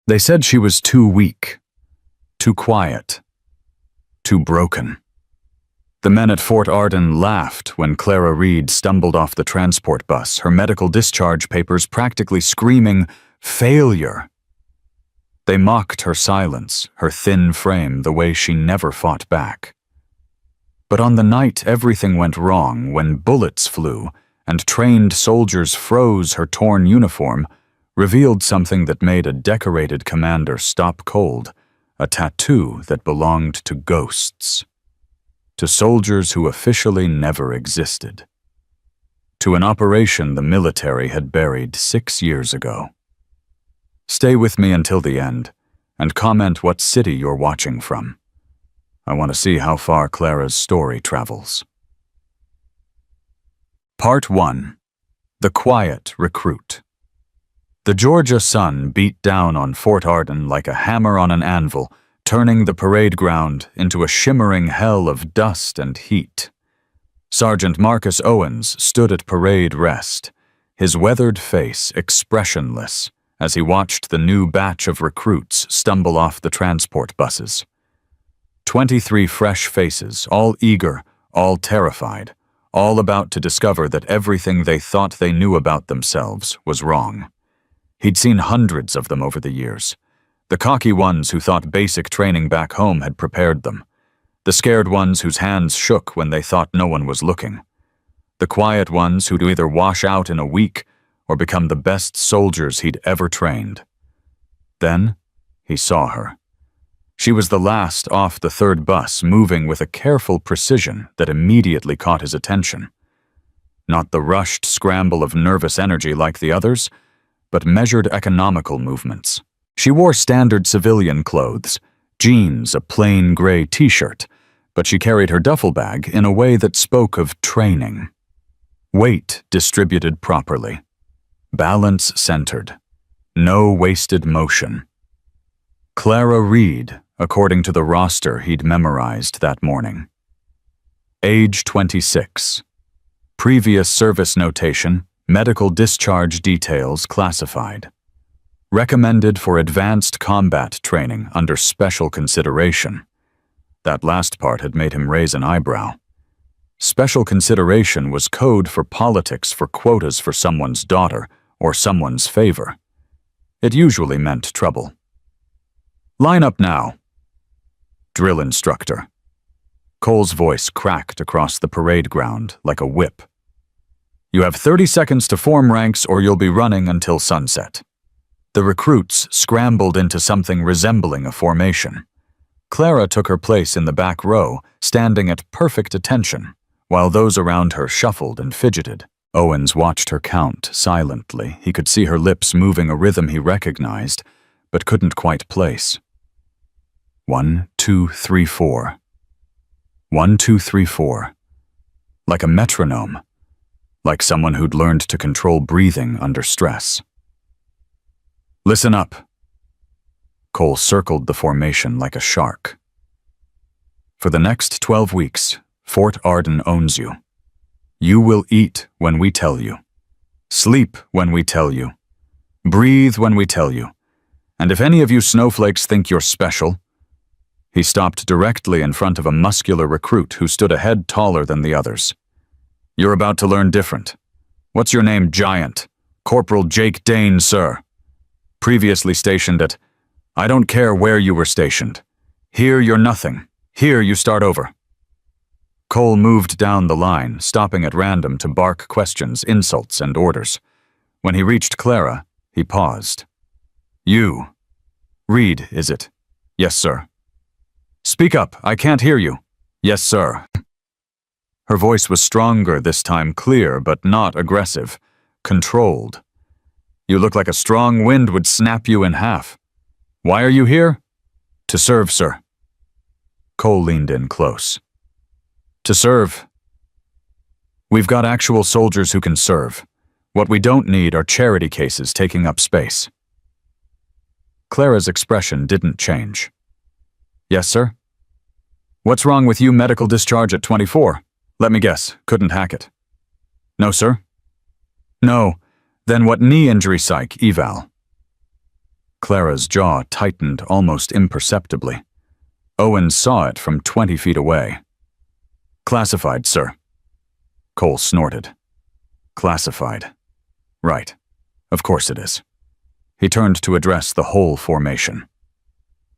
They said she was too weak, too quiet, too broken. The men at Fort Arden laughed when Clara Reed stumbled off the transport bus, her medical discharge papers practically screaming, "Failure!" They mocked her silence, her thin frame, the way she never fought back. But on the night everything went wrong, when bullets flew and trained soldiers froze her torn uniform, revealed something that made a decorated commander stop cold, a tattoo that belonged to ghosts. To soldiers who officially never existed. To an operation the military had buried 6 years ago. Stay with me until the end, and comment what city you're watching from. I want to see how far Clara's story travels. Part 1. The Quiet Recruit. The Georgia sun beat down on Fort Arden like a hammer on an anvil, turning the parade ground into a shimmering hell of dust and heat. Sergeant Marcus Owens stood at parade rest, his weathered face expressionless as he watched the new batch of recruits stumble off the transport buses. 23 fresh faces, all eager, all terrified, all about to discover that everything they thought they knew about themselves was wrong. He'd seen hundreds of them over the years. The cocky ones who thought basic training back home had prepared them. The scared ones whose hands shook when they thought no one was looking. The quiet ones who'd either wash out in a week or become the best soldiers he'd ever trained. Then, he saw her. She was the last off the third bus, moving with a careful precision that immediately caught his attention. Not the rushed scramble of nervous energy like the others, but measured economical movements. She wore standard civilian clothes, jeans, a plain gray t-shirt, but she carried her duffel bag in a way that spoke of training. Weight distributed properly. Balance centered. No wasted motion. Clara Reed, according to the roster he'd memorized that morning. Age 26. Previous service notation, medical discharge details classified. Recommended for advanced combat training under special consideration. That last part had made him raise an eyebrow. Special consideration was code for politics for quotas for someone's daughter or someone's favor. It usually meant trouble. Line up now. Drill instructor. Cole's voice cracked across the parade ground like a whip. You have 30 seconds to form ranks or you'll be running until sunset. The recruits scrambled into something resembling a formation. Clara took her place in the back row, standing at perfect attention, while those around her shuffled and fidgeted. Owens watched her count silently. He could see her lips moving a rhythm he recognized, but couldn't quite place. 1, 2, 3, 4. 1, 2, 3, 4. Like a metronome. Like someone who'd learned to control breathing under stress. Listen up. Cole circled the formation like a shark. For the next 12 weeks, Fort Arden owns you. You will eat when we tell you. Sleep when we tell you. Breathe when we tell you. And if any of you snowflakes think you're special... He stopped directly in front of a muscular recruit who stood a head taller than the others. You're about to learn different. What's your name, Giant? Corporal Jake Dane, sir. Previously stationed at... I don't care where you were stationed. Here you're nothing. Here you start over. Cole moved down the line, stopping at random to bark questions, insults, and orders. When he reached Clara, he paused. You. Reed, is it? Yes, sir. Speak up, I can't hear you. Yes, sir. Her voice was stronger this time, clear but not aggressive, controlled. You look like a strong wind would snap you in half. Why are you here? To serve, sir. Cole leaned in close. To serve. We've got actual soldiers who can serve. What we don't need are charity cases taking up space. Clara's expression didn't change. Yes, sir? What's wrong with you medical discharge at 24? Let me guess, couldn't hack it. No, sir? No. Then what knee injury psych eval? Clara's jaw tightened almost imperceptibly. Owens saw it from 20 feet away. "Classified, sir." Cole snorted. "Classified. Right. Of course it is." He turned to address the whole formation.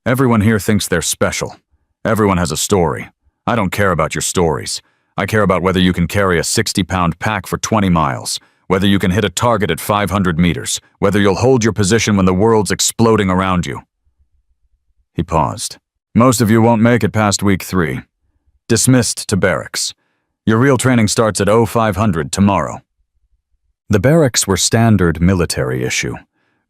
"Everyone here thinks they're special. Everyone has a story. I don't care about your stories. I care about whether you can carry a 60-pound pack for 20 miles, whether you can hit a target at 500 meters, whether you'll hold your position when the world's exploding around you." He paused. "Most of you won't make it past week 3. Dismissed to barracks. Your real training starts at 0500 tomorrow." The barracks were standard military issue.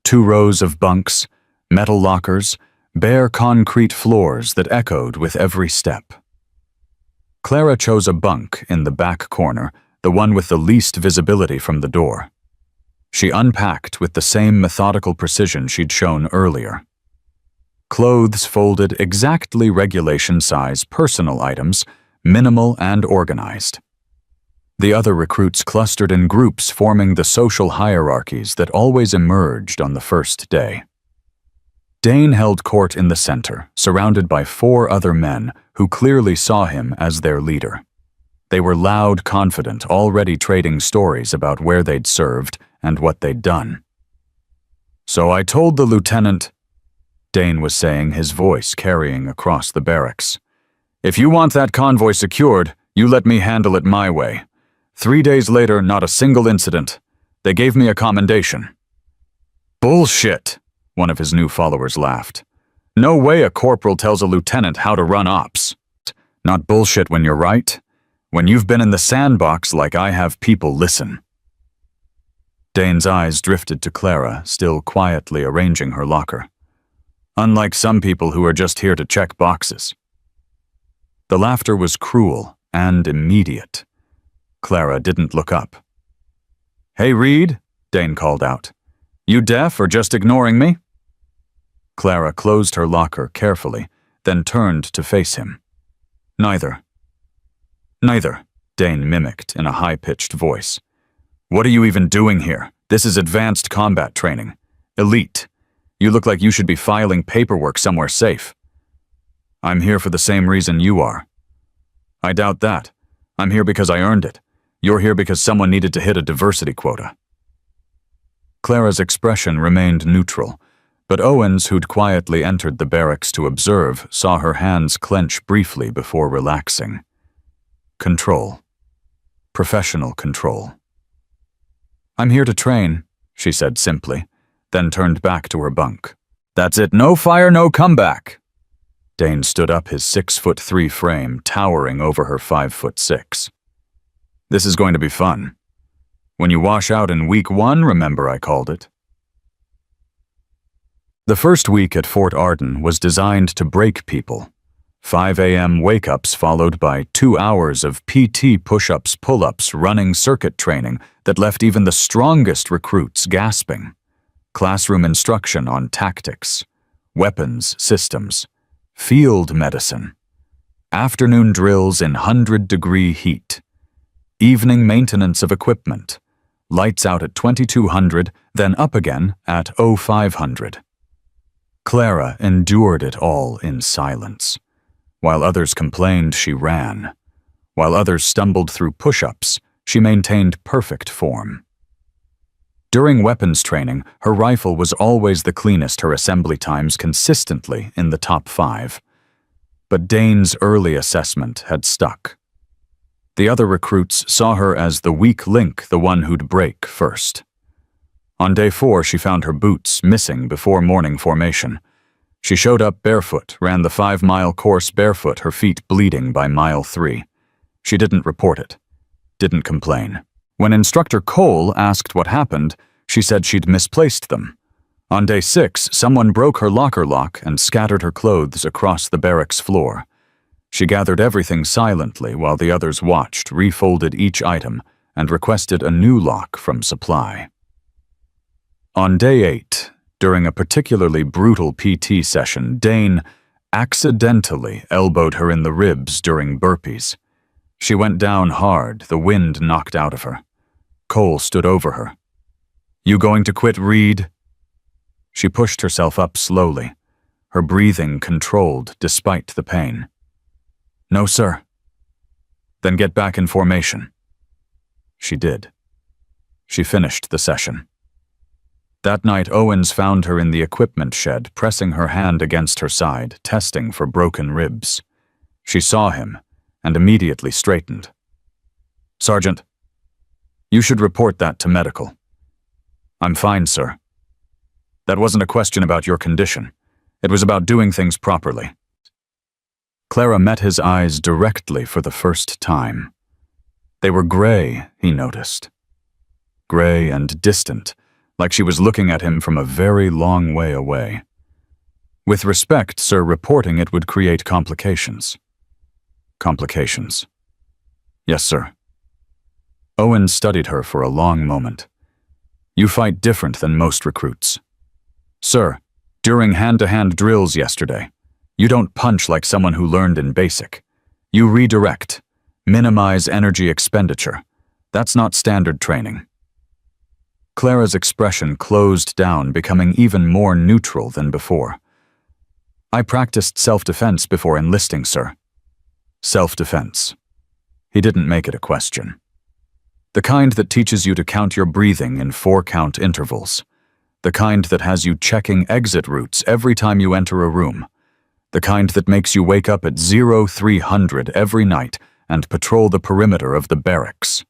2 rows of bunks, metal lockers, bare concrete floors that echoed with every step. Clara chose a bunk in the back corner, the one with the least visibility from the door. She unpacked with the same methodical precision she'd shown earlier. Clothes folded exactly regulation-size personal items, minimal and organized. The other recruits clustered in groups, forming the social hierarchies that always emerged on the first day. Dane held court in the center, surrounded by 4 other men who clearly saw him as their leader. They were loud, confident, already trading stories about where they'd served and what they'd done. "So I told the lieutenant," Dane was saying, his voice carrying across the barracks, "if you want that convoy secured, you let me handle it my way. 3 days later, not a single incident. They gave me a commendation." "Bullshit," one of his new followers laughed. "No way a corporal tells a lieutenant how to run ops." "Not bullshit when you're right. When you've been in the sandbox like I have, people listen." Dane's eyes drifted to Clara, still quietly arranging her locker. "Unlike some people who are just here to check boxes." The laughter was cruel and immediate. Clara didn't look up. "Hey, Reed," Dane called out. "You deaf or just ignoring me?" Clara closed her locker carefully, then turned to face him. "Neither." "Neither," Dane mimicked in a high-pitched voice. "What are you even doing here? This is advanced combat training. Elite. You look like you should be filing paperwork somewhere safe." "I'm here for the same reason you are." "I doubt that. I'm here because I earned it. You're here because someone needed to hit a diversity quota." Clara's expression remained neutral, but Owens, who'd quietly entered the barracks to observe, saw her hands clench briefly before relaxing. Control. Professional control. "I'm here to train," she said simply, then turned back to her bunk. "That's it, no fire, no comeback." Dane stood up, his 6'3" frame towering over her 5'6". "This is going to be fun. When you wash out in week 1, remember I called it." The first week at Fort Arden was designed to break people. 5 a.m. wake-ups followed by 2 hours of PT push-ups, pull-ups, running circuit training that left even the strongest recruits gasping. Classroom instruction on tactics, weapons systems, field medicine, afternoon drills in 100-degree heat, evening maintenance of equipment, lights out at 2200, then up again at 0500. Clara endured it all in silence. While others complained, she ran. While others stumbled through push-ups, she maintained perfect form. During weapons training, her rifle was always the cleanest, her assembly times consistently in the top 5. But Dane's early assessment had stuck. The other recruits saw her as the weak link, the one who'd break first. On day 4, she found her boots missing before morning formation. She showed up barefoot, ran the 5-mile course barefoot, her feet bleeding by mile 3. She didn't report it, didn't complain. When Instructor Cole asked what happened, she said she'd misplaced them. On day 6, someone broke her locker lock and scattered her clothes across the barracks floor. She gathered everything silently while the others watched, refolded each item, and requested a new lock from supply. On day 8, during a particularly brutal PT session, Dane accidentally elbowed her in the ribs during burpees. She went down hard, the wind knocked out of her. Cole stood over her. "You going to quit, Reed?" She pushed herself up slowly, her breathing controlled despite the pain. "No, sir." "Then get back in formation." She did. She finished the session. That night, Owens found her in the equipment shed, pressing her hand against her side, testing for broken ribs. She saw him and immediately straightened. "Sergeant, you should report that to medical." "I'm fine, sir." "That wasn't a question about your condition. It was about doing things properly." Clara met his eyes directly for the first time. They were gray, he noticed. Gray and distant, like she was looking at him from a very long way away. "With respect, sir, reporting it would create complications." "Complications?" "Yes, sir." Owens studied her for a long moment. "You fight different than most recruits. Sir, during hand-to-hand drills yesterday, you don't punch like someone who learned in basic. You redirect, minimize energy expenditure. That's not standard training." Clara's expression closed down, becoming even more neutral than before. "I practiced self-defense before enlisting, sir." Self-defense. He didn't make it a question. The kind that teaches you to count your breathing in 4-count intervals. The kind that has you checking exit routes every time you enter a room. The kind that makes you wake up at 0300 every night and patrol the perimeter of the barracks.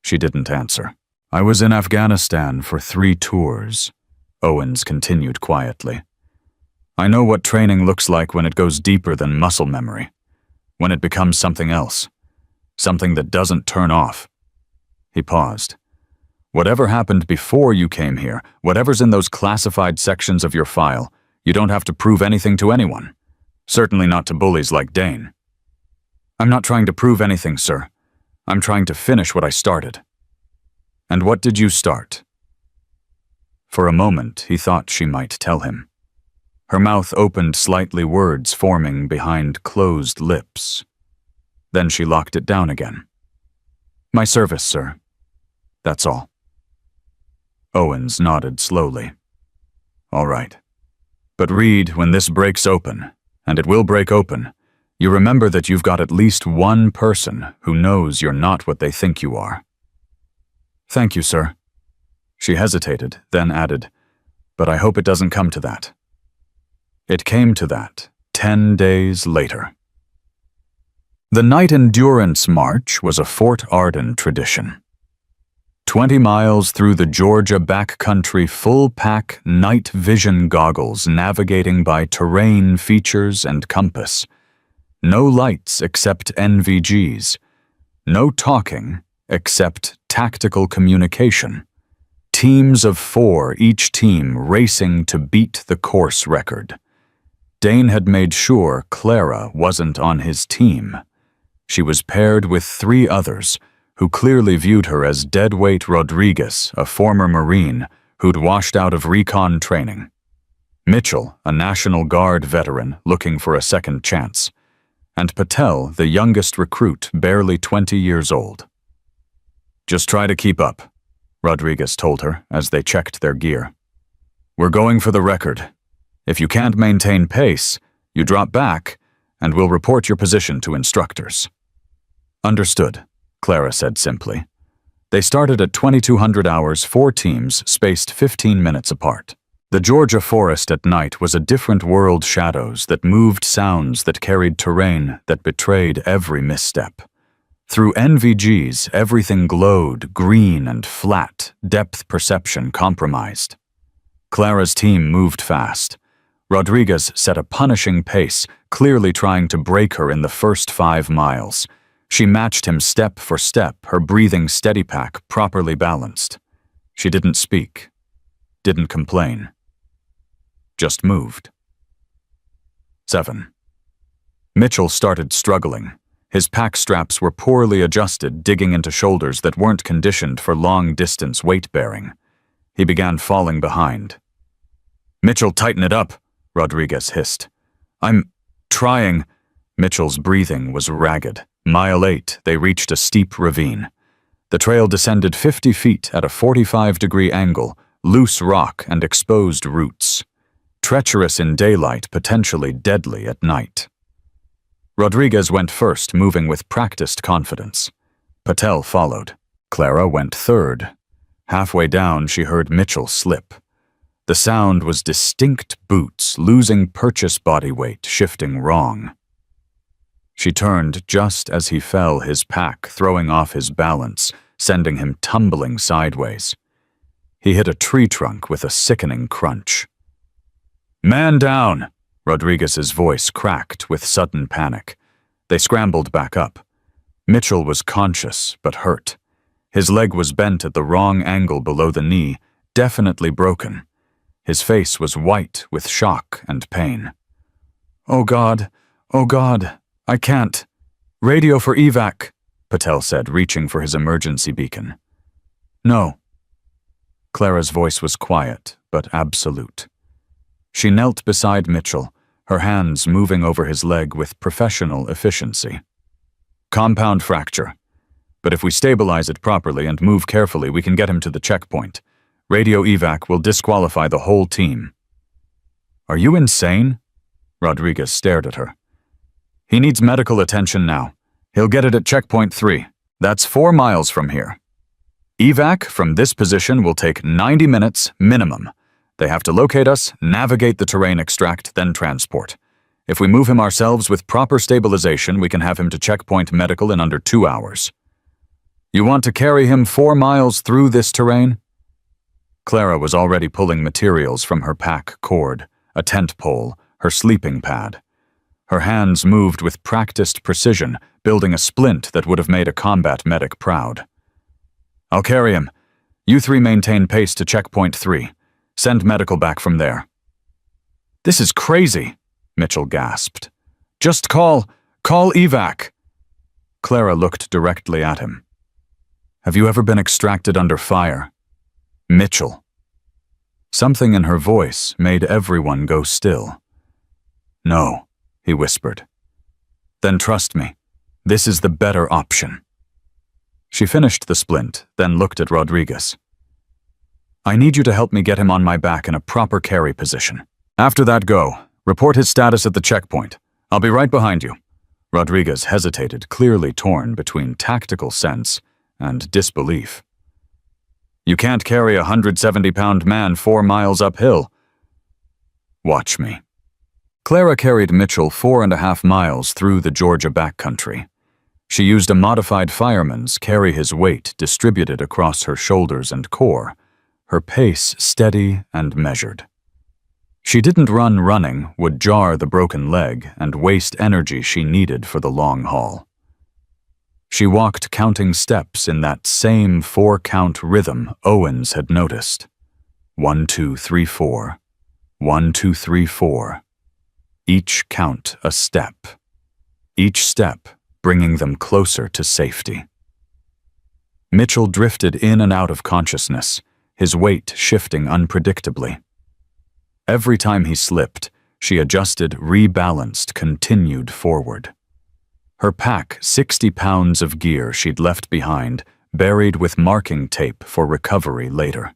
She didn't answer. "I was in Afghanistan for 3 tours, Owens continued quietly. "I know what training looks like when it goes deeper than muscle memory, when it becomes something else, something that doesn't turn off." He paused. "Whatever happened before you came here, whatever's in those classified sections of your file, you don't have to prove anything to anyone. Certainly not to bullies like Dane." "I'm not trying to prove anything, sir. I'm trying to finish what I started." "And what did you start?" For a moment, he thought she might tell him. Her mouth opened slightly, words forming behind closed lips. Then she locked it down again. "My service, sir. That's all." Owens nodded slowly. "All right. But Reed, when this breaks open, and it will break open, you remember that you've got at least one person who knows you're not what they think you are." "Thank you, sir." She hesitated, then added, "But I hope it doesn't come to that." It came to that 10 days later. The Night Endurance March was a Fort Arden tradition. 20 miles through the Georgia backcountry, full-pack night vision goggles navigating by terrain features and compass. No lights except NVGs. No talking except tactical communication. Teams of 4, each team racing to beat the course record. Dane had made sure Clara wasn't on his team. She was paired with 3 others, who clearly viewed her as deadweight Rodriguez, a former Marine who'd washed out of recon training. Mitchell, a National Guard veteran looking for a second chance. And Patel, the youngest recruit, barely 20 years old. "Just try to keep up," Rodriguez told her as they checked their gear. "We're going for the record. If you can't maintain pace, you drop back, and we'll report your position to instructors." "Understood," Clara said simply. They started at 2200 hours, 4 teams, spaced 15 minutes apart. The Georgia forest at night was a different world, shadows that moved, sounds that carried terrain that betrayed every misstep. Through NVGs, everything glowed, green and flat, depth perception compromised. Clara's team moved fast. Rodriguez set a punishing pace, clearly trying to break her in the first 5 miles. She matched him step for step, her breathing steady pack properly balanced. She didn't speak, didn't complain, just moved. 7. Mitchell started struggling. His pack straps were poorly adjusted, digging into shoulders that weren't conditioned for long-distance weight-bearing. He began falling behind. "Mitchell, tighten it up," Rodriguez hissed. "I'm trying." Mitchell's breathing was ragged. Mile 8, they reached a steep ravine. The trail descended 50 feet at a 45-degree angle, loose rock and exposed roots. Treacherous in daylight, potentially deadly at night. Rodriguez went first, moving with practiced confidence. Patel followed. Clara went third. Halfway down, she heard Mitchell slip. The sound was distinct boots, losing purchase body weight, shifting wrong. She turned just as he fell, his pack throwing off his balance, sending him tumbling sideways. He hit a tree trunk with a sickening crunch. "Man down!" Rodriguez's voice cracked with sudden panic. They scrambled back up. Mitchell was conscious, but hurt. His leg was bent at the wrong angle below the knee, definitely broken. His face was white with shock and pain. Oh God, I can't. Radio for evac," Patel said, reaching for his emergency beacon. "No." Clara's voice was quiet, but absolute. She knelt beside Mitchell, her hands moving over his leg with professional efficiency. "Compound fracture. But if we stabilize it properly and move carefully, we can get him to the checkpoint. Radio evac will disqualify the whole team." "Are you insane?" Rodriguez stared at her. "He needs medical attention now. He'll get it at checkpoint 3. That's 4 miles from here. Evac from this position will take 90 minutes minimum. They have to locate us, navigate the terrain, extract, then transport. If we move him ourselves with proper stabilization, we can have him to checkpoint medical in under 2 hours. You want to carry him 4 miles through this terrain?" Clara was already pulling materials from her pack cord, a tent pole, her sleeping pad. Her hands moved with practiced precision, building a splint that would have made a combat medic proud. "I'll carry him. You 3 maintain pace to checkpoint 3. Send medical back from there." "This is crazy," Mitchell gasped. "Just call evac." Clara looked directly at him. "Have you ever been extracted under fire?" "Mitchell." Something in her voice made everyone go still. "No," he whispered. "Then trust me. This is the better option." She finished the splint, then looked at Rodriguez. "I need you to help me get him on my back in a proper carry position. After that, go. Report his status at the checkpoint. I'll be right behind you." Rodriguez hesitated, clearly torn between tactical sense and disbelief. "You can't carry a 170-pound man 4 miles uphill." "Watch me." Clara carried Mitchell 4.5 miles through the Georgia backcountry. She used a modified fireman's carry his weight distributed across her shoulders and core, her pace steady and measured. She didn't run running, would jar the broken leg and waste energy she needed for the long haul. She walked counting steps in that same 4-count rhythm Owens had noticed. 1, 2, 3, 4. 1, 2, 3, 4. Each count a step. Each step bringing them closer to safety. Mitchell drifted in and out of consciousness, his weight shifting unpredictably. Every time he slipped, she adjusted, rebalanced, continued forward. Her pack, 60 pounds of gear she'd left behind, buried with marking tape for recovery later.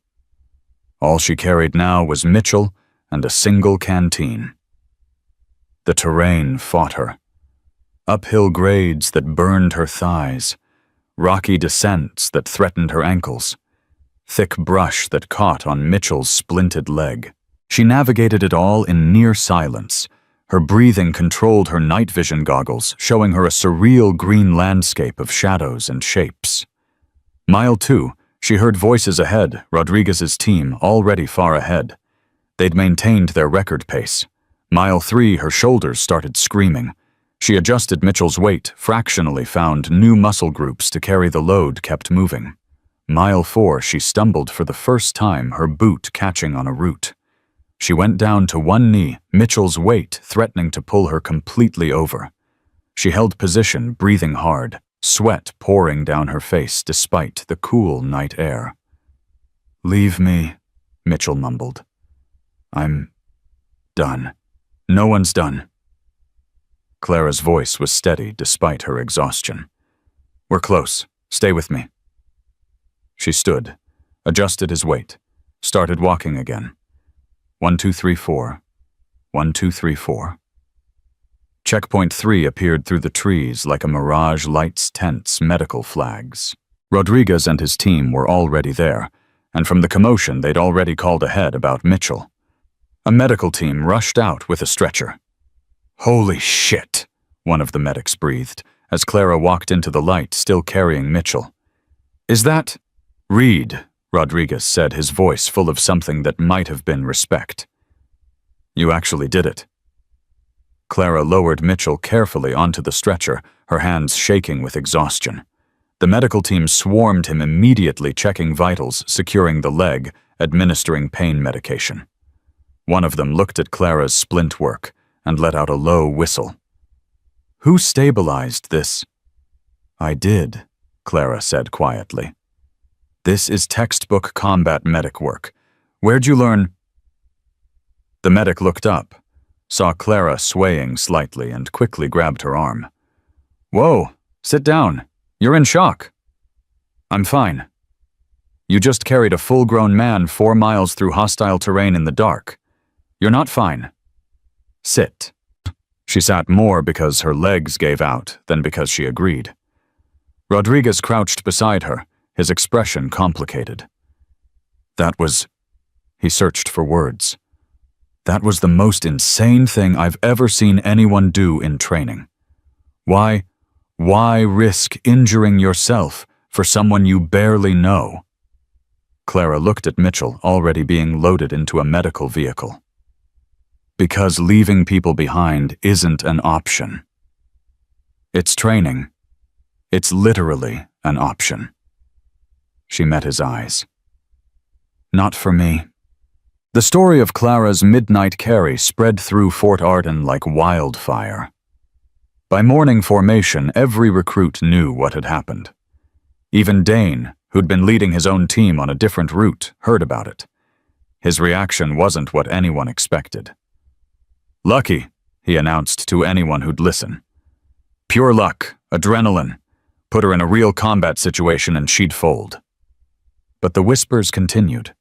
All she carried now was Mitchell and a single canteen. The terrain fought her. Uphill grades that burned her thighs, rocky descents that threatened her ankles, thick brush that caught on Mitchell's splinted leg. She navigated it all in near silence. Her breathing controlled her night vision goggles, showing her a surreal green landscape of shadows and shapes. Mile 2, she heard voices ahead, Rodriguez's team already far ahead. They'd maintained their record pace. Mile 3, her shoulders started screaming. She adjusted Mitchell's weight, fractionally found new muscle groups to carry the load, kept moving. Mile 4, she stumbled for the first time, her boot catching on a root. She went down to one knee, Mitchell's weight threatening to pull her completely over. She held position, breathing hard, sweat pouring down her face despite the cool night air. "Leave me," Mitchell mumbled. "I'm done. No one's done." Clara's voice was steady despite her exhaustion. "We're close. Stay with me." She stood, adjusted his weight, started walking again. 1, 2, 3, 4. 1, 2, 3, 4. Checkpoint 3 appeared through the trees like a mirage lights tents medical flags. Rodriguez and his team were already there, and from the commotion they'd already called ahead about Mitchell. A medical team rushed out with a stretcher. "Holy shit," one of the medics breathed, as Clara walked into the light, still carrying Mitchell. "Is that—" "Reed," Rodriguez said, his voice full of something that might have been respect. "You actually did it." Clara lowered Mitchell carefully onto the stretcher, her hands shaking with exhaustion. The medical team swarmed him immediately, checking vitals, securing the leg, administering pain medication. One of them looked at Clara's splint work and let out a low whistle. "Who stabilized this?" "I did," Clara said quietly. "This is textbook combat medic work. Where'd you learn—" The medic looked up, saw Clara swaying slightly, and quickly grabbed her arm. "Whoa, sit down. You're in shock." "I'm fine. You just carried a full-grown man 4 miles through hostile terrain in the dark. You're not fine. Sit." She sat more because her legs gave out than because she agreed. Rodriguez crouched beside her, his expression complicated. "That was—" He searched for words. "That was the most insane thing I've ever seen anyone do in training. Why risk injuring yourself for someone you barely know?" Clara looked at Mitchell, already being loaded into a medical vehicle. "Because leaving people behind isn't an option. It's training. It's literally an option." She met his eyes. "Not for me." The story of Clara's midnight carry spread through Fort Arden like wildfire. By morning formation, every recruit knew what had happened. Even Dane, who'd been leading his own team on a different route, heard about it. His reaction wasn't what anyone expected. "Lucky," he announced to anyone who'd listen. "Pure luck, adrenaline. Put her in a real combat situation and she'd fold." But the whispers continued.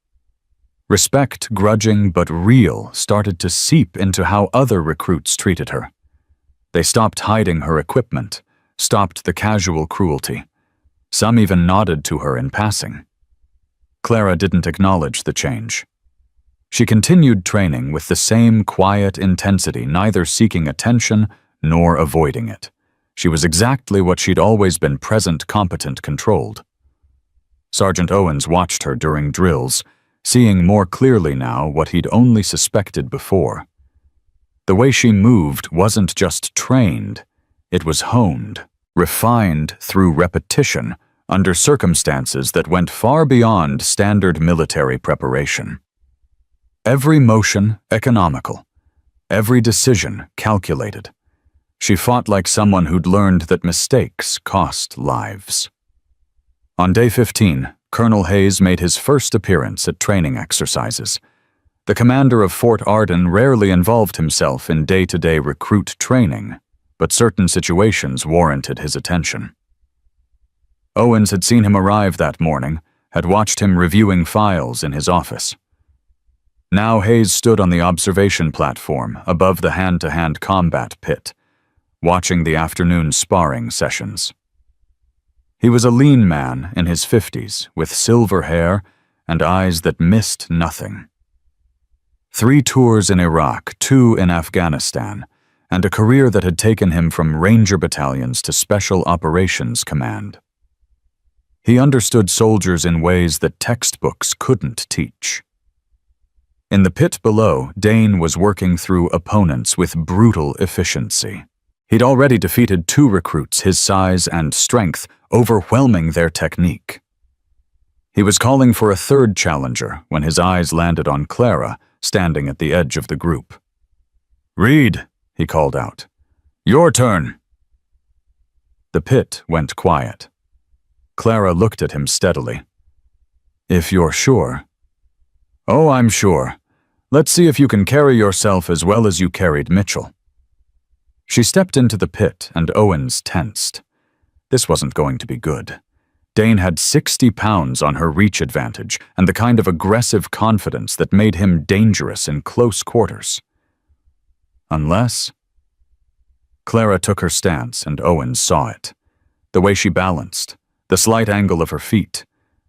Respect, grudging but real, started to seep into how other recruits treated her. They stopped hiding her equipment, stopped the casual cruelty. Some even nodded to her in passing. Clara didn't acknowledge the change. She continued training with the same quiet intensity, neither seeking attention nor avoiding it. She was exactly what she'd always been: present, competent, controlled. Sergeant Owens watched her during drills, seeing more clearly now what he'd only suspected before. The way she moved wasn't just trained, it was honed, refined through repetition, under circumstances that went far beyond standard military preparation. Every motion economical, every decision calculated. She fought like someone who'd learned that mistakes cost lives. On day 15, Colonel Hayes made his first appearance at training exercises. The commander of Fort Arden rarely involved himself in day-to-day recruit training, but certain situations warranted his attention. Owens had seen him arrive that morning, had watched him reviewing files in his office. Now Hayes stood on the observation platform above the hand-to-hand combat pit, watching the afternoon sparring sessions. He was a lean man in his 50s, with silver hair and eyes that missed nothing. 3 tours in Iraq, 2 in Afghanistan, and a career that had taken him from Ranger battalions to Special Operations Command. He understood soldiers in ways that textbooks couldn't teach. In the pit below, Dane was working through opponents with brutal efficiency. He'd already defeated 2 recruits his size and strength, overwhelming their technique. He was calling for a 3rd challenger when his eyes landed on Clara, standing at the edge of the group. "Reed," he called out. "Your turn." The pit went quiet. Clara looked at him steadily. "If you're sure." "Oh, I'm sure. Let's see if you can carry yourself as well as you carried Mitchell." She stepped into the pit, and Owens tensed. This wasn't going to be good. Dane had 60 pounds on her reach advantage and the kind of aggressive confidence that made him dangerous in close quarters. Unless... Clara took her stance and Owens saw it. The way she balanced, the slight angle of her feet,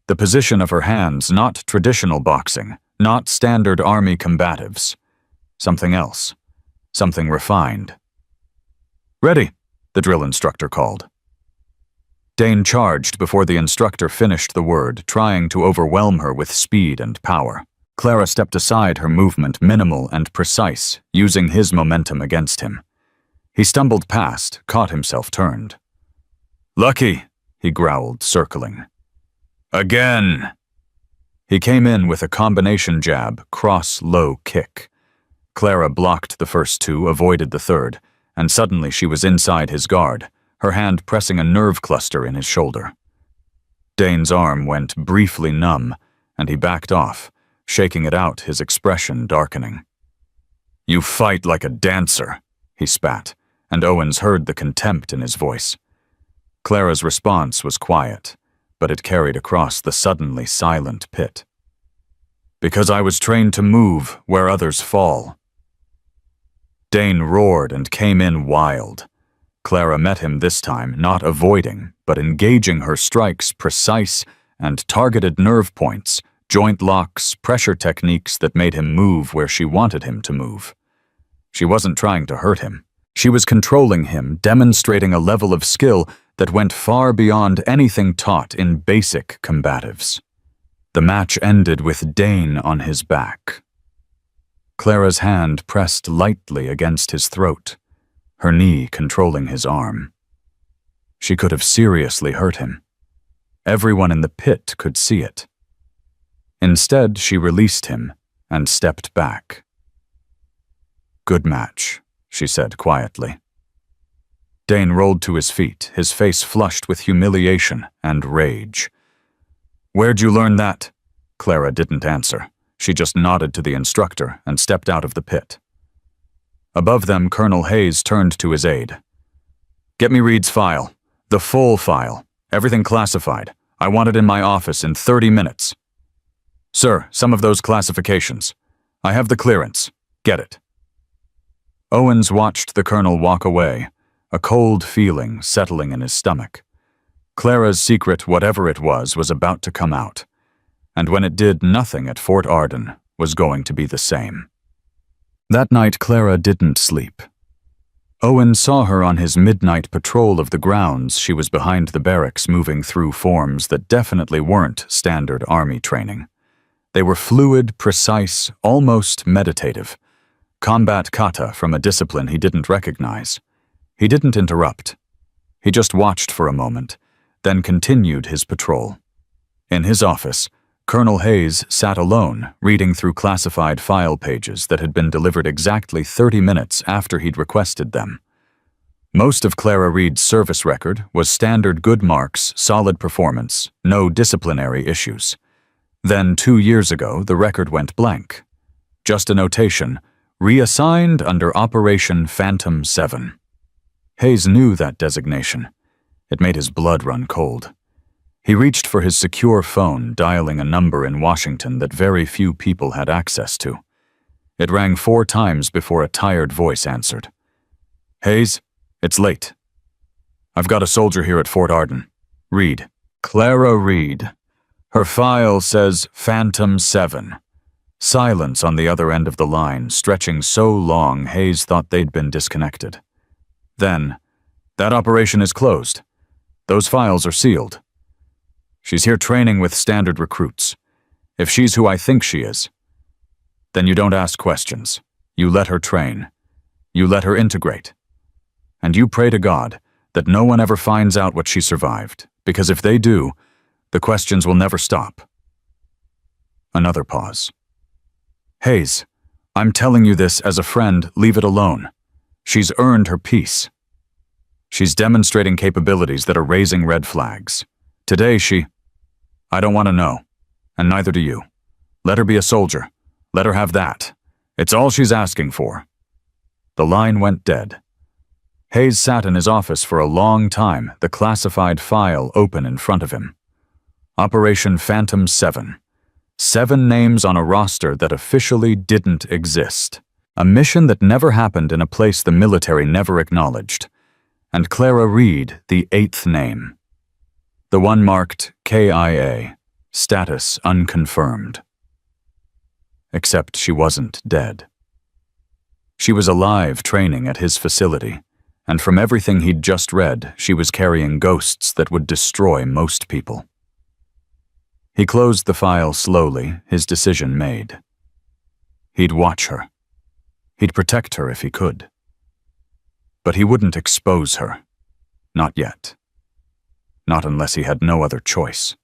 the position of her hands, not traditional boxing, not standard army combatives. Something else. Something refined. "Ready," the drill instructor called. Dane charged before the instructor finished the word, trying to overwhelm her with speed and power. Clara stepped aside, her movement minimal and precise, using his momentum against him. He stumbled past, caught himself turned. "Lucky," he growled, circling. "Again." He came in with a combination jab, cross-low kick. Clara blocked the first two, avoided the third, and suddenly she was inside his guard, her hand pressing a nerve cluster in his shoulder. Dane's arm went briefly numb, and he backed off, shaking it out, his expression darkening. "You fight like a dancer," he spat, and Owens heard the contempt in his voice. Clara's response was quiet, but it carried across the suddenly silent pit. "Because I was trained to move where others fall." Dane roared and came in wild. Clara met him this time, not avoiding, but engaging her strikes, precise and targeted nerve points, joint locks, pressure techniques that made him move where she wanted him to move. She wasn't trying to hurt him. She was controlling him, demonstrating a level of skill that went far beyond anything taught in basic combatives. The match ended with Dane on his back. Clara's hand pressed lightly against his throat, her knee controlling his arm. She could have seriously hurt him. Everyone in the pit could see it. Instead, she released him and stepped back. "Good match," she said quietly. Dane rolled to his feet, his face flushed with humiliation and rage. "Where'd you learn that?" Clara didn't answer. She just nodded to the instructor and stepped out of the pit. Above them, Colonel Hayes turned to his aide. "Get me Reed's file. The full file. Everything classified. I want it in my office in 30 minutes. Sir, some of those classifications. I have the clearance. Get it." Owens watched the colonel walk away, a cold feeling settling in his stomach. Clara's secret, whatever it was about to come out. And when it did, nothing at Fort Arden was going to be the same. That night, Clara didn't sleep. Owen saw her on his midnight patrol of the grounds. She was behind the barracks, moving through forms that definitely weren't standard army training. They were fluid, precise, almost meditative. Combat kata from a discipline he didn't recognize. He didn't interrupt. He just watched for a moment, then continued his patrol. In his office, Colonel Hayes sat alone, reading through classified file pages that had been delivered exactly 30 minutes after he'd requested them. Most of Clara Reed's service record was standard good marks, solid performance, no disciplinary issues. Then 2 years ago, the record went blank. Just a notation, reassigned under Operation Phantom 7. Hayes knew that designation. It made his blood run cold. He reached for his secure phone, dialing a number in Washington that very few people had access to. It rang 4 times before a tired voice answered. "Hayes, it's late. I've got a soldier here at Fort Arden. Reed. Clara Reed. Her file says Phantom 7. Silence on the other end of the line, stretching so long Hayes thought they'd been disconnected. Then, "That operation is closed. Those files are sealed. She's here training with standard recruits. If she's who I think she is, then you don't ask questions. You let her train. You let her integrate. And you pray to God that no one ever finds out what she survived, because if they do, the questions will never stop." Another pause. "Hayes, I'm telling you this as a friend, leave it alone. She's earned her peace. She's demonstrating capabilities that are raising red flags. Today I don't want to know, and neither do you. Let her be a soldier. Let her have that. It's all she's asking for." The line went dead. Hayes sat in his office for a long time, the classified file open in front of him. Operation Phantom 7. 7 names on a roster that officially didn't exist. A mission that never happened in a place the military never acknowledged. And Clara Reed, the 8th name. The one marked KIA, status unconfirmed. Except she wasn't dead. She was alive training at his facility, and from everything he'd just read, she was carrying ghosts that would destroy most people. He closed the file slowly, his decision made. He'd watch her. He'd protect her if he could. But he wouldn't expose her. Not yet. Not unless he had no other choice.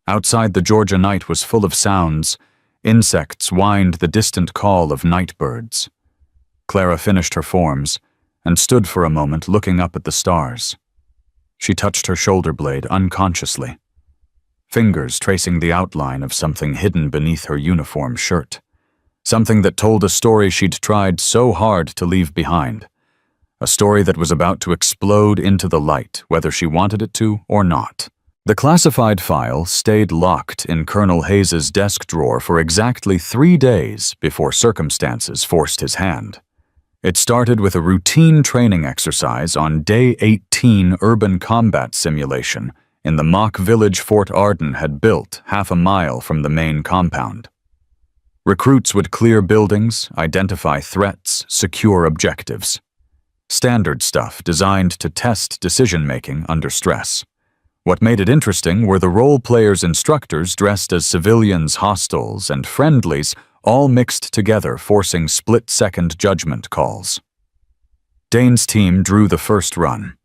Outside, the Georgia night was full of sounds. Insects whined the distant call of night birds. Clara finished her forms and stood for a moment looking up at the stars. She touched her shoulder blade unconsciously, fingers tracing the outline of something hidden beneath her uniform shirt. Something that told a story she'd tried so hard to leave behind. A story that was about to explode into the light, whether she wanted it to or not. The classified file stayed locked in Colonel Hayes's desk drawer for exactly 3 days before circumstances forced his hand. It started with a routine training exercise on Day 18 urban combat simulation in the mock village Fort Arden had built half a mile from the main compound. Recruits would clear buildings, identify threats, secure objectives. Standard stuff designed to test decision-making under stress. What made it interesting were the role players' instructors dressed as civilians, hostiles, and friendlies, all mixed together, forcing split-second judgment calls. Dane's team drew the first run.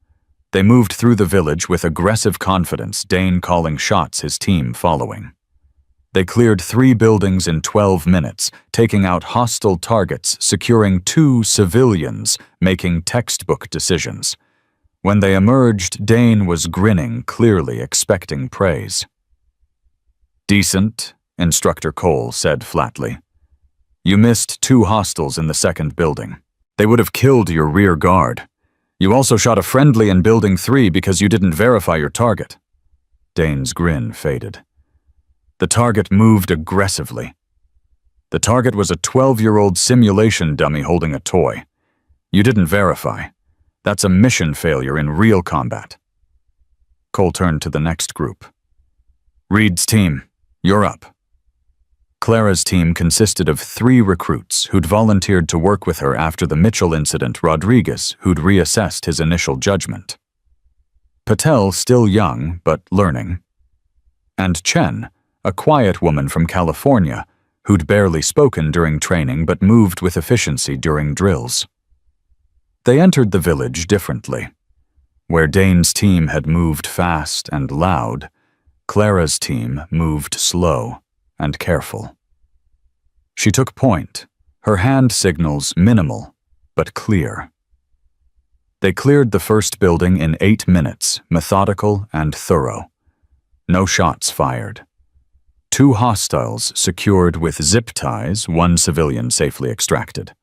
They moved through the village with aggressive confidence, Dane calling shots, his team following. They cleared 3 buildings in 12 minutes, taking out hostile targets, securing 2 civilians, making textbook decisions. When they emerged, Dane was grinning, clearly expecting praise. "Decent," Instructor Cole said flatly. "You missed 2 hostiles in the second building. They would have killed your rear guard. You also shot a friendly in Building 3 because you didn't verify your target." Dane's grin faded. The target moved aggressively. The target was a 12-year-old simulation dummy holding a toy. You didn't verify. That's a mission failure in real combat. Cole turned to the next group. "Reed's team, you're up." Clara's team consisted of 3 recruits who'd volunteered to work with her after the Mitchell incident, Rodriguez, who'd reassessed his initial judgment. Patel, still young, but learning. And Chen, a quiet woman from California, who'd barely spoken during training but moved with efficiency during drills. They entered the village differently. Where Dane's team had moved fast and loud, Clara's team moved slow and careful. She took point, her hand signals minimal but clear. They cleared the first building in 8 minutes, methodical and thorough. No shots fired. 2 hostiles secured with zip ties, 1 civilian safely extracted.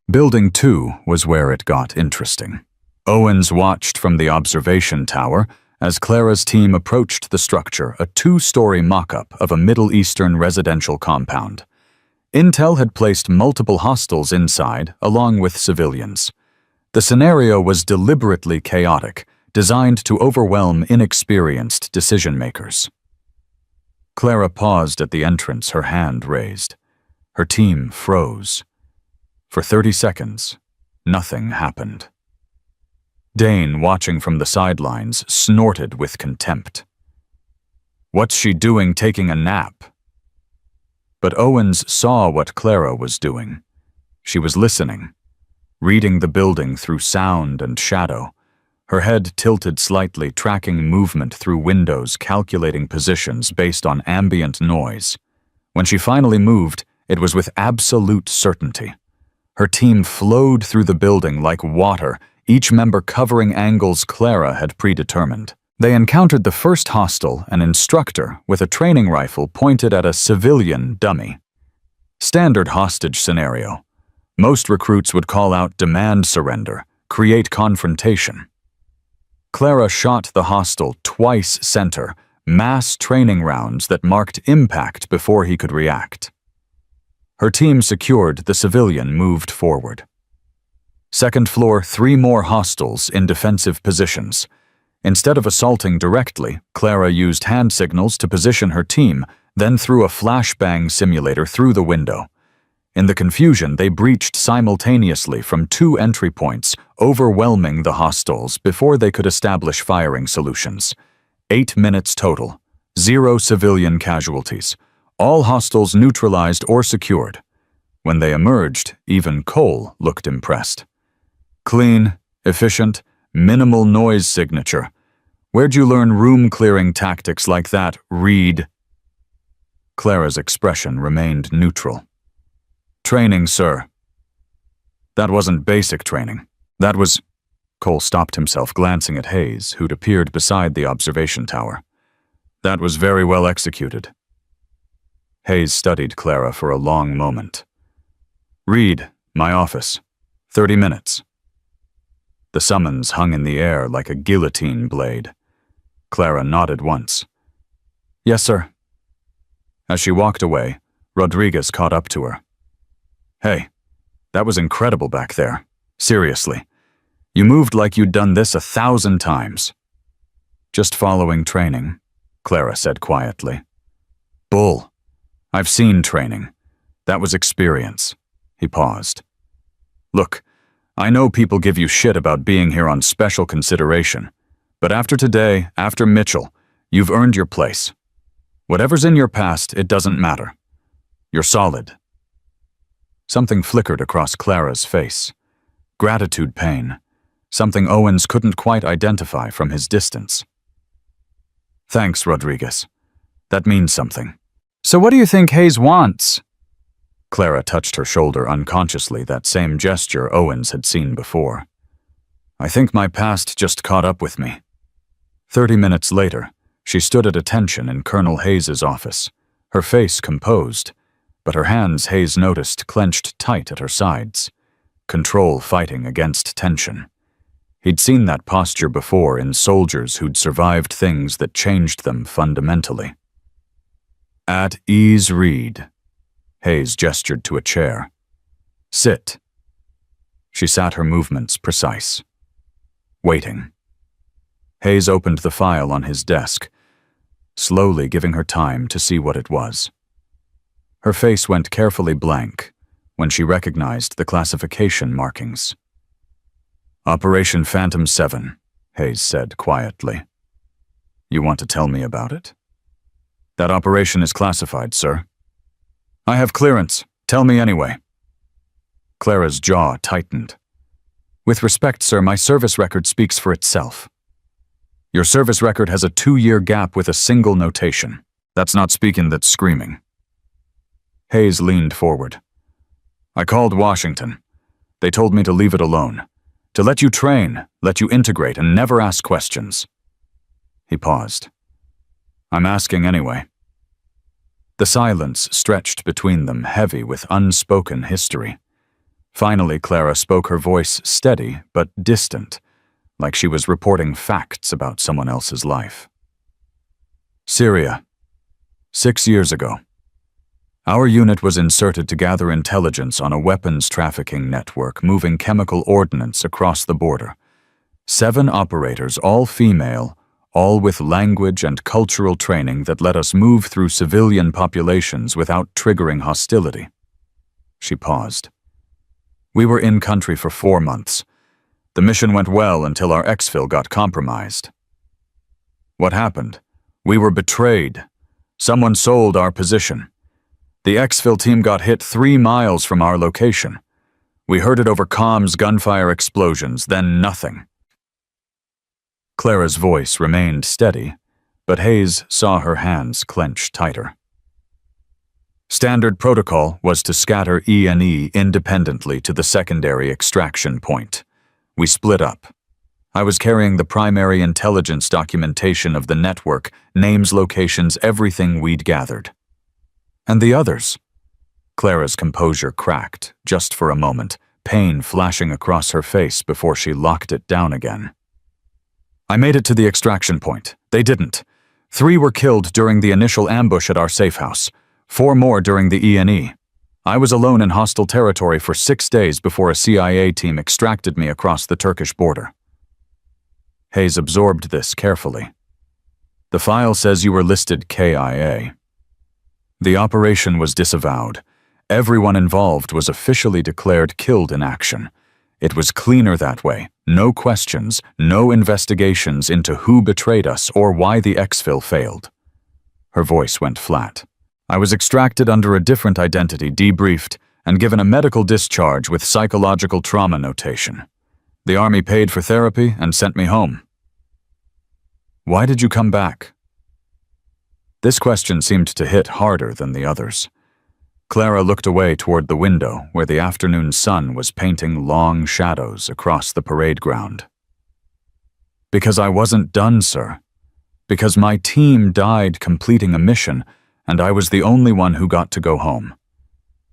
Building 2 was where it got interesting. Owens watched from the observation tower as Clara's team approached the structure, a 2-story mock-up of a Middle Eastern residential compound. Intel had placed multiple hostiles inside, along with civilians. The scenario was deliberately chaotic, designed to overwhelm inexperienced decision-makers. Clara paused at the entrance, her hand raised. Her team froze. For 30 seconds, nothing happened. Dane, watching from the sidelines, snorted with contempt. "What's she doing taking a nap?" But Owens saw what Clara was doing. She was listening, reading the building through sound and shadow, her head tilted slightly, tracking movement through windows, calculating positions based on ambient noise. When she finally moved, it was with absolute certainty. Her team flowed through the building like water, each member covering angles Clara had predetermined. They encountered the first hostile, an instructor, with a training rifle pointed at a civilian dummy. Standard hostage scenario. Most recruits would call out demand surrender, create confrontation. Clara shot the hostile twice center, mass training rounds that marked impact before he could react. Her team secured, the civilian moved forward. Second floor, 3 more hostiles in defensive positions. Instead of assaulting directly, Clara used hand signals to position her team, then threw a flashbang simulator through the window. In the confusion, they breached simultaneously from 2 entry points, overwhelming the hostiles before they could establish firing solutions. 8 minutes total, 0 civilian casualties, all hostiles neutralized or secured. When they emerged, even Cole looked impressed. Clean, efficient, minimal noise signature. Where'd you learn room-clearing tactics like that, Reed? Clara's expression remained neutral. Training, sir. That wasn't basic training. That was... Cole stopped himself, glancing at Hayes, who'd appeared beside the observation tower. That was very well executed. Hayes studied Clara for a long moment. Reed, my office. 30 minutes. The summons hung in the air like a guillotine blade. Clara nodded once. Yes, sir. As she walked away, Rodriguez caught up to her. Hey, that was incredible back there. Seriously. You moved like you'd done this 1,000 times. Just following training, Clara said quietly. Bull. I've seen training. That was experience. He paused. Look, I know people give you shit about being here on special consideration, but after today, after Mitchell, you've earned your place. Whatever's in your past, it doesn't matter. You're solid. Something flickered across Clara's face. Gratitude pain. Something Owens couldn't quite identify from his distance. Thanks, Rodriguez. That means something. So what do you think Hayes wants? Clara touched her shoulder unconsciously, that same gesture Owens had seen before. I think my past just caught up with me. 30 minutes later, she stood at attention in Colonel Hayes's office, her face composed, but her hands, Hayes noticed, clenched tight at her sides. Control fighting against tension. He'd seen that posture before in soldiers who'd survived things that changed them fundamentally. At ease, Reed. Hayes gestured to a chair. Sit. She sat, her movements precise. Waiting. Hayes opened the file on his desk, slowly giving her time to see what it was. Her face went carefully blank when she recognized the classification markings. Operation Phantom 7, Hayes said quietly. You want to tell me about it? That operation is classified, sir. I have clearance. Tell me anyway. Clara's jaw tightened. With respect, sir, my service record speaks for itself. Your service record has a 2-year gap with a single notation. That's not speaking, that's screaming. Hayes leaned forward. I called Washington. They told me to leave it alone. To let you train, let you integrate, and never ask questions. He paused. I'm asking anyway. The silence stretched between them, heavy with unspoken history. Finally, Clara spoke, her voice steady but distant, like she was reporting facts about someone else's life. Syria. 6 years ago. Our unit was inserted to gather intelligence on a weapons trafficking network moving chemical ordnance across the border. 7 operators, all female, all with language and cultural training that let us move through civilian populations without triggering hostility. She paused. We were in country for 4 months. The mission went well until our exfil got compromised. What happened? We were betrayed. Someone sold our position. The exfil team got hit 3 miles from our location. We heard it over comms, gunfire explosions, then nothing. Clara's voice remained steady, but Hayes saw her hands clench tighter. Standard protocol was to scatter E&E independently to the secondary extraction point. We split up. I was carrying the primary intelligence documentation of the network, names, locations, everything we'd gathered. And the others? Clara's composure cracked, just for a moment, pain flashing across her face before she locked it down again. I made it to the extraction point. They didn't. 3 were killed during the initial ambush at our safe house, 4 more during the E&E. I was alone in hostile territory for 6 days before a CIA team extracted me across the Turkish border. Hayes absorbed this carefully. The file says you were listed KIA. The operation was disavowed. Everyone involved was officially declared killed in action. It was cleaner that way. No questions, no investigations into who betrayed us or why the exfil failed. Her voice went flat. I was extracted under a different identity, debriefed, and given a medical discharge with psychological trauma notation. The Army paid for therapy and sent me home. Why did you come back? This question seemed to hit harder than the others. Clara looked away toward the window where the afternoon sun was painting long shadows across the parade ground. Because I wasn't done, sir. Because my team died completing a mission, and I was the only one who got to go home.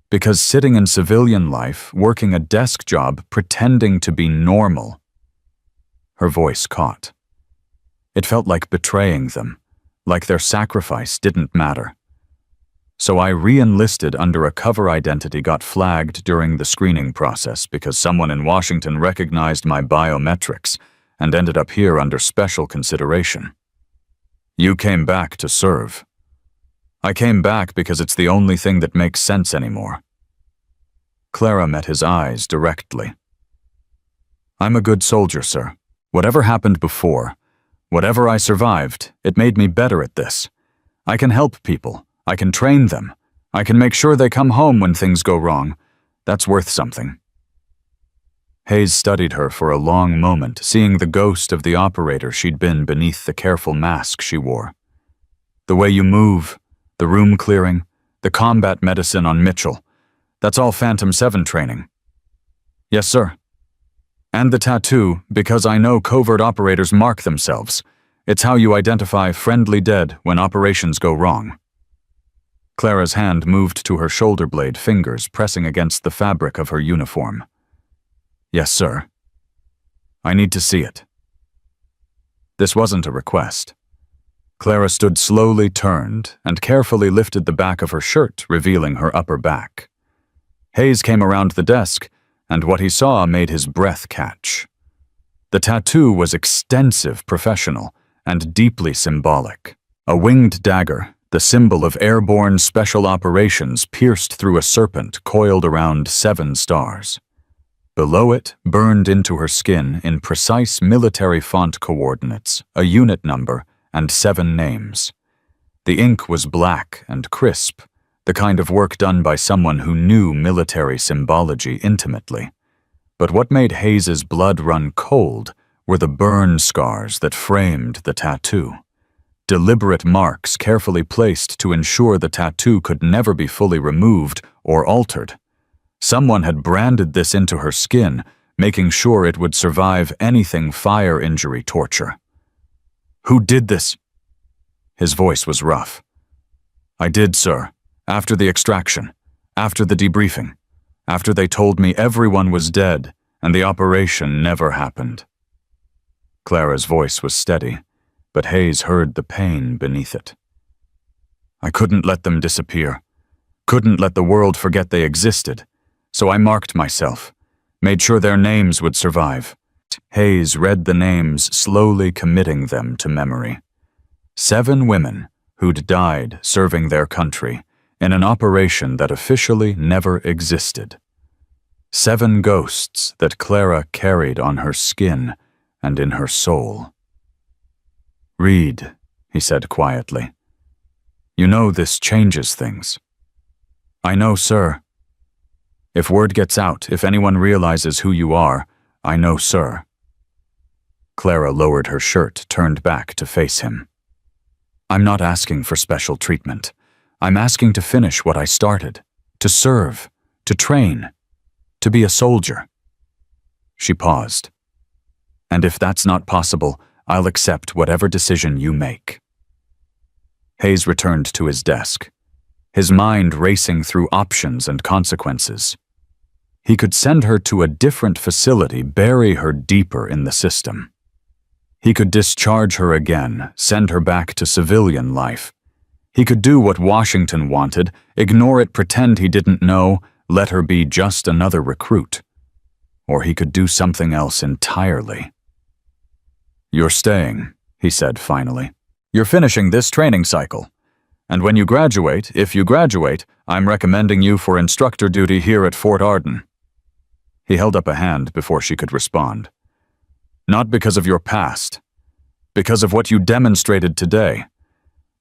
Because sitting in civilian life, working a desk job, pretending to be normal. Her voice caught. It felt like betraying them, like their sacrifice didn't matter. So I re-enlisted under a cover identity, got flagged during the screening process because someone in Washington recognized my biometrics and ended up here under special consideration. You came back to serve. I came back because it's the only thing that makes sense anymore. Clara met his eyes directly. I'm a good soldier, sir. Whatever happened before, whatever I survived, it made me better at this. I can help people. I can train them. I can make sure they come home when things go wrong. That's worth something. Hayes studied her for a long moment, seeing the ghost of the operator she'd been beneath the careful mask she wore. The way you move, the room clearing, the combat medicine on Mitchell, that's all Phantom 7 training. Yes, sir. And the tattoo, because I know covert operators mark themselves. It's how you identify friendly dead when operations go wrong. Clara's hand moved to her shoulder blade, fingers pressing against the fabric of her uniform. Yes, sir. I need to see it. This wasn't a request. Clara stood slowly, turned, and carefully lifted the back of her shirt, revealing her upper back. Hayes came around the desk, and what he saw made his breath catch. The tattoo was extensive, professional, and deeply symbolic. A winged dagger, the symbol of airborne special operations, pierced through a serpent coiled around 7 stars. Below it, burned into her skin in precise military font coordinates, a unit number, and 7 names. The ink was black and crisp, the kind of work done by someone who knew military symbology intimately. But what made Hayes's blood run cold were the burn scars that framed the tattoo. Deliberate marks carefully placed to ensure the tattoo could never be fully removed or altered. Someone had branded this into her skin, making sure it would survive anything fire injury torture. Who did this? His voice was rough. I did, sir. After the extraction. After the debriefing. After they told me everyone was dead and the operation never happened. Clara's voice was steady, but Hayes heard the pain beneath it. I couldn't let them disappear. Couldn't let the world forget they existed. So I marked myself. Made sure their names would survive. Hayes read the names, slowly committing them to memory. 7 women who'd died serving their country in an operation that officially never existed. 7 ghosts that Clara carried on her skin and in her soul. Read, he said quietly. You know this changes things. I know, sir. If word gets out, if anyone realizes who you are, I know, sir. Clara lowered her shirt, turned back to face him. I'm not asking for special treatment. I'm asking to finish what I started, to serve, to train, to be a soldier. She paused. And if that's not possible, I'll accept whatever decision you make. Hayes returned to his desk, his mind racing through options and consequences. He could send her to a different facility, bury her deeper in the system. He could discharge her again, send her back to civilian life. He could do what Washington wanted, ignore it, pretend he didn't know, let her be just another recruit. Or he could do something else entirely. "You're staying," he said finally. "You're finishing this training cycle. And when you graduate, if you graduate, I'm recommending you for instructor duty here at Fort Arden." He held up a hand before she could respond. "Not because of your past. Because of what you demonstrated today.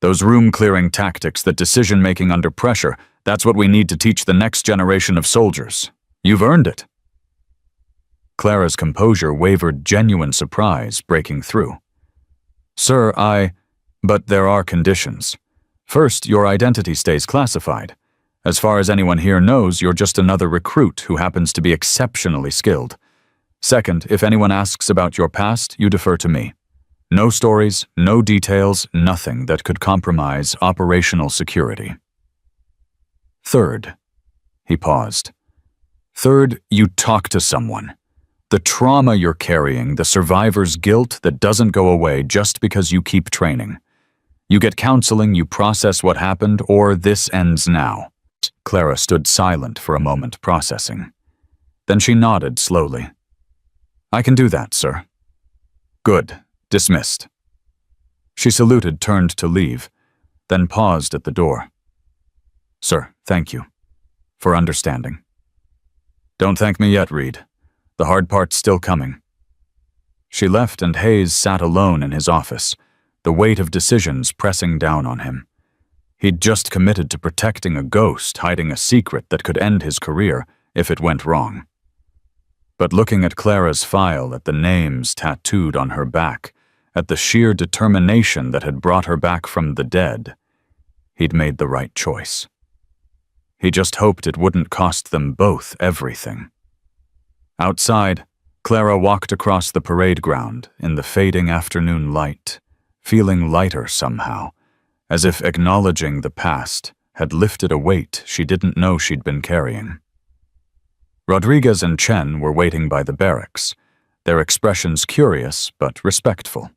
Those room-clearing tactics, that decision-making under pressure, that's what we need to teach the next generation of soldiers. You've earned it." Clara's composure wavered, genuine surprise breaking through. "Sir, but there are conditions. First, your identity stays classified. As far as anyone here knows, you're just another recruit who happens to be exceptionally skilled. Second, if anyone asks about your past, you defer to me. No stories, no details, nothing that could compromise operational security. Third," he paused. "Third, you talk to someone. The trauma you're carrying, the survivor's guilt that doesn't go away just because you keep training. You get counseling, you process what happened, or this ends now." Clara stood silent for a moment, processing. Then she nodded slowly. "I can do that, sir." "Good. Dismissed." She saluted, turned to leave, then paused at the door. "Sir, thank you. For understanding." "Don't thank me yet, Reed. The hard part's still coming." She left and Hayes sat alone in his office, the weight of decisions pressing down on him. He'd just committed to protecting a ghost, hiding a secret that could end his career if it went wrong. But looking at Clara's file, at the names tattooed on her back, at the sheer determination that had brought her back from the dead, he'd made the right choice. He just hoped it wouldn't cost them both everything. Outside, Clara walked across the parade ground in the fading afternoon light, feeling lighter somehow, as if acknowledging the past had lifted a weight she didn't know she'd been carrying. Rodriguez and Chen were waiting by the barracks, their expressions curious but respectful.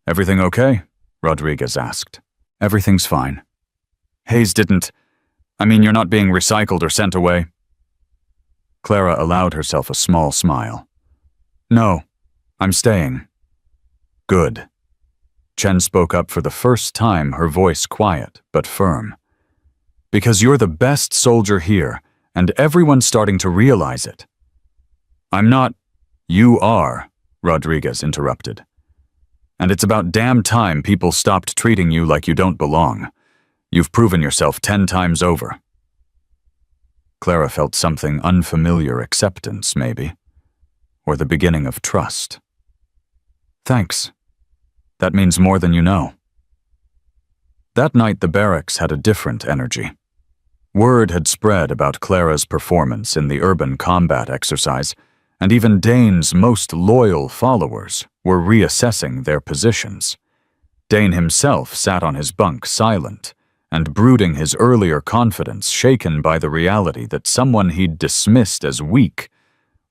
"Everything okay?" Rodriguez asked. "Everything's fine." "Hayes didn't... you're not being recycled or sent away?" Clara allowed herself a small smile. "No, I'm staying." "Good." Chen spoke up for the first time, her voice quiet but firm. "Because you're the best soldier here, and everyone's starting to realize it." "I'm not..." "You are," Rodriguez interrupted. "And it's about damn time people stopped treating you like you don't belong. You've proven yourself 10 times over." Clara felt something unfamiliar, acceptance maybe, or the beginning of trust. "Thanks. That means more than you know." That night the barracks had a different energy. Word had spread about Clara's performance in the urban combat exercise, and even Dane's most loyal followers were reassessing their positions. Dane himself sat on his bunk silent, and brooding, his earlier confidence shaken by the reality that someone he'd dismissed as weak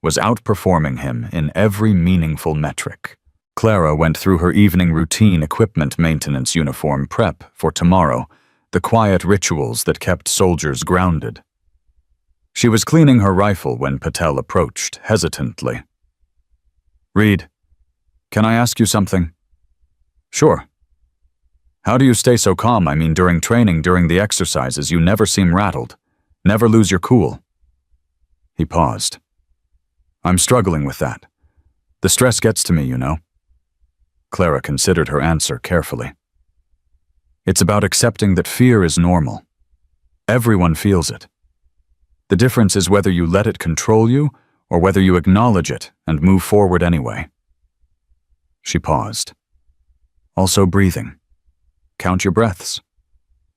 was outperforming him in every meaningful metric. Clara went through her evening routine equipment maintenance uniform prep for tomorrow, the quiet rituals that kept soldiers grounded. She was cleaning her rifle when Patel approached, hesitantly. "Reed, can I ask you something?" "Sure." "How do you stay so calm? During training, during the exercises, you never seem rattled. Never lose your cool." He paused. "I'm struggling with that. The stress gets to me, you know." Clara considered her answer carefully. "It's about accepting that fear is normal. Everyone feels it. The difference is whether you let it control you or whether you acknowledge it and move forward anyway." She paused. "Also breathing. Count your breaths.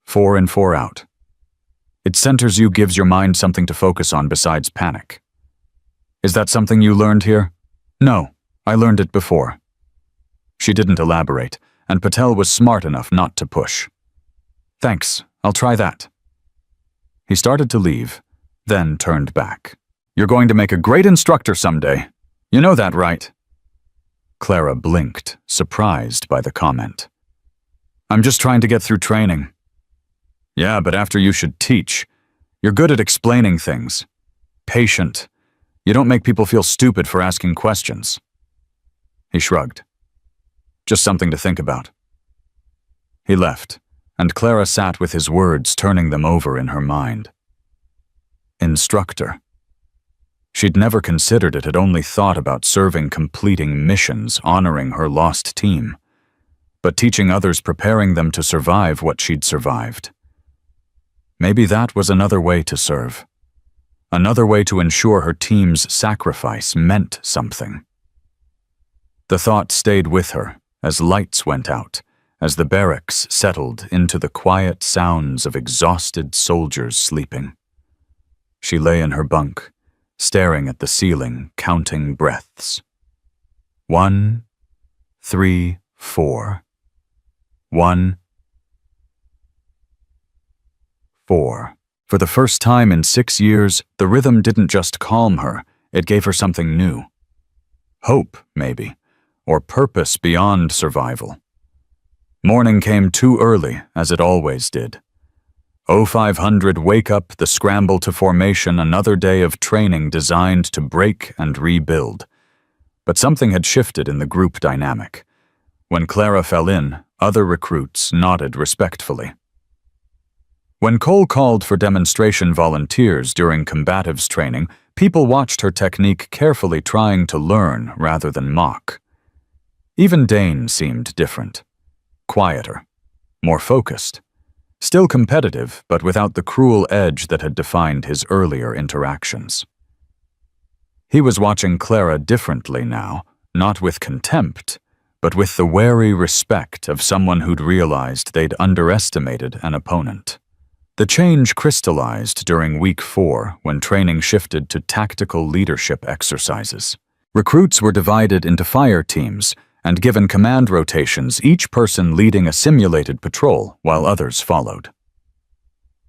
4 in, 4 out. It centers you, gives your mind something to focus on besides panic." "Is that something you learned here?" "No, I learned it before." She didn't elaborate, and Patel was smart enough not to push. "Thanks, I'll try that." He started to leave, then turned back. "You're going to make a great instructor someday. You know that, right?" Clara blinked, surprised by the comment. I'm just trying to get through training. Yeah, but after you should teach. You're good at explaining things. Patient. You don't make people feel stupid for asking questions. He shrugged. Just something to think about. He left, and Clara sat with his words turning them over in her mind. Instructor. She'd never considered it, had only thought about serving, completing missions, honoring her lost team. But teaching others, preparing them to survive what she'd survived. Maybe that was another way to serve. Another way to ensure her team's sacrifice meant something. The thought stayed with her as lights went out, as the barracks settled into the quiet sounds of exhausted soldiers sleeping. She lay in her bunk, staring at the ceiling, counting breaths. 1, 3, 4. 1, 4. For the first time in 6 years, the rhythm didn't just calm her, it gave her something new. Hope, maybe, or purpose beyond survival. Morning came too early, as it always did. 0500 wake up, the scramble to formation, another day of training designed to break and rebuild. But something had shifted in the group dynamic. When Clara fell in, other recruits nodded respectfully. When Cole called for demonstration volunteers during combatives training, people watched her technique carefully, trying to learn rather than mock. Even Dane seemed different. Quieter, more focused. Still competitive, but without the cruel edge that had defined his earlier interactions. He was watching Clara differently now, not with contempt, but with the wary respect of someone who'd realized they'd underestimated an opponent. The change crystallized during week 4 when training shifted to tactical leadership exercises. Recruits were divided into fire teams and given command rotations, each person leading a simulated patrol while others followed.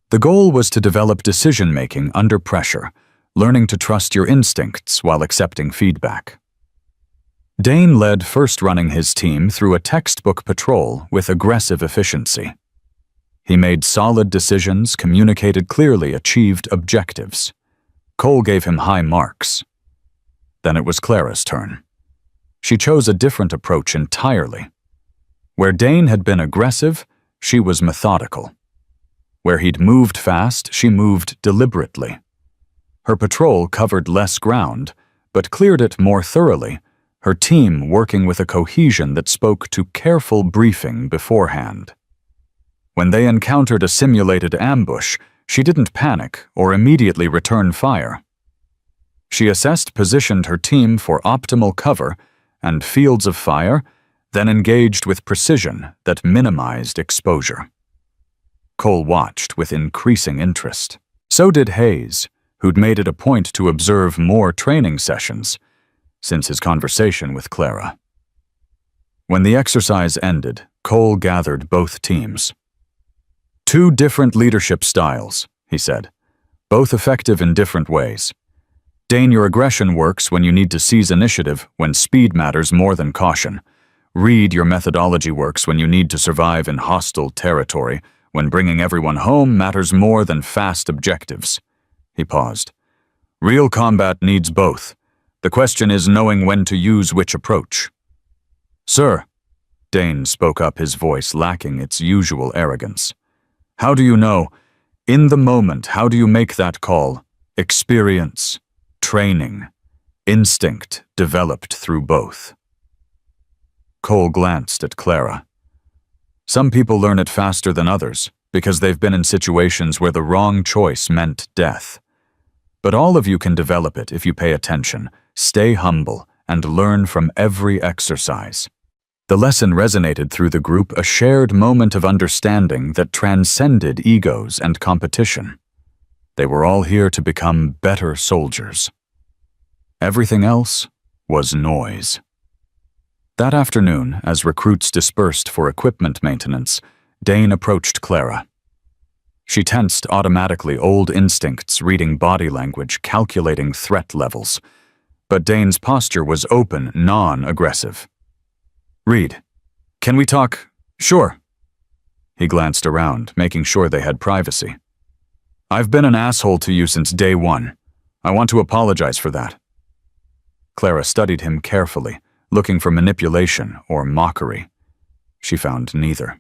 The goal was to develop decision-making under pressure, learning to trust your instincts while accepting feedback. Dane led, first running his team through a textbook patrol with aggressive efficiency. He made solid decisions, communicated clearly, achieved objectives. Cole gave him high marks. Then it was Clara's turn. She chose a different approach entirely. Where Dane had been aggressive, she was methodical. Where he'd moved fast, she moved deliberately. Her patrol covered less ground, but cleared it more thoroughly, her team working with a cohesion that spoke to careful briefing beforehand. When they encountered a simulated ambush, she didn't panic or immediately return fire. She assessed, positioned her team for optimal cover and fields of fire, then engaged with precision that minimized exposure. Cole watched with increasing interest. So did Hayes, who'd made it a point to observe more training sessions since his conversation with Clara. When the exercise ended, Cole gathered both teams. 2 different leadership styles, he said, both effective in different ways. Dane, your aggression works when you need to seize initiative, when speed matters more than caution. Reed, your methodology works when you need to survive in hostile territory, when bringing everyone home matters more than fast objectives. He paused. Real combat needs both. The question is knowing when to use which approach. Sir, Dane spoke up, his voice lacking its usual arrogance. How do you know? In the moment, how do you make that call? Experience. Training, instinct developed through both. Cole glanced at Clara. Some people learn it faster than others because they've been in situations where the wrong choice meant death. But all of you can develop it if you pay attention, stay humble, and learn from every exercise. The lesson resonated through the group, a shared moment of understanding that transcended egos and competition. They were all here to become better soldiers. Everything else was noise. That afternoon, as recruits dispersed for equipment maintenance, Dane approached Clara. She tensed automatically, old instincts reading body language, calculating threat levels. But Dane's posture was open, non-aggressive. Reed, can we talk? Sure. He glanced around, making sure they had privacy. I've been an asshole to you since day one. I want to apologize for that. Clara studied him carefully, looking for manipulation or mockery. She found neither.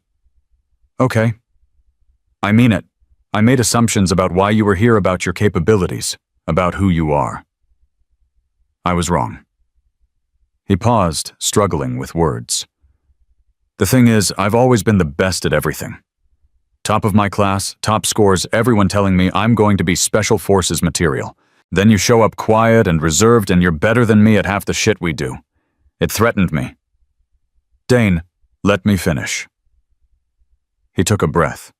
Okay. I mean it. I made assumptions about why you were here, about your capabilities, about who you are. I was wrong. He paused, struggling with words. The thing is, I've always been the best at everything. Top of my class, top scores, everyone telling me I'm going to be special forces material. Then you show up quiet and reserved and you're better than me at half the shit we do. It threatened me. Dane, let me finish. He took a breath.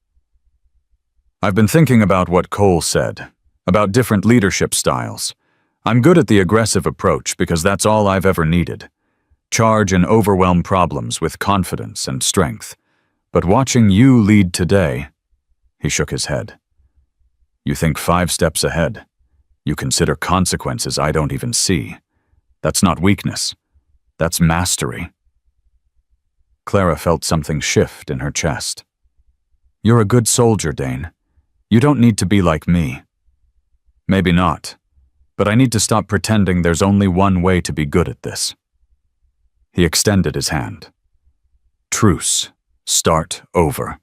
I've been thinking about what Cole said, about different leadership styles. I'm good at the aggressive approach because that's all I've ever needed. Charge and overwhelm problems with confidence and strength. But watching you lead today, he shook his head. You think 5 steps ahead. You consider consequences I don't even see. That's not weakness. That's mastery. Clara felt something shift in her chest. You're a good soldier, Dane. You don't need to be like me. Maybe not, but I need to stop pretending there's only one way to be good at this. He extended his hand. Truce. Start over.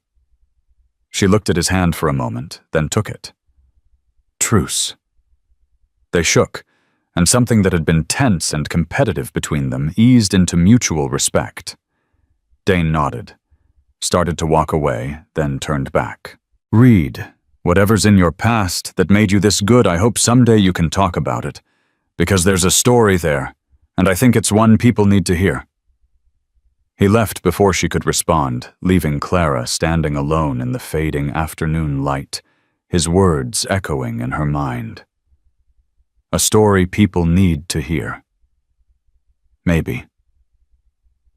She looked at his hand for a moment, then took it. Truce. They shook, and something that had been tense and competitive between them eased into mutual respect. Dane nodded, started to walk away, then turned back. Reed, whatever's in your past that made you this good, I hope someday you can talk about it, because there's a story there, and I think it's one people need to hear. He left before she could respond, leaving Clara standing alone in the fading afternoon light, his words echoing in her mind. A story people need to hear. Maybe.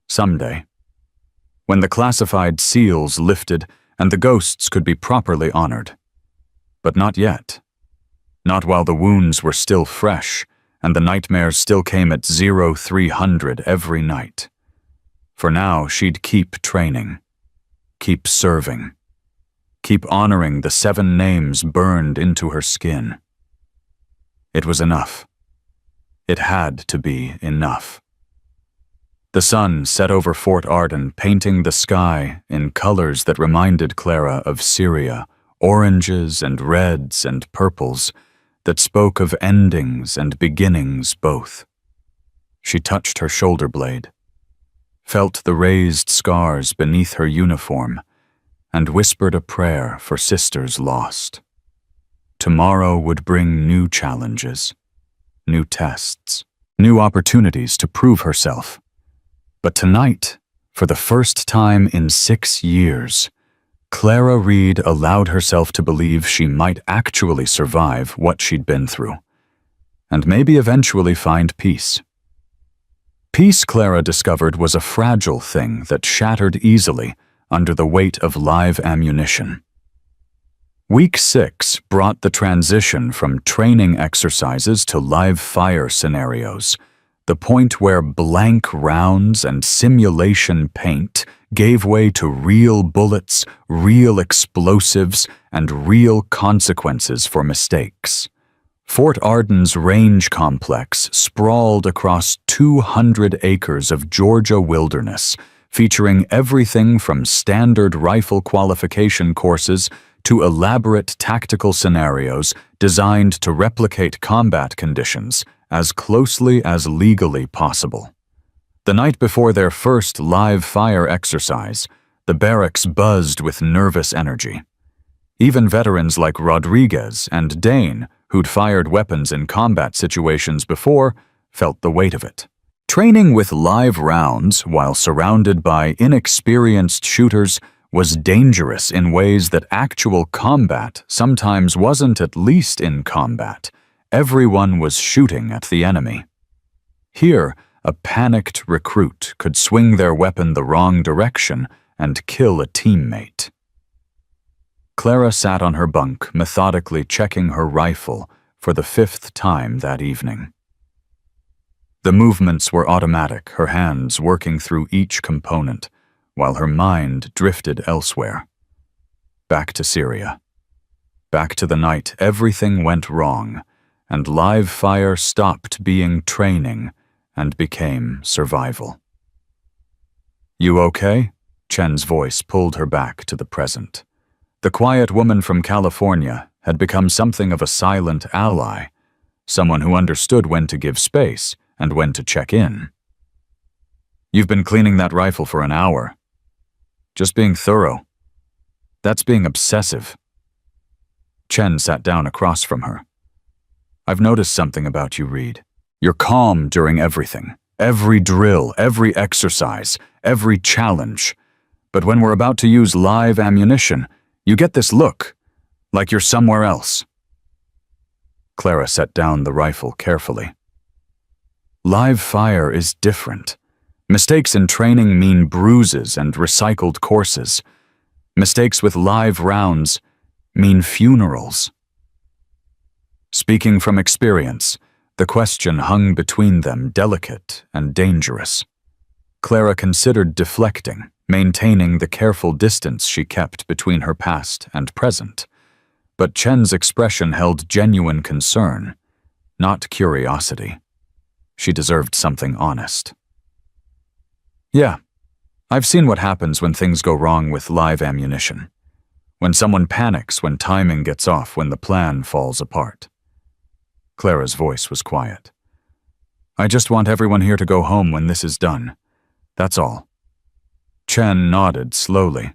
Someday. When the classified seals lifted and the ghosts could be properly honored. But not yet. Not while the wounds were still fresh and the nightmares still came at 0300 every night. For now, she'd keep training, keep serving, keep honoring the 7 names burned into her skin. It was enough. It had to be enough. The sun set over Fort Arden, painting the sky in colors that reminded Clara of Syria, oranges and reds and purples that spoke of endings and beginnings both. She touched her shoulder blade, felt the raised scars beneath her uniform, and whispered a prayer for sisters lost. Tomorrow would bring new challenges, new tests, new opportunities to prove herself. But tonight, for the first time in 6 years, Clara Reed allowed herself to believe she might actually survive what she'd been through, and maybe eventually find peace. Peace, Clara discovered, was a fragile thing that shattered easily under the weight of live ammunition. Week 6 brought the transition from training exercises to live fire scenarios, the point where blank rounds and simulation paint gave way to real bullets, real explosives, and real consequences for mistakes. Fort Arden's range complex sprawled across 200 acres of Georgia wilderness, featuring everything from standard rifle qualification courses to elaborate tactical scenarios designed to replicate combat conditions as closely as legally possible. The night before their first live fire exercise, the barracks buzzed with nervous energy. Even veterans like Rodriguez and Dane, who'd fired weapons in combat situations before, felt the weight of it. Training with live rounds while surrounded by inexperienced shooters was dangerous in ways that actual combat sometimes wasn't, at least in combat. Everyone was shooting at the enemy. Here, a panicked recruit could swing their weapon the wrong direction and kill a teammate. Clara sat on her bunk, methodically checking her rifle for the 5th time that evening. The movements were automatic, her hands working through each component, while her mind drifted elsewhere. Back to Syria. Back to the night everything went wrong, and live fire stopped being training and became survival. "You okay?" Chen's voice pulled her back to the present. The quiet woman from California had become something of a silent ally, someone who understood when to give space and when to check in. "You've been cleaning that rifle for an hour. Just being thorough. That's being obsessive." Chen sat down across from her. "I've noticed something about you, Reed. You're calm during everything. Every drill, every exercise, every challenge. But when we're about to use live ammunition, you get this look, like you're somewhere else." Clara set down the rifle carefully. Live fire is different. Mistakes in training mean bruises and recycled courses. Mistakes with live rounds mean funerals. Speaking from experience, the question hung between them, delicate and dangerous. Clara considered deflecting, maintaining the careful distance she kept between her past and present. But Chen's expression held genuine concern, not curiosity. She deserved something honest. "Yeah, I've seen what happens when things go wrong with live ammunition. When someone panics, when timing gets off, when the plan falls apart." Clara's voice was quiet. "I just want everyone here to go home when this is done. That's all." Chen nodded slowly.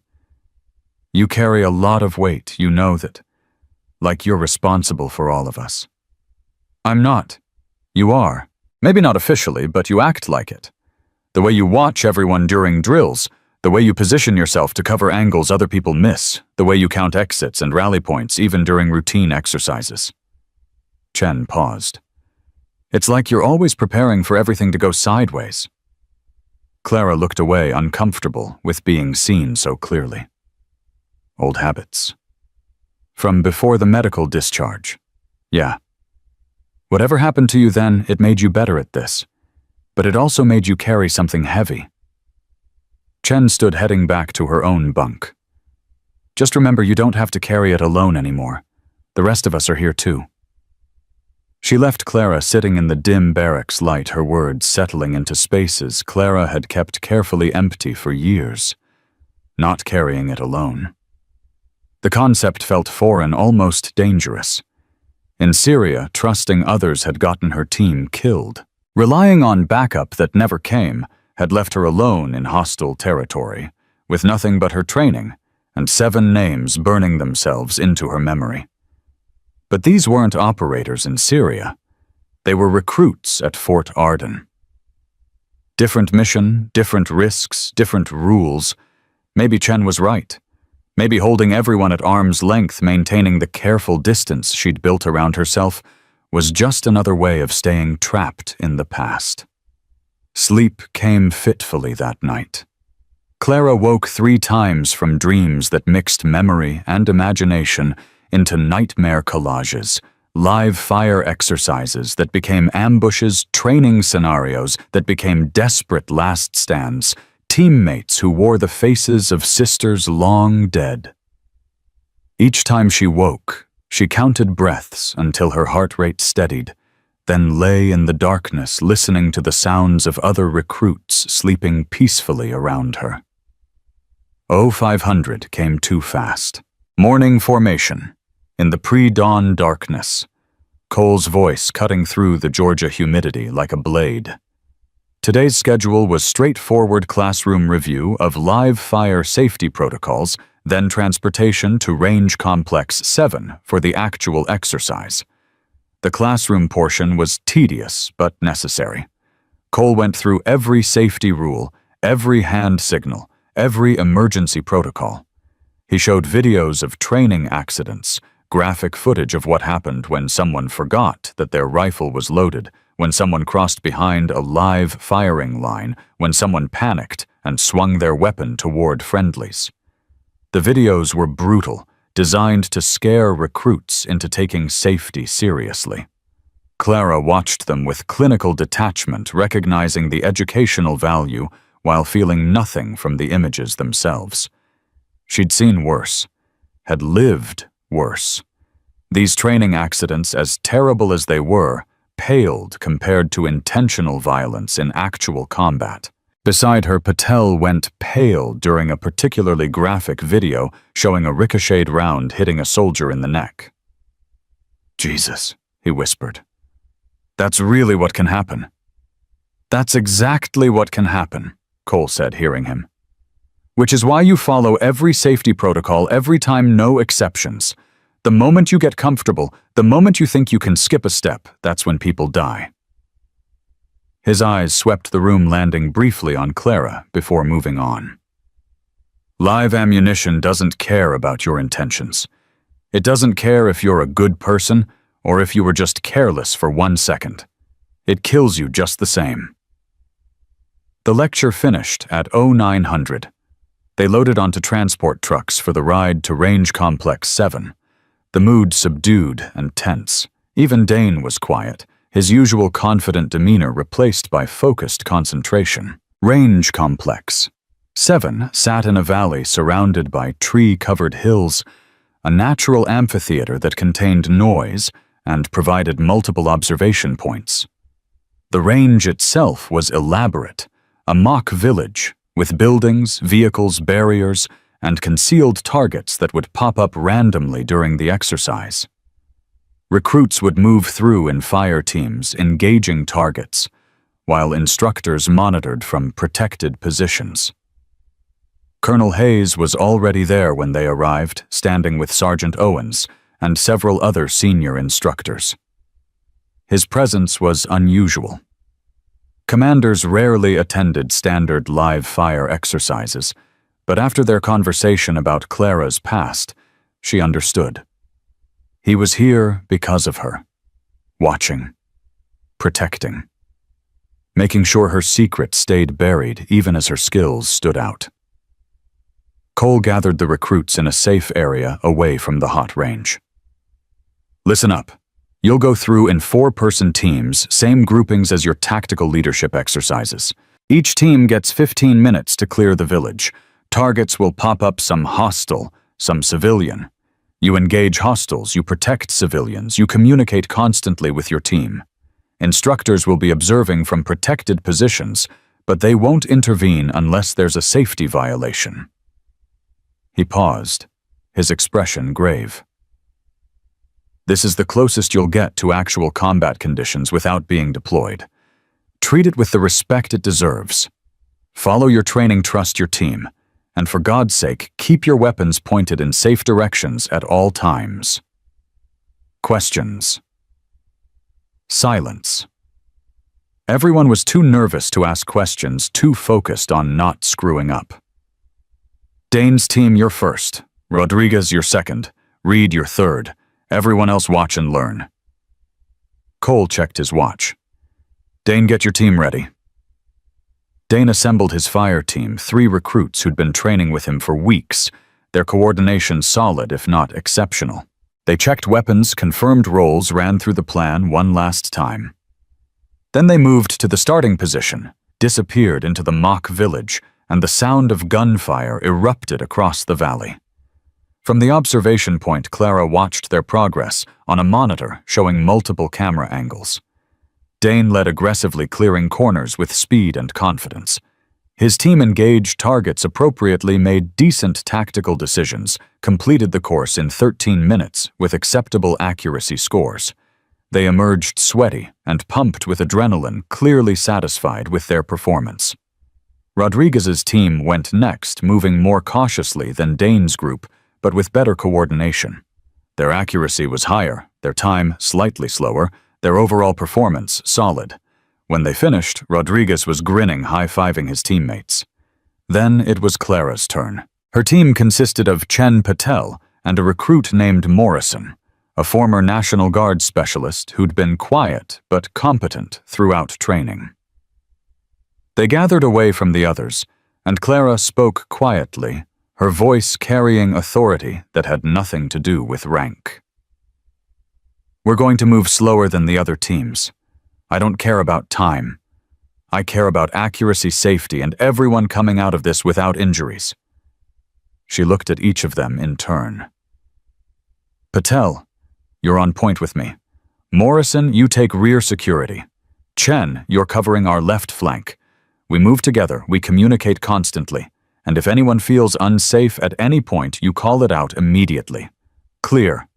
"You carry a lot of weight, you know that. Like you're responsible for all of us." "I'm not. You are. Maybe not officially, but you act like it. The way you watch everyone during drills, the way you position yourself to cover angles other people miss, the way you count exits and rally points even during routine exercises." Chen paused. "It's like you're always preparing for everything to go sideways." Clara looked away, uncomfortable with being seen so clearly. Old habits. From before the medical discharge. Yeah. Whatever happened to you then, it made you better at this. But it also made you carry something heavy. Chen stood heading back to her own bunk. "Just remember, you don't have to carry it alone anymore. The rest of us are here too." She left Clara sitting in the dim barracks light, her words settling into spaces Clara had kept carefully empty for years, not carrying it alone. The concept felt foreign, almost dangerous. In Syria, trusting others had gotten her team killed. Relying on backup that never came had left her alone in hostile territory, with nothing but her training and 7 names burning themselves into her memory. But these weren't operators in Syria. They were recruits at Fort Arden. Different mission, different risks, different rules. Maybe Chen was right. Maybe holding everyone at arm's length, maintaining the careful distance she'd built around herself, was just another way of staying trapped in the past. Sleep came fitfully that night. Clara woke 3 times from dreams that mixed memory and imagination into nightmare collages, live fire exercises that became ambushes, training scenarios that became desperate last stands, teammates who wore the faces of sisters long dead. Each time she woke, she counted breaths until her heart rate steadied, then lay in the darkness listening to the sounds of other recruits sleeping peacefully around her. 0500 came too fast. Morning formation. In the pre-dawn darkness, Cole's voice cutting through the Georgia humidity like a blade. Today's schedule was straightforward classroom review of live fire safety protocols, then transportation to Range Complex 7 for the actual exercise. The classroom portion was tedious but necessary. Cole went through every safety rule, every hand signal, every emergency protocol. He showed videos of training accidents, graphic footage of what happened when someone forgot that their rifle was loaded, when someone crossed behind a live firing line, when someone panicked and swung their weapon toward friendlies. The videos were brutal, designed to scare recruits into taking safety seriously. Clara watched them with clinical detachment, recognizing the educational value while feeling nothing from the images themselves. She'd seen worse, had lived worse. These training accidents, as terrible as they were, paled compared to intentional violence in actual combat. Beside her, Patel went pale during a particularly graphic video showing a ricocheted round hitting a soldier in the neck. "Jesus," he whispered. "That's really what can happen." "That's exactly what can happen," Cole said, hearing him. "Which is why you follow every safety protocol every time, no exceptions. The moment you get comfortable, the moment you think you can skip a step, that's when people die." His eyes swept the room, landing briefly on Clara before moving on. Live ammunition doesn't care about your intentions. It doesn't care if you're a good person or if you were just careless for 1 second. It kills you just the same. The lecture finished at 0900. They loaded onto transport trucks for the ride to Range Complex 7. The mood subdued and tense. Even Dane was quiet, his usual confident demeanor replaced by focused concentration. Range Complex 7 sat in a valley surrounded by tree-covered hills, a natural amphitheater that contained noise and provided multiple observation points. The range itself was elaborate, a mock village with buildings, vehicles, barriers, and concealed targets that would pop up randomly during the exercise. Recruits would move through in fire teams, engaging targets, while instructors monitored from protected positions. Colonel Hayes was already there when they arrived, standing with Sergeant Owens and several other senior instructors. His presence was unusual. Commanders rarely attended standard live fire exercises, but after their conversation about Clara's past, she understood. He was here because of her, watching, protecting, making sure her secret stayed buried even as her skills stood out. Cole gathered the recruits in a safe area away from the hot range. "Listen up. You'll go through in 4-person teams, same groupings as your tactical leadership exercises. Each team gets 15 minutes to clear the village. Targets will pop up, some hostile, some civilian. You engage hostiles, you protect civilians, you communicate constantly with your team. Instructors will be observing from protected positions, but they won't intervene unless there's a safety violation." He paused, his expression grave. "This is the closest you'll get to actual combat conditions without being deployed. Treat it with the respect it deserves. Follow your training, trust your team, and for God's sake, keep your weapons pointed in safe directions at all times." Questions. Silence. Everyone was too nervous to ask questions, too focused on not screwing up. "Dane's team, you're first. Rodriguez, you're second. Reed, you're third. Everyone else watch and learn." Cole checked his watch. "Dane, get your team ready." Dane assembled his fire team, 3 recruits who'd been training with him for weeks, their coordination solid if not exceptional. They checked weapons, confirmed roles, ran through the plan one last time. Then they moved to the starting position, disappeared into the mock village, and the sound of gunfire erupted across the valley. From the observation point, Clara watched their progress on a monitor showing multiple camera angles. Dane led aggressively, clearing corners with speed and confidence. His team engaged targets appropriately, made decent tactical decisions, completed the course in 13 minutes with acceptable accuracy scores. They emerged sweaty and pumped with adrenaline, clearly satisfied with their performance. Rodriguez's team went next, moving more cautiously than Dane's group, but with better coordination. Their accuracy was higher, their time slightly slower, their overall performance solid. When they finished, Rodriguez was grinning, high-fiving his teammates. Then it was Clara's turn. Her team consisted of Chen Patel and a recruit named Morrison, a former National Guard specialist who'd been quiet but competent throughout training. They gathered away from the others, and Clara spoke quietly, her voice carrying authority that had nothing to do with rank. We're going to move slower than the other teams. I don't care about time. I care about accuracy, safety, and everyone coming out of this without injuries." She looked at each of them in turn. "Patel, you're on point with me. Morrison, you take rear security. Chen, you're covering our left flank. We move together, we communicate constantly, and if anyone feels unsafe at any point, you call it out immediately. Clear."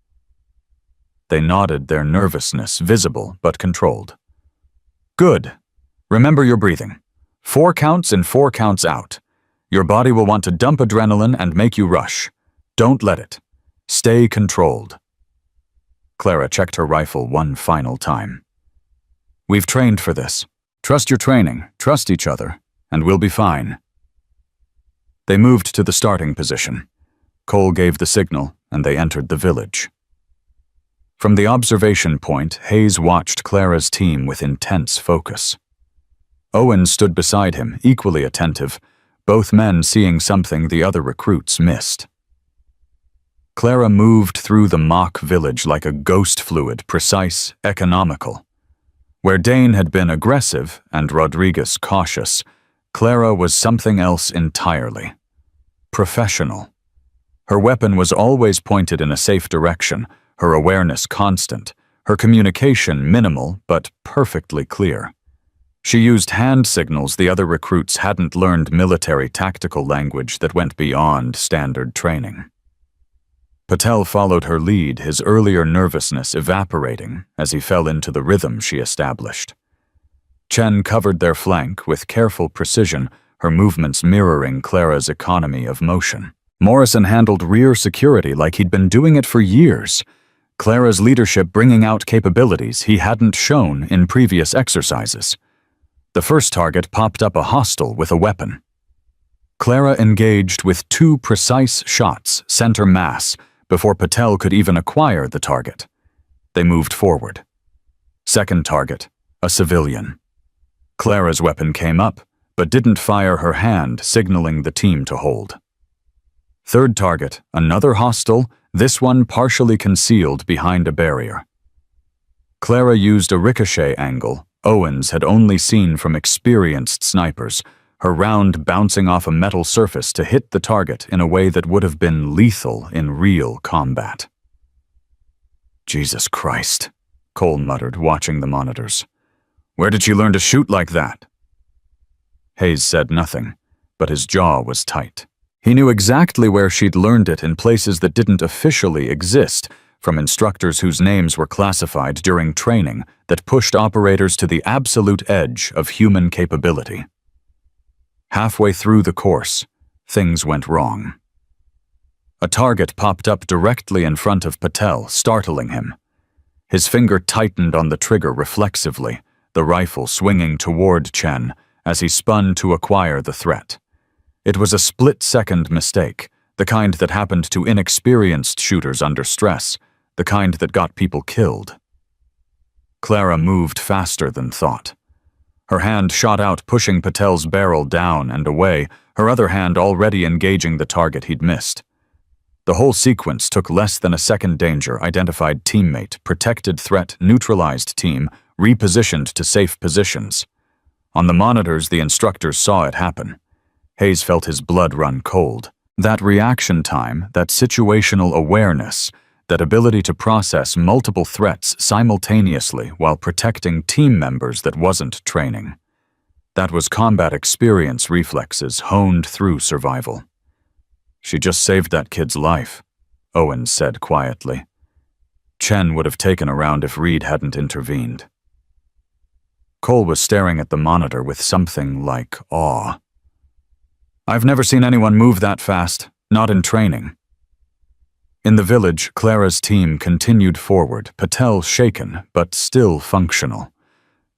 They nodded, their nervousness visible but controlled. "Good. Remember your breathing. 4 counts in, 4 counts out. Your body will want to dump adrenaline and make you rush. Don't let it. Stay controlled." Clara checked her rifle one final time. "We've trained for this. Trust your training, trust each other, and we'll be fine." They moved to the starting position. Cole gave the signal, and they entered the village. From the observation point, Hayes watched Clara's team with intense focus. Owen stood beside him, equally attentive, both men seeing something the other recruits missed. Clara moved through the mock village like a ghost fluid, precise, economical. Where Dane had been aggressive and Rodriguez cautious, Clara was something else entirely. Professional. Her weapon was always pointed in a safe direction, her awareness constant, her communication minimal but perfectly clear. She used hand signals the other recruits hadn't learned, military tactical language that went beyond standard training. Patel followed her lead, his earlier nervousness evaporating as he fell into the rhythm she established. Chen covered their flank with careful precision, her movements mirroring Clara's economy of motion. Morrison handled rear security like he'd been doing it for years, Clara's leadership bringing out capabilities he hadn't shown in previous exercises. The first target popped up a hostile with a weapon. Clara engaged with 2 precise shots, center mass, before Patel could even acquire the target. They moved forward. Second target, a civilian. Clara's weapon came up, but didn't fire her hand, signaling the team to hold. Third target, another hostile, this one partially concealed behind a barrier. Clara used a ricochet angle Owens had only seen from experienced snipers, her round bouncing off a metal surface to hit the target in a way that would have been lethal in real combat. "Jesus Christ," Cole muttered, watching the monitors. "Where did she learn to shoot like that?" Hayes said nothing, but his jaw was tight. He knew exactly where she'd learned it in places that didn't officially exist, from instructors whose names were classified during training that pushed operators to the absolute edge of human capability. Halfway through the course, things went wrong. A target popped up directly in front of Patel, startling him. His finger tightened on the trigger reflexively, the rifle swinging toward Chen as he spun to acquire the threat. It was a split-second mistake, the kind that happened to inexperienced shooters under stress, the kind that got people killed. Clara moved faster than thought. Her hand shot out, pushing Patel's barrel down and away, her other hand already engaging the target he'd missed. The whole sequence took less than a second. Danger, identified teammate, protected threat, neutralized team, repositioned to safe positions. On the monitors, the instructors saw it happen. Hayes felt his blood run cold. That reaction time, that situational awareness, that ability to process multiple threats simultaneously while protecting team members that wasn't training. That was combat experience reflexes honed through survival. "She just saved that kid's life," Owens said quietly. Chen would have taken a round if Reed hadn't intervened. Cole was staring at the monitor with something like awe. "I've never seen anyone move that fast, not in training." In the village, Clara's team continued forward, Patel shaken, but still functional.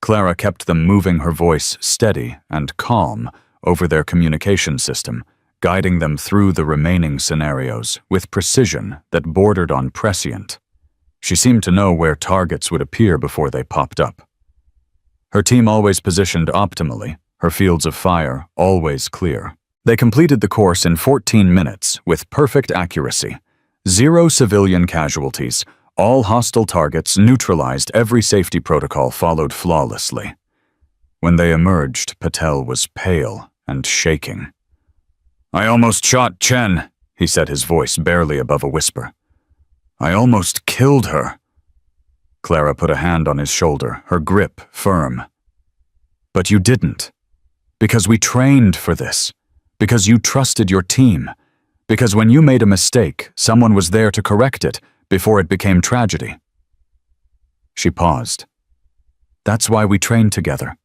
Clara kept them moving, her voice steady and calm over their communication system, guiding them through the remaining scenarios with precision that bordered on prescient. She seemed to know where targets would appear before they popped up. Her team always positioned optimally, her fields of fire always clear. They completed the course in 14 minutes with perfect accuracy. 0 civilian casualties, All hostile targets neutralized, every safety protocol followed flawlessly. When they emerged, Patel was pale and shaking. "I almost shot Chen," he said, his voice barely above a whisper. "I almost killed her." Clara put a hand on his shoulder, her grip firm. "But you didn't. Because we trained for this. Because you trusted your team. Because when you made a mistake, someone was there to correct it before it became tragedy." She paused. "That's why we train together.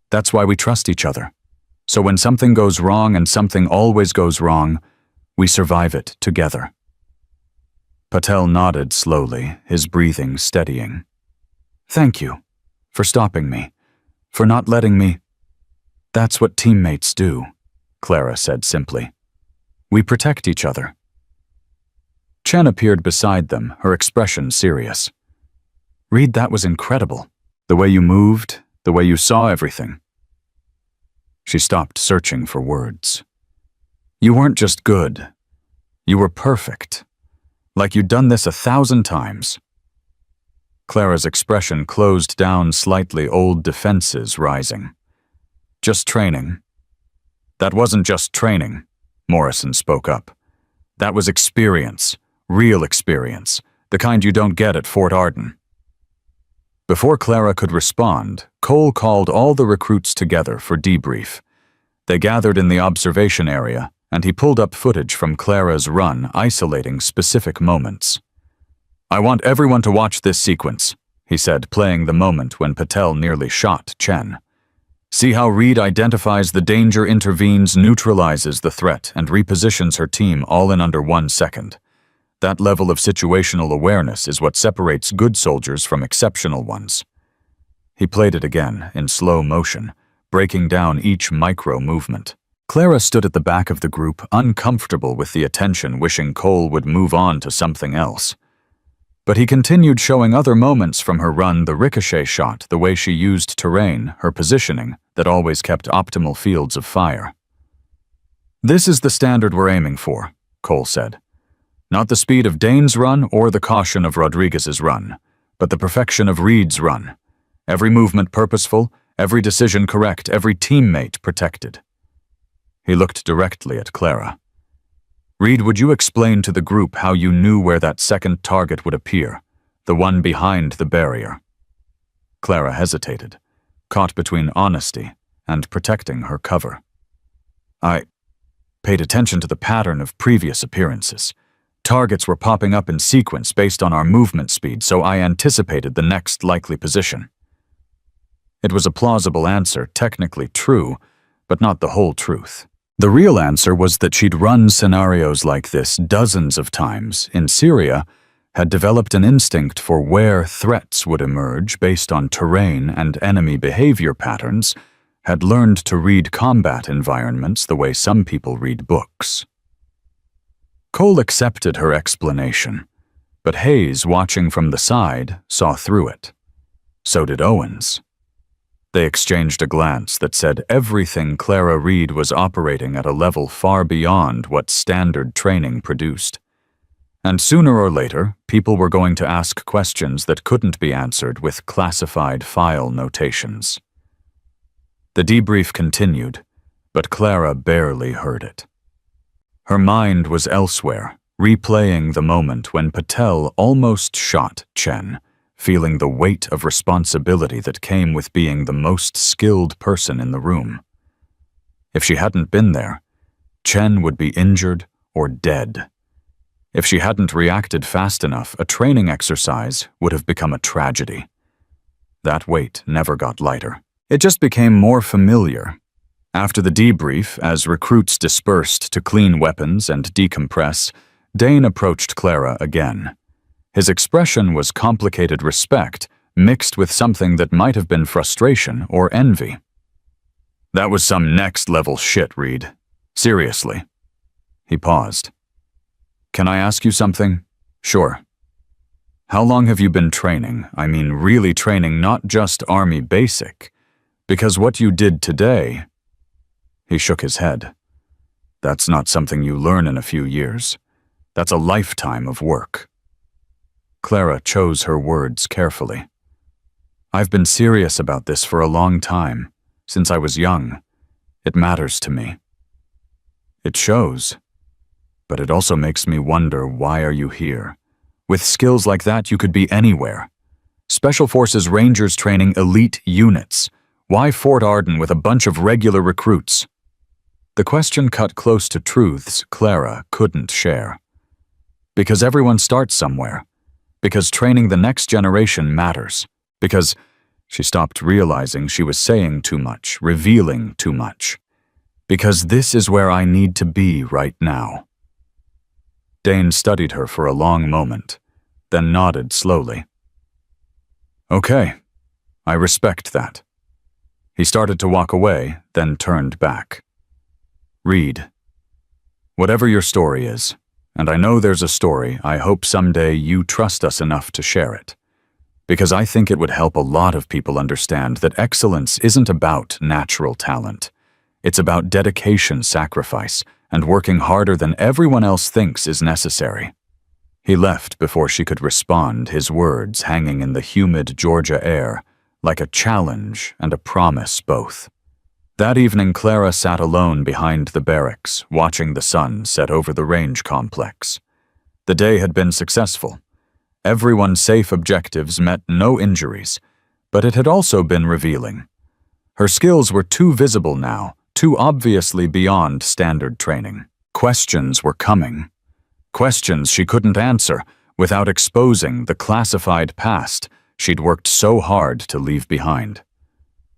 That's why we trust each other. So when something goes wrong, and something always goes wrong, we survive it together." Patel nodded slowly, his breathing steadying. "Thank you for stopping me, for not letting me—" "That's what teammates do," Clara said simply. "We protect each other." Chen appeared beside them, her expression serious. "Reed, that was incredible. The way you moved, the way you saw everything." She stopped searching for words. "You weren't just good. You were perfect. Like you'd done this 1,000 times." Clara's expression closed down slightly, old defenses rising. "Just training." "That wasn't just training," Morrison spoke up. "That was experience, real experience, the kind you don't get at Fort Arden." Before Clara could respond, Cole called all the recruits together for debrief. They gathered in the observation area, and he pulled up footage from Clara's run, isolating specific moments. "I want everyone to watch this sequence," he said, playing the moment when Patel nearly shot Chen. "See how Reed identifies the danger, intervenes, neutralizes the threat, and repositions her team all in under 1 second. That level of situational awareness is what separates good soldiers from exceptional ones." He played it again, in slow motion, breaking down each micro-movement. Clara stood at the back of the group, uncomfortable with the attention, wishing Cole would move on to something else. But he continued showing other moments from her run, the ricochet shot, the way she used terrain, her positioning, that always kept optimal fields of fire. "This is the standard we're aiming for," Cole said. "Not the speed of Dane's run or the caution of Rodriguez's run, but the perfection of Reed's run. Every movement purposeful, every decision correct, every teammate protected." He looked directly at Clara. "Reed, would you explain to the group how you knew where that second target would appear, the one behind the barrier?" Clara hesitated, caught between honesty and protecting her cover. "I paid attention to the pattern of previous appearances. Targets were popping up in sequence based on our movement speed, so I anticipated the next likely position." It was a plausible answer, technically true, but not the whole truth. The real answer was that she'd run scenarios like this dozens of times in Syria, had developed an instinct for where threats would emerge based on terrain and enemy behavior patterns, had learned to read combat environments the way some people read books. Cole accepted her explanation, but Hayes, watching from the side, saw through it. So did Owens. They exchanged a glance that said everything Clara Reed was operating at a level far beyond what standard training produced. And sooner or later, people were going to ask questions that couldn't be answered with classified file notations. The debrief continued, but Clara barely heard it. Her mind was elsewhere, replaying the moment when Patel almost shot Chen, feeling the weight of responsibility that came with being the most skilled person in the room. If she hadn't been there, Chen would be injured or dead. If she hadn't reacted fast enough, a training exercise would have become a tragedy. That weight never got lighter. It just became more familiar. After the debrief, as recruits dispersed to clean weapons and decompress, Dane approached Clara again. His expression was complicated respect, mixed with something that might have been frustration or envy. "That was some next-level shit, Reed. Seriously." He paused. "Can I ask you something?" "Sure." "How long have you been training? I mean, really training, not just Army basic. Because what you did today—" He shook his head. "That's not something you learn in a few years. That's a lifetime of work." Clara chose her words carefully. I've been serious about this for a long time, since I was young. It matters to me. It shows, but it also makes me wonder, why are you here? With skills like that, you could be anywhere. Special Forces Rangers training elite units. Why Fort Arden with a bunch of regular recruits? The question cut close to truths Clara couldn't share. Because everyone starts somewhere. Because training the next generation matters. Because she stopped realizing she was saying too much, revealing too much. Because this is where I need to be right now. Dane studied her for a long moment, then nodded slowly. Okay, I respect that. He started to walk away, then turned back. Reed, whatever your story is, and I know there's a story, I hope someday you trust us enough to share it. Because I think it would help a lot of people understand that excellence isn't about natural talent. It's about dedication, sacrifice, and working harder than everyone else thinks is necessary. He left before she could respond, his words hanging in the humid Georgia air, like a challenge and a promise both. That evening, Clara sat alone behind the barracks, watching the sun set over the range complex. The day had been successful. Everyone's safe objectives met no injuries, but it had also been revealing. Her skills were too visible now, too obviously beyond standard training. Questions were coming. Questions she couldn't answer without exposing the classified past she'd worked so hard to leave behind.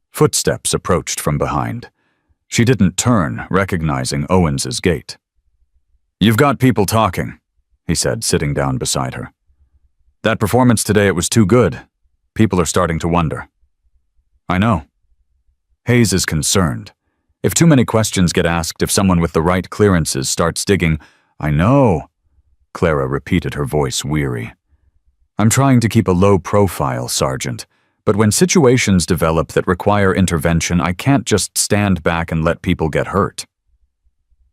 Footsteps approached from behind. She didn't turn, recognizing Owens's gait. "You've got people talking," he said, sitting down beside her. "That performance today, it was too good. People are starting to wonder." "I know." Hayes is concerned. If too many questions get asked, if someone with the right clearances starts digging, "I know." Clara repeated, her voice weary. "I'm trying to keep a low profile, Sergeant, but when situations develop that require intervention, I can't just stand back and let people get hurt."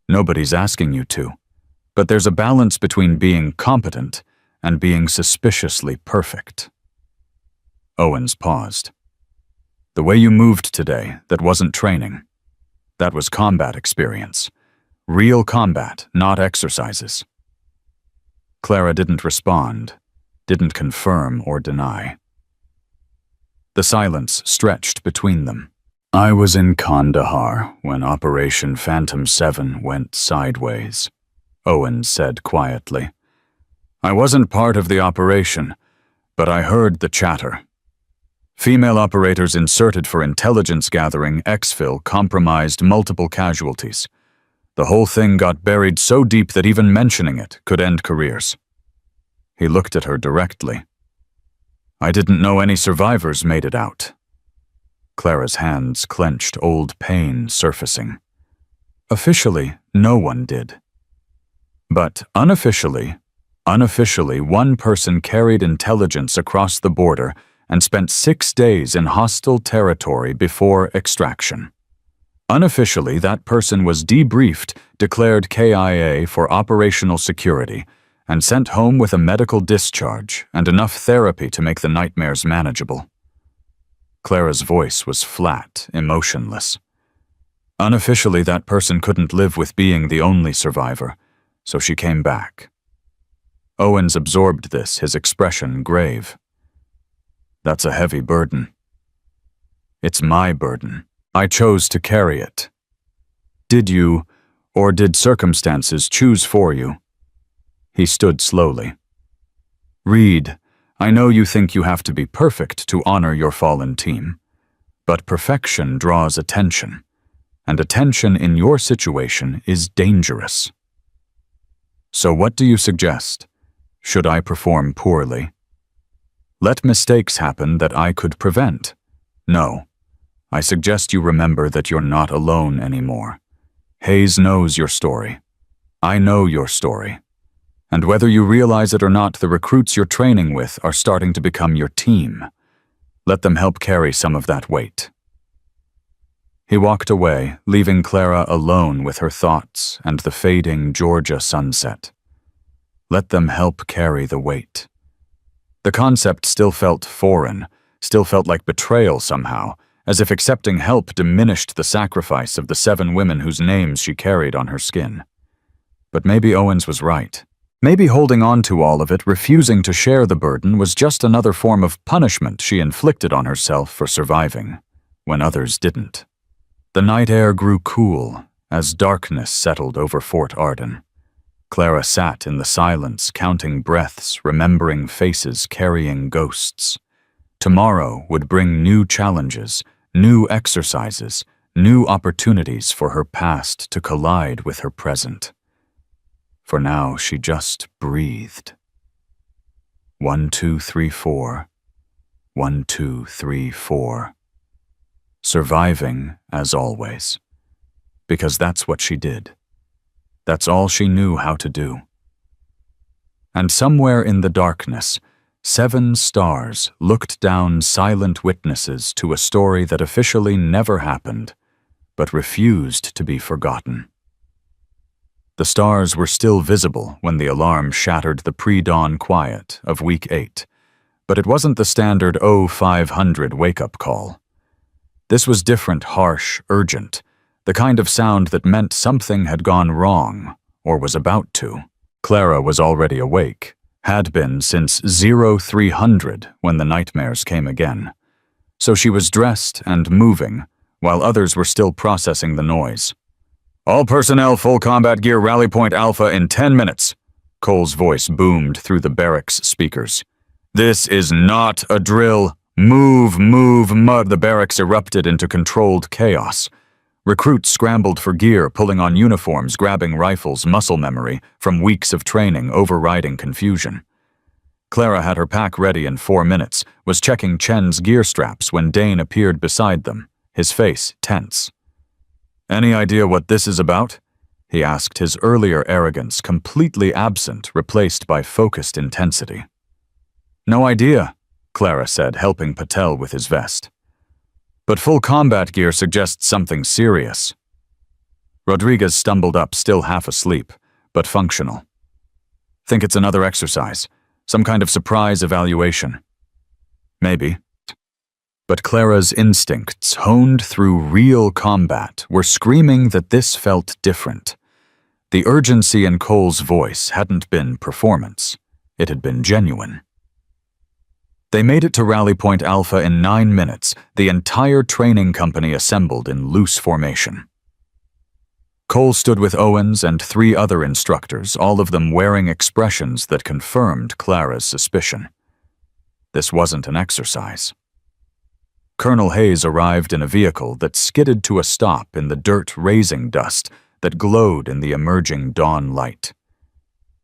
"Nobody's asking you to, but there's a balance between being competent and being suspiciously perfect." Owens paused. "The way you moved today, that wasn't training. That was combat experience. Real combat, not exercises." Clara didn't respond, didn't confirm or deny. The silence stretched between them. "I was in Kandahar when Operation Phantom 7 went sideways," Owens said quietly. "I wasn't part of the operation, but I heard the chatter. Female operators inserted for intelligence gathering, exfil, compromised multiple casualties. The whole thing got buried so deep that even mentioning it could end careers." He looked at her directly. "I didn't know any survivors made it out." Clara's hands clenched, old pain surfacing. "Officially, no one did. But unofficially, one person carried intelligence across the border and spent 6 days in hostile territory before extraction. Unofficially, that person was debriefed, declared KIA for operational security, and sent home with a medical discharge and enough therapy to make the nightmares manageable." Clara's voice was flat, emotionless. Unofficially, that person couldn't live with being the only survivor, so she came back. Owens absorbed this, his expression grave. "That's a heavy burden." "It's my burden. I chose to carry it." "Did you, or did circumstances choose for you?" He stood slowly. "Reed, I know you think you have to be perfect to honor your fallen team, but perfection draws attention, and attention in your situation is dangerous. So what do you suggest? Should I perform poorly? Let mistakes happen that I could prevent? No. I suggest you remember that you're not alone anymore. Hayes knows your story. I know your story. And whether you realize it or not, the recruits you're training with are starting to become your team. Let them help carry some of that weight." He walked away, leaving Clara alone with her thoughts and the fading Georgia sunset. Let them help carry the weight. The concept still felt foreign, still felt like betrayal somehow, as if accepting help diminished the sacrifice of the 7 women whose names she carried on her skin. But maybe Owens was right. Maybe holding on to all of it, refusing to share the burden, was just another form of punishment she inflicted on herself for surviving, when others didn't. The night air grew cool as darkness settled over Fort Arden. Clara sat in the silence, counting breaths, remembering faces carrying ghosts. Tomorrow would bring new challenges, new exercises, new opportunities for her past to collide with her present. For now, she just breathed. 1, 2, 3, 4. 1, 2, 3, 4. Surviving, as always. Because that's what she did. That's all she knew how to do. And somewhere in the darkness, 7 stars looked down silent witnesses to a story that officially never happened, but refused to be forgotten. The stars were still visible when the alarm shattered the pre-dawn quiet of Week 8, but it wasn't the standard 0500 wake-up call. This was different, harsh, urgent, the kind of sound that meant something had gone wrong, or was about to. Clara was already awake, had been since 0300 when the nightmares came again. So she was dressed and moving, while others were still processing the noise. "All personnel, full combat gear, rally point Alpha in 10 minutes. Cole's voice boomed through the barracks speakers. "This is not a drill. Move, move, mud." The barracks erupted into controlled chaos. Recruits scrambled for gear, pulling on uniforms, grabbing rifles, muscle memory from weeks of training overriding confusion. Clara had her pack ready in 4 minutes, was checking Chen's gear straps when Dane appeared beside them, his face tense. "Any idea what this is about?" he asked, his earlier arrogance completely absent, replaced by focused intensity. "No idea," Clara said, helping Patel with his vest. "But full combat gear suggests something serious." Rodriguez stumbled up, still half asleep, but functional. "Think it's another exercise, some kind of surprise evaluation." "Maybe." But Clara's instincts, honed through real combat, were screaming that this felt different. The urgency in Cole's voice hadn't been performance. It had been genuine. They made it to Rally Point Alpha in 9 minutes, the entire training company assembled in loose formation. Cole stood with Owens and 3 other instructors, all of them wearing expressions that confirmed Clara's suspicion. This wasn't an exercise. Colonel Hayes arrived in a vehicle that skidded to a stop in the dirt-raising dust that glowed in the emerging dawn light.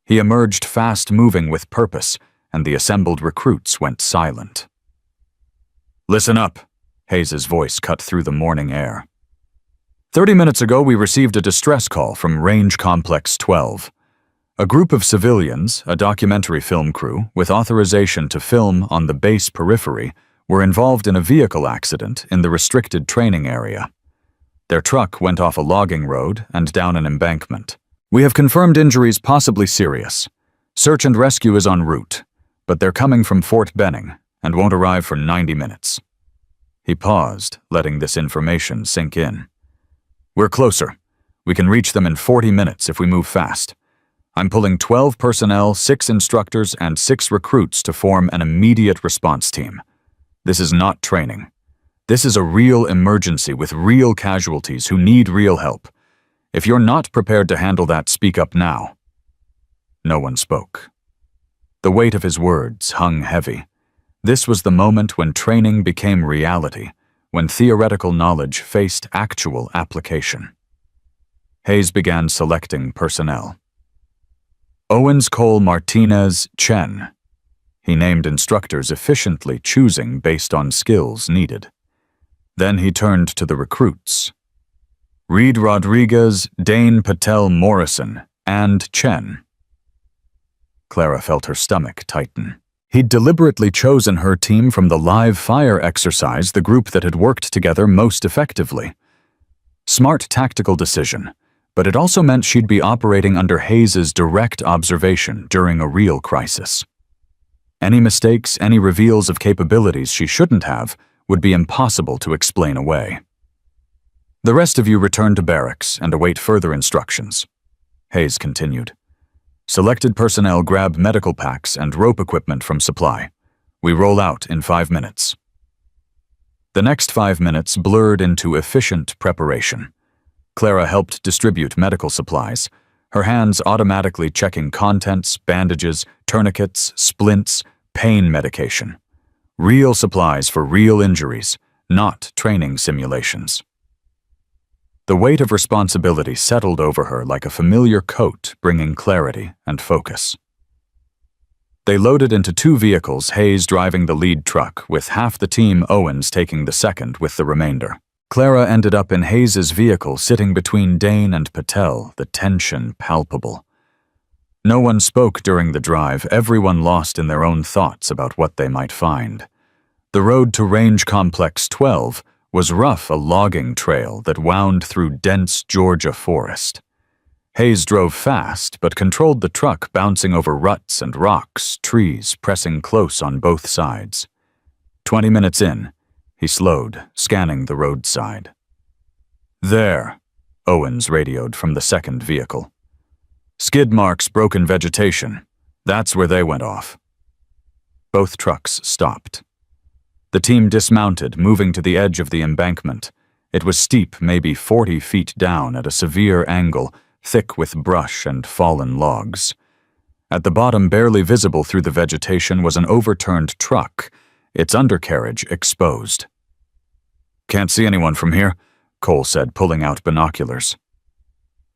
He emerged fast-moving with purpose, and the assembled recruits went silent. "Listen up," Hayes's voice cut through the morning air. 30 minutes ago, we received a distress call from Range Complex 12. A group of civilians, a documentary film crew, with authorization to film on the base periphery, were involved in a vehicle accident in the restricted training area. Their truck went off a logging road and down an embankment. "We have confirmed injuries possibly serious. Search and rescue is en route, but they're coming from Fort Benning and won't arrive for 90 minutes. He paused, letting this information sink in. "We're closer. We can reach them in 40 minutes if we move fast. I'm pulling 12 personnel, 6 instructors, and 6 recruits to form an immediate response team. This is not training. This is a real emergency with real casualties who need real help. If you're not prepared to handle that, speak up now." No one spoke. The weight of his words hung heavy. This was the moment when training became reality, when theoretical knowledge faced actual application. Hayes began selecting personnel. Owens, Cole, Martinez, Chen. He named instructors efficiently, choosing based on skills needed. Then he turned to the recruits. Reed Rodriguez, Dane Patel Morrison, and Chen. Clara felt her stomach tighten. He'd deliberately chosen her team from the live fire exercise, the group that had worked together most effectively. Smart tactical decision, but it also meant she'd be operating under Hayes's direct observation during a real crisis. Any mistakes, any reveals of capabilities she shouldn't have, would be impossible to explain away. The rest of you return to barracks and await further instructions, Hayes continued. Selected personnel grab medical packs and rope equipment from supply. We roll out in 5 minutes. The next 5 minutes blurred into efficient preparation. Clara helped distribute medical supplies, her hands automatically checking contents, bandages, tourniquets, splints, pain medication. Real supplies for real injuries, not training simulations. The weight of responsibility settled over her like a familiar coat, bringing clarity and focus. They loaded into 2 vehicles, Hayes driving the lead truck, with half the team, Owens taking the second with the remainder. Clara ended up in Hayes's vehicle, sitting between Dane and Patel, the tension palpable. No one spoke during the drive, everyone lost in their own thoughts about what they might find. The road to Range Complex 12 was rough, a logging trail that wound through dense Georgia forest. Hayes drove fast, but controlled the truck, bouncing over ruts and rocks, trees pressing close on both sides. 20 minutes in, he slowed, scanning the roadside. There, Owens radioed from the second vehicle. Skid marks, broken vegetation. That's where they went off. Both trucks stopped. The team dismounted, moving to the edge of the embankment. It was steep, maybe 40 feet down at a severe angle, thick with brush and fallen logs. At the bottom, barely visible through the vegetation, was an overturned truck, its undercarriage exposed. Can't see anyone from here, Cole said, pulling out binoculars.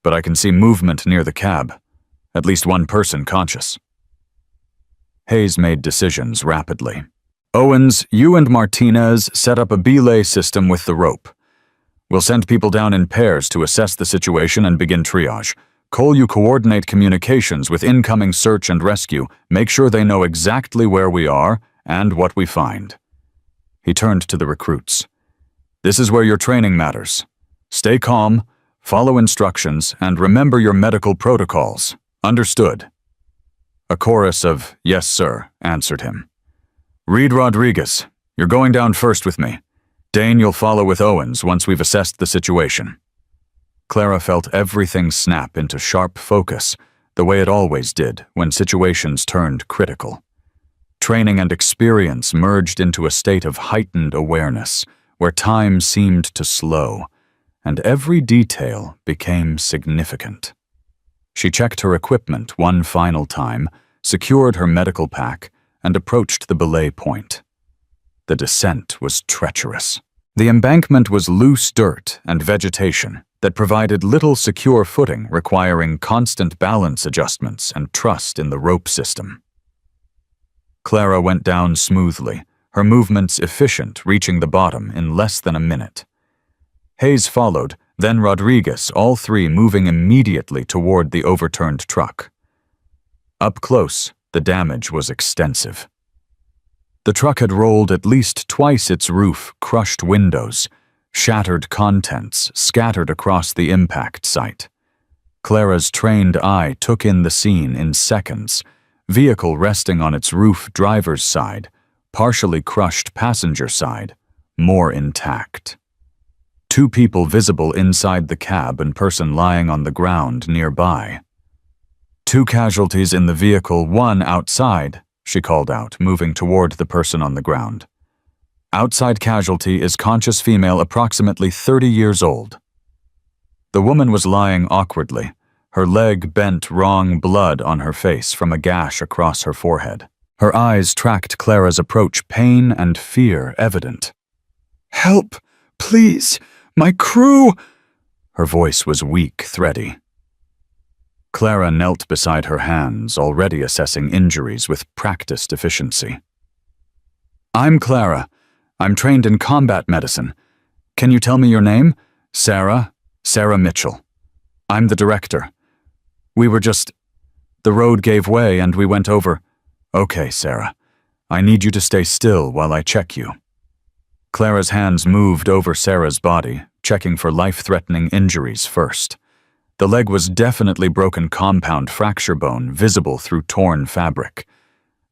But I can see movement near the cab. At least one person conscious. Hayes made decisions rapidly. Owens, you and Martinez set up a belay system with the rope. We'll send people down in pairs to assess the situation and begin triage. Cole, you coordinate communications with incoming search and rescue. Make sure they know exactly where we are and what we find. He turned to the recruits. This is where your training matters. Stay calm, follow instructions, and remember your medical protocols. Understood? A chorus of, "Yes, sir," answered him. Reed Rodriguez, you're going down first with me. Dane, you'll follow with Owens once we've assessed the situation. Clara felt everything snap into sharp focus, the way it always did when situations turned critical. Training and experience merged into a state of heightened awareness, where time seemed to slow, and every detail became significant. She checked her equipment one final time, secured her medical pack, and approached the belay point. The descent was treacherous. The embankment was loose dirt and vegetation that provided little secure footing, requiring constant balance adjustments and trust in the rope system. Clara went down smoothly, her movements efficient, reaching the bottom in less than a minute. Hayes followed, then Rodriguez, all three moving immediately toward the overturned truck. Up close, the damage was extensive. The truck had rolled at least twice its roof, crushed windows, shattered contents scattered across the impact site. Clara's trained eye took in the scene in seconds, vehicle resting on its roof, driver's side, partially crushed passenger side, more intact. 2 people visible inside the cab and person lying on the ground nearby. 2 casualties in the vehicle, 1 outside, she called out, moving toward the person on the ground. Outside casualty is conscious female, approximately 30 years old. The woman was lying awkwardly, her leg bent wrong, blood on her face from a gash across her forehead. Her eyes tracked Clara's approach, pain and fear evident. "Help, please, my crew!" Her voice was weak, thready. Clara knelt beside her hands, already assessing injuries with practiced efficiency. "I'm Clara. I'm trained in combat medicine. Can you tell me your name?" "Sarah Mitchell. I'm the director. We were just... The road gave way and we went over..." "Okay, Sarah. I need you to stay still while I check you." Clara's hands moved over Sarah's body, checking for life-threatening injuries first. The leg was definitely broken, compound fracture bone visible through torn fabric.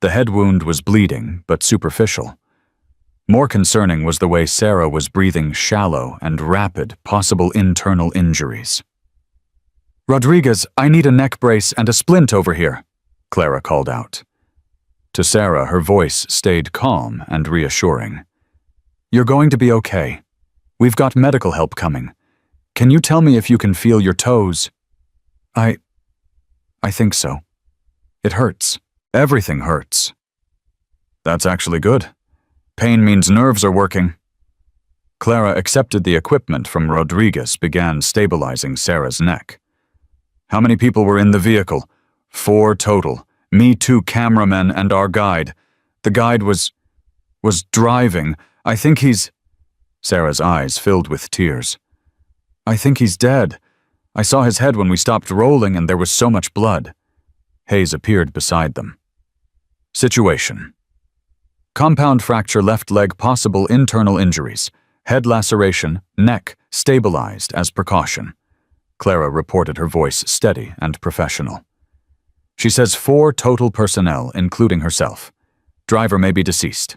The head wound was bleeding, but superficial. More concerning was the way Sarah was breathing shallow and rapid, possible internal injuries. "Rodriguez, I need a neck brace and a splint over here," Clara called out. To Sarah, her voice stayed calm and reassuring. "You're going to be okay. We've got medical help coming. Can you tell me if you can feel your toes?" I think so. It hurts. Everything hurts." "That's actually good. Pain means nerves are working." Clara accepted the equipment from Rodriguez, began stabilizing Sarah's neck. "How many people were in the vehicle?" "4 total. Me, 2 cameramen, and our guide. The guide was driving. I think he's—" Sarah's eyes filled with tears. "I think he's dead. I saw his head when we stopped rolling and there was so much blood." Hayes appeared beside them. Situation: compound fracture left leg, possible internal injuries. Head laceration, neck stabilized as precaution. Clara reported, her voice steady and professional. She says 4 total personnel, including herself. Driver may be deceased.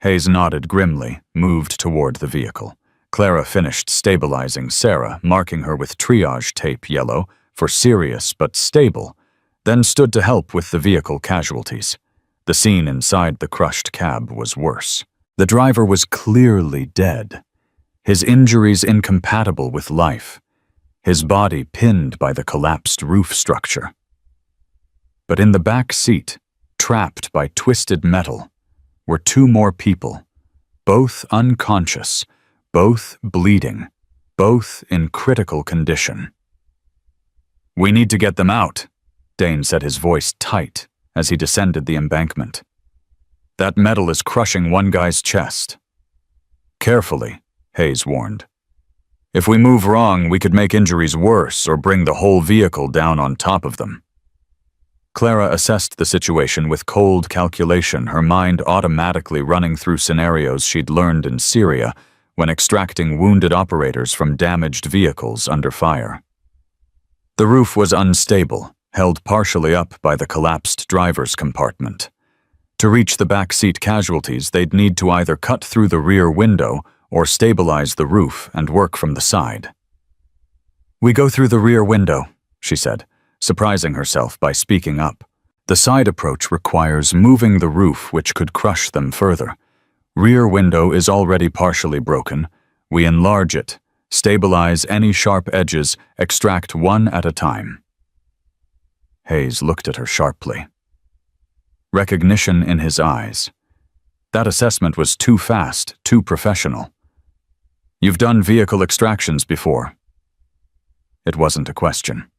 Hayes nodded grimly, moved toward the vehicle. Clara finished stabilizing Sarah, marking her with triage tape yellow for serious but stable, then stood to help with the vehicle casualties. The scene inside the crushed cab was worse. The driver was clearly dead, his injuries incompatible with life, his body pinned by the collapsed roof structure. But in the back seat, trapped by twisted metal, were 2 more people, both unconscious, both bleeding, both in critical condition. "We need to get them out," Dane said, his voice tight as he descended the embankment. "That metal is crushing one guy's chest." "Carefully," Hayes warned. "If we move wrong, we could make injuries worse or bring the whole vehicle down on top of them." Clara assessed the situation with cold calculation, her mind automatically running through scenarios she'd learned in Syria when extracting wounded operators from damaged vehicles under fire. The roof was unstable, held partially up by the collapsed driver's compartment. To reach the backseat casualties, they'd need to either cut through the rear window or stabilize the roof and work from the side. "We go through the rear window," she said, surprising herself by speaking up. "The side approach requires moving the roof, which could crush them further. Rear window is already partially broken. We enlarge it, stabilize any sharp edges, extract one at a time." Hayes looked at her sharply. Recognition in his eyes. That assessment was too fast, too professional. "You've done vehicle extractions before." It wasn't a question.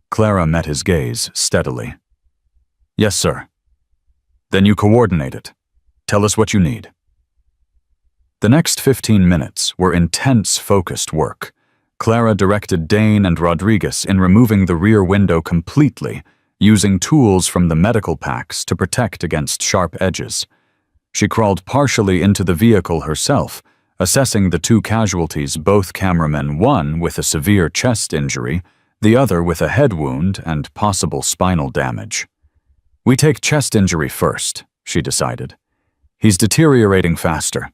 Clara met his gaze steadily. "Yes, sir." "Then you coordinate it. Tell us what you need." The next 15 minutes were intense, focused work. Clara directed Dane and Rodriguez in removing the rear window completely, using tools from the medical packs to protect against sharp edges. She crawled partially into the vehicle herself, assessing the 2 casualties, both cameramen, one with a severe chest injury, the other with a head wound and possible spinal damage. "We take chest injury first," she decided. "He's deteriorating faster.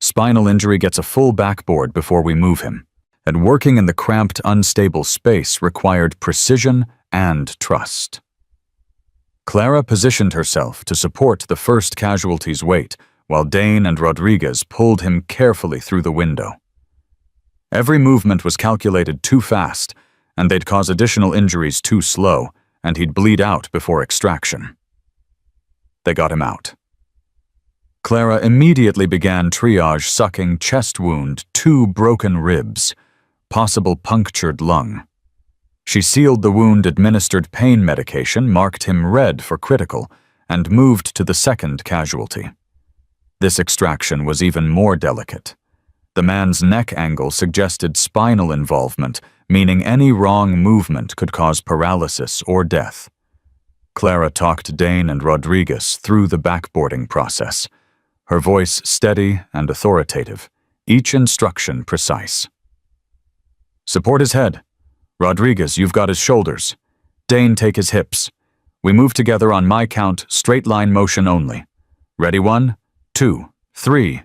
Spinal injury gets a full backboard before we move him, and working in the cramped, unstable space required precision and trust." Clara positioned herself to support the first casualty's weight, while Dane and Rodriguez pulled him carefully through the window. Every movement was calculated too fast, and they'd cause additional injuries too slow, and he'd bleed out before extraction. They got him out. Clara immediately began triage, sucking chest wound, 2 broken ribs, possible punctured lung. She sealed the wound, administered pain medication, marked him red for critical, and moved to the second casualty. This extraction was even more delicate. The man's neck angle suggested spinal involvement, meaning any wrong movement could cause paralysis or death. Clara talked Dane and Rodriguez through the backboarding process, her voice steady and authoritative, each instruction precise. "Support his head. Rodriguez, you've got his shoulders. Dane, take his hips. We move together on my count, straight line motion only. Ready? 1, 2, 3.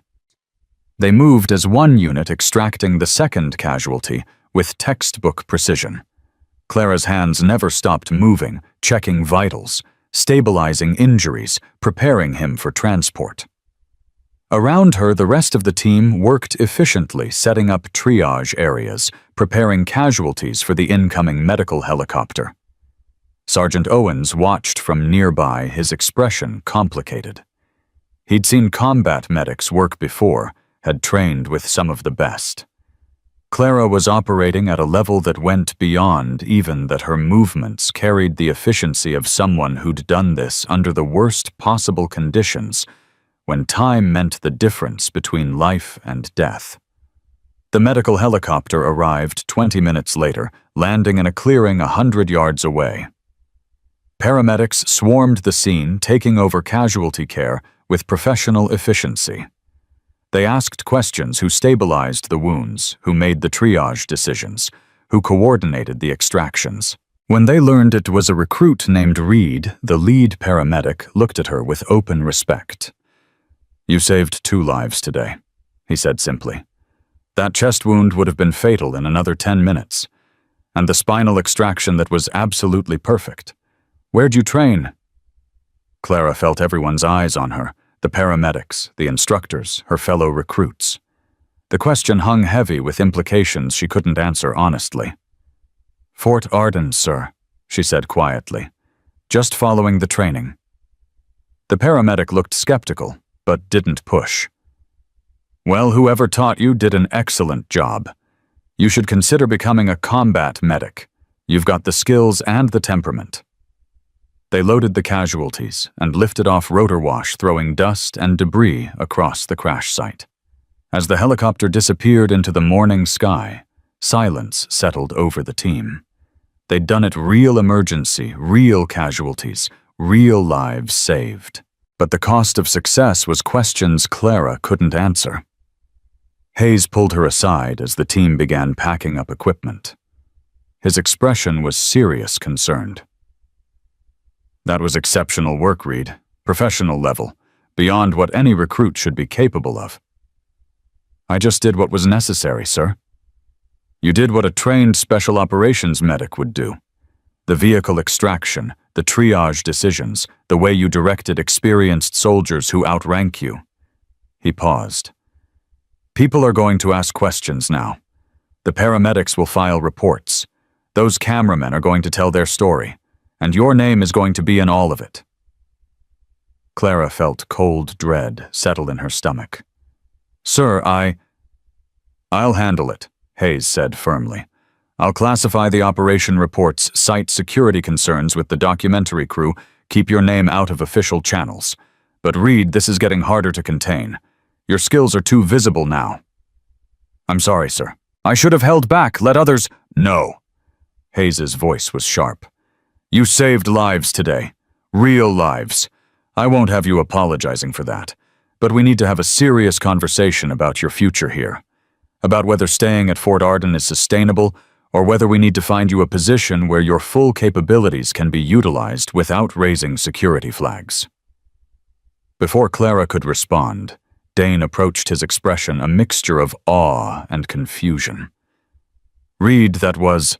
They moved as one unit, extracting the second casualty with textbook precision. Clara's hands never stopped moving, checking vitals, stabilizing injuries, preparing him for transport. Around her, the rest of the team worked efficiently, setting up triage areas, preparing casualties for the incoming medical helicopter. Sergeant Owens watched from nearby, his expression complicated. He'd seen combat medics work before, had trained with some of the best. Clara was operating at a level that went beyond even that her movements carried the efficiency of someone who'd done this under the worst possible conditions, when time meant the difference between life and death. The medical helicopter arrived 20 minutes later, landing in a clearing 100 yards away. Paramedics swarmed the scene, taking over casualty care with professional efficiency. They asked questions: who stabilized the wounds, who made the triage decisions, who coordinated the extractions. When they learned it was a recruit named Reed, the lead paramedic looked at her with open respect. "You saved 2 lives today," he said simply. "That chest wound would have been fatal in another 10 minutes. And the spinal extraction that was absolutely perfect. Where'd you train?" Clara felt everyone's eyes on her, the paramedics, the instructors, her fellow recruits. The question hung heavy with implications she couldn't answer honestly. "Fort Arden, sir," she said quietly. "Just following the training." The paramedic looked skeptical, but didn't push. "Well, whoever taught you did an excellent job. You should consider becoming a combat medic. You've got the skills and the temperament." They loaded the casualties and lifted off rotor wash, throwing dust and debris across the crash site. As the helicopter disappeared into the morning sky, silence settled over the team. They'd done it: real emergency, real casualties, real lives saved. But the cost of success was questions Clara couldn't answer. Hayes pulled her aside as the team began packing up equipment. His expression was serious, concerned. "That was exceptional work, Reed. Professional level, beyond what any recruit should be capable of." "I just did what was necessary, sir." "You did what a trained special operations medic would do. The vehicle extraction, the triage decisions, the way you directed experienced soldiers who outrank you." He paused. "People are going to ask questions now. The paramedics will file reports. Those cameramen are going to tell their story, and your name is going to be in all of it." Clara felt cold dread settle in her stomach. "Sir, I'll handle it," Hayes said firmly. "I'll classify the operation reports, cite security concerns with the documentary crew, keep your name out of official channels. But Reed, this is getting harder to contain. Your skills are too visible now." "I'm sorry, sir. I should have held back, let others—" "No." Hayes's voice was sharp. "You saved lives today. Real lives. I won't have you apologizing for that. But we need to have a serious conversation about your future here. About whether staying at Fort Arden is sustainable, or whether we need to find you a position where your full capabilities can be utilized without raising security flags." Before Clara could respond, Dane approached, his expression a mixture of awe and confusion. "Reed, that was—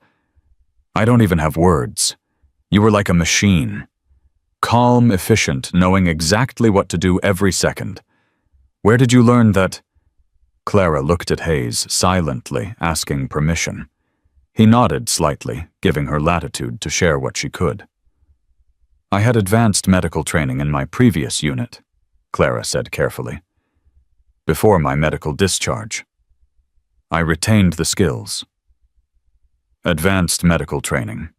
I don't even have words. You were like a machine. Calm, efficient, knowing exactly what to do every second. Where did you learn that—" Clara looked at Hayes silently, asking permission. He nodded slightly, giving her latitude to share what she could. "I had advanced medical training in my previous unit," Clara said carefully. "Before my medical discharge. I retained the skills." "Advanced medical training,"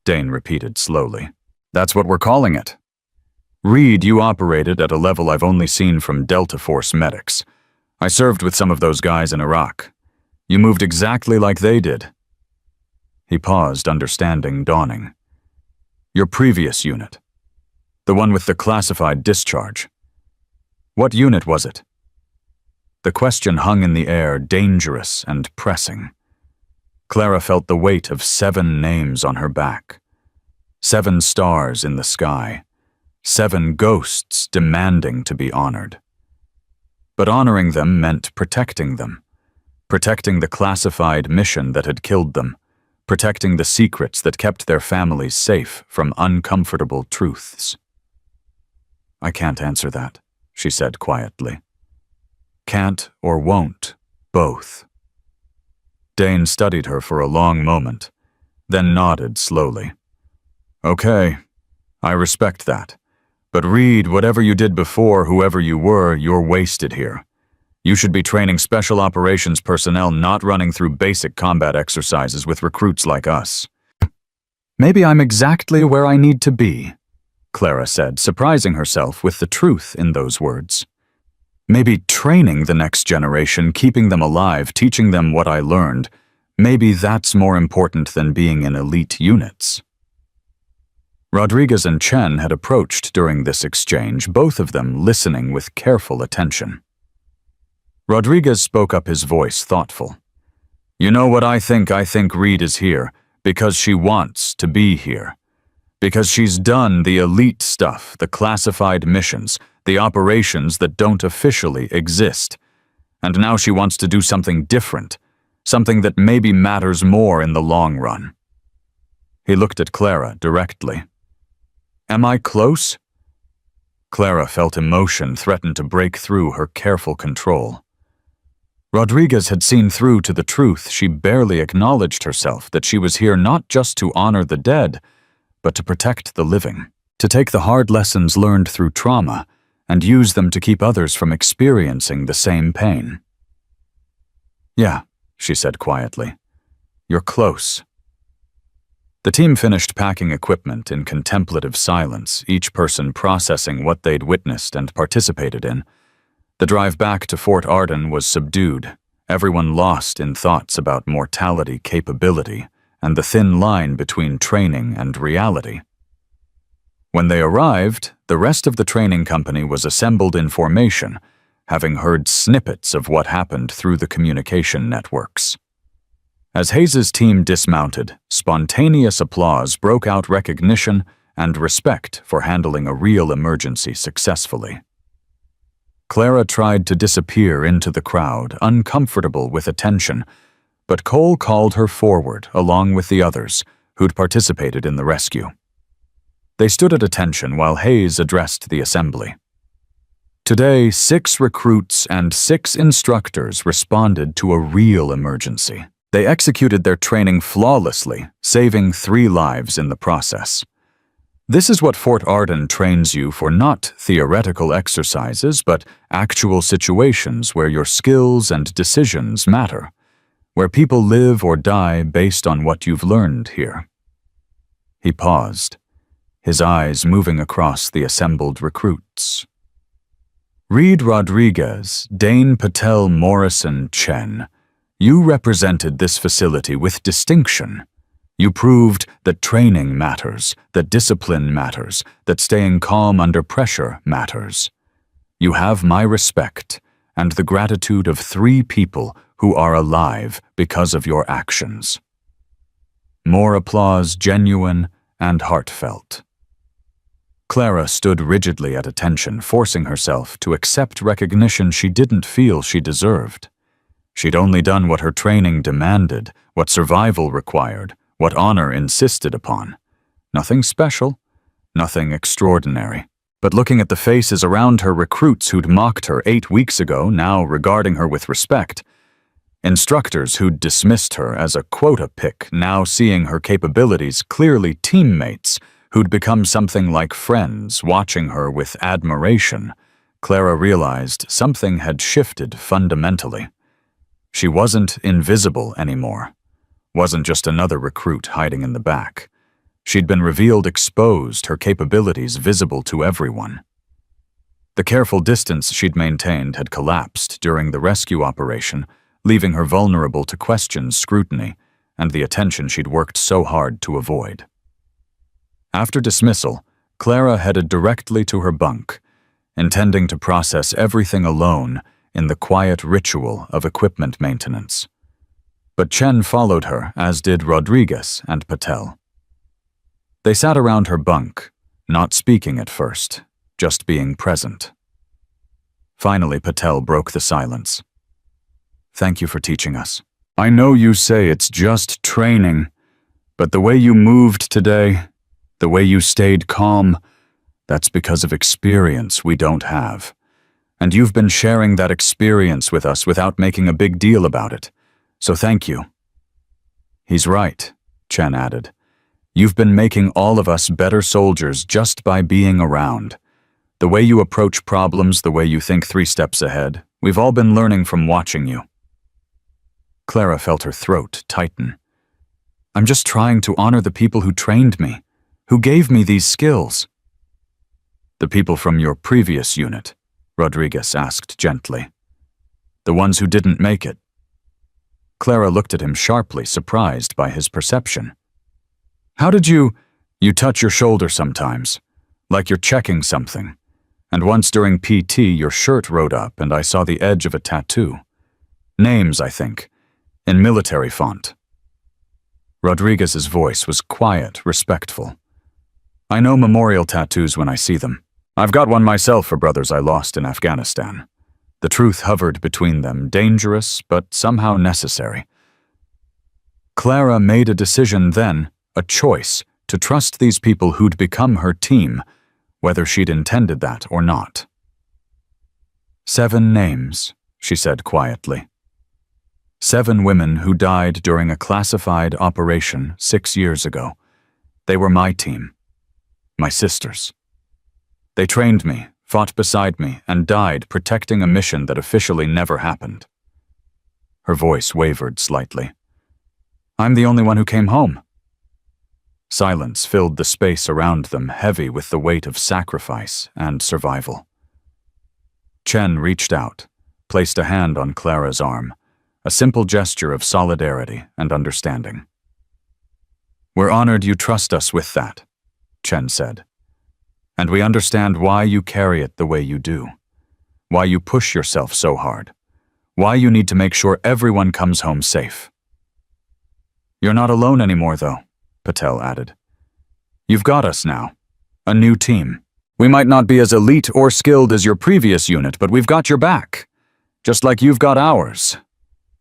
Dane repeated slowly. "That's what we're calling it. Reed, you operated at a level I've only seen from Delta Force medics. I served with some of those guys in Iraq. You moved exactly like they did." He paused, understanding dawning. "Your previous unit. The one with the classified discharge. What unit was it?" The question hung in the air, dangerous and pressing. Clara felt the weight of 7 names on her back. 7 stars in the sky, 7 ghosts demanding to be honored. But honoring them meant protecting them, protecting the classified mission that had killed them, protecting the secrets that kept their families safe from uncomfortable truths. "I can't answer that," she said quietly. "Can't or won't, both." Dane studied her for a long moment, then nodded slowly. "Okay, I respect that. But Reed, whatever you did before, whoever you were, you're wasted here. You should be training special operations personnel, not running through basic combat exercises with recruits like us." "Maybe I'm exactly where I need to be," Clara said, surprising herself with the truth in those words. "Maybe training the next generation, keeping them alive, teaching them what I learned, maybe that's more important than being in elite units." Rodriguez and Chen had approached during this exchange, both of them listening with careful attention. Rodriguez spoke up, his voice thoughtful. "You know what I think? I think Reed is here because she wants to be here. Because she's done the elite stuff, the classified missions, the operations that don't officially exist. And now she wants to do something different, something that maybe matters more in the long run." He looked at Clara directly. "Am I close?" Clara felt emotion threaten to break through her careful control. Rodriguez had seen through to the truth. She barely acknowledged herself that she was here not just to honor the dead, but to protect the living, to take the hard lessons learned through trauma and use them to keep others from experiencing the same pain. "Yeah," she said quietly. "You're close." The team finished packing equipment in contemplative silence, each person processing what they'd witnessed and participated in. The drive back to Fort Arden was subdued, everyone lost in thoughts about mortality capability and the thin line between training and reality. When they arrived, the rest of the training company was assembled in formation, having heard snippets of what happened through the communication networks. As Hayes's team dismounted, spontaneous applause broke out, recognition and respect for handling a real emergency successfully. Clara tried to disappear into the crowd, uncomfortable with attention, but Cole called her forward along with the others who'd participated in the rescue. They stood at attention while Hayes addressed the assembly. Today, 6 recruits and 6 instructors responded to a real emergency. They executed their training flawlessly, saving 3 lives in the process. This is what Fort Arden trains you for, not theoretical exercises, but actual situations where your skills and decisions matter, where people live or die based on what you've learned here. He paused, his eyes moving across the assembled recruits. Reed Rodriguez, Dane Patel Morrison Chen, you represented this facility with distinction. You proved that training matters, that discipline matters, that staying calm under pressure matters. You have my respect and the gratitude of 3 people who are alive because of your actions. More applause, genuine and heartfelt. Clara stood rigidly at attention, forcing herself to accept recognition she didn't feel she deserved. She'd only done what her training demanded, what survival required, what honor insisted upon. Nothing special, nothing extraordinary. But looking at the faces around her, recruits who'd mocked her 8 weeks ago, now regarding her with respect. Instructors who'd dismissed her as a quota pick, now seeing her capabilities clearly, teammates who'd become something like friends, watching her with admiration. Clara realized something had shifted fundamentally. She wasn't invisible anymore. Wasn't just another recruit hiding in the back. She'd been revealed, exposed, her capabilities visible to everyone. The careful distance she'd maintained had collapsed during the rescue operation, leaving her vulnerable to questions, scrutiny, and the attention she'd worked so hard to avoid. After dismissal, Clara headed directly to her bunk, intending to process everything alone in the quiet ritual of equipment maintenance. But Chen followed her, as did Rodriguez and Patel. They sat around her bunk, not speaking at first, just being present. Finally, Patel broke the silence. "Thank you for teaching us. I know you say it's just training, but the way you moved today, the way you stayed calm, that's because of experience we don't have. And you've been sharing that experience with us without making a big deal about it. So thank you." "He's right," Chen added. "You've been making all of us better soldiers just by being around. The way you approach problems, the way you think 3 steps ahead, we've all been learning from watching you." Clara felt her throat tighten. "I'm just trying to honor the people who trained me, who gave me these skills." "The people from your previous unit?" Rodriguez asked gently. "The ones who didn't make it?" Clara looked at him sharply, surprised by his perception. "How did you touch your shoulder sometimes, like you're checking something. And once during PT, your shirt rode up and I saw the edge of a tattoo. Names, I think, in military font." Rodriguez's voice was quiet, respectful. "I know memorial tattoos when I see them. I've got one myself for brothers I lost in Afghanistan. The truth hovered between them, dangerous but somehow necessary." Clara made a decision then, a choice, to trust these people who'd become her team, whether she'd intended that or not. "7 names," she said quietly. 7 women who died during a classified operation 6 years ago. They were my team, my sisters. They trained me, fought beside me, and died protecting a mission that officially never happened. Her voice wavered slightly. "I'm the only one who came home." Silence filled the space around them, heavy with the weight of sacrifice and survival. Chen reached out, placed a hand on Clara's arm, a simple gesture of solidarity and understanding. "We're honored you trust us with that," Chen said. "And we understand why you carry it the way you do, why you push yourself so hard, why you need to make sure everyone comes home safe." "You're not alone anymore, though," Patel added. "You've got us now, a new team. We might not be as elite or skilled as your previous unit, but we've got your back, just like you've got ours."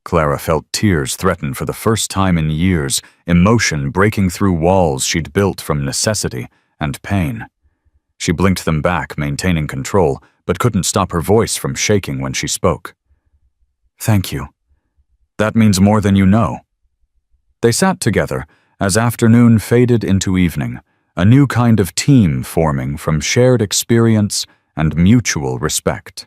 Clara felt tears threaten for the first time in years, emotion breaking through walls she'd built from necessity and pain. She blinked them back, maintaining control, but couldn't stop her voice from shaking when she spoke. "Thank you. That means more than you know." They sat together as afternoon faded into evening, a new kind of team forming from shared experience and mutual respect.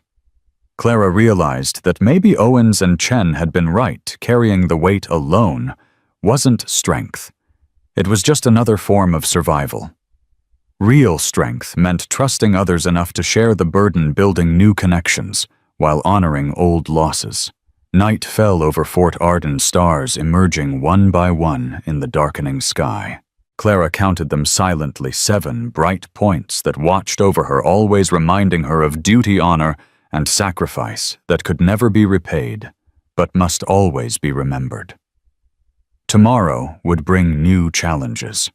Clara realized that maybe Owens and Chen had been right. Carrying the weight alone wasn't strength. It was just another form of survival. Real strength meant trusting others enough to share the burden, building new connections while honoring old losses. Night fell over Fort Arden, stars emerging one by one in the darkening sky. Clara counted them silently, 7 bright points that watched over her, always reminding her of duty, honor, and sacrifice that could never be repaid, but must always be remembered. Tomorrow would bring new challenges.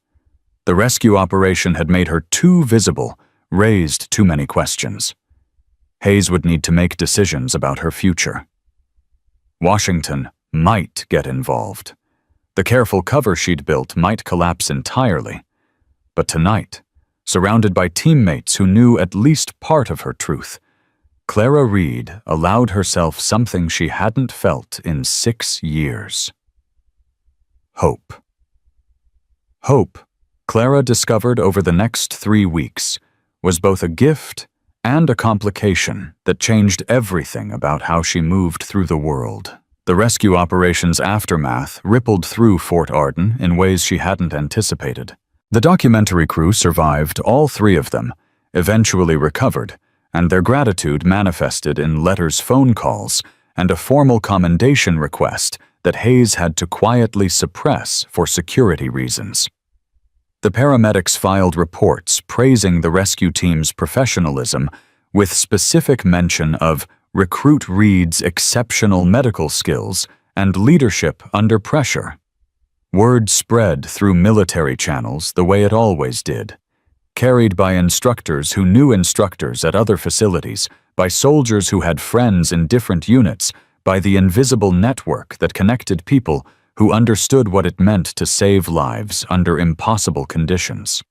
The rescue operation had made her too visible, raised too many questions. Hayes would need to make decisions about her future. Washington might get involved. The careful cover she'd built might collapse entirely. But tonight, surrounded by teammates who knew at least part of her truth, Clara Reed allowed herself something she hadn't felt in 6 years. Hope. Hope, Clara discovered over the next 3 weeks, was both a gift and a complication that changed everything about how she moved through the world. The rescue operation's aftermath rippled through Fort Arden in ways she hadn't anticipated. The documentary crew survived, all 3 of them, eventually recovered, and their gratitude manifested in letters, phone calls, and a formal commendation request that Hayes had to quietly suppress for security reasons. The paramedics filed reports praising the rescue team's professionalism, with specific mention of Recruit Reed's exceptional medical skills and leadership under pressure. Word spread through military channels the way it always did, carried by instructors who knew instructors at other facilities, by soldiers who had friends in different units, by the invisible network that connected people who understood what it meant to save lives under impossible conditions.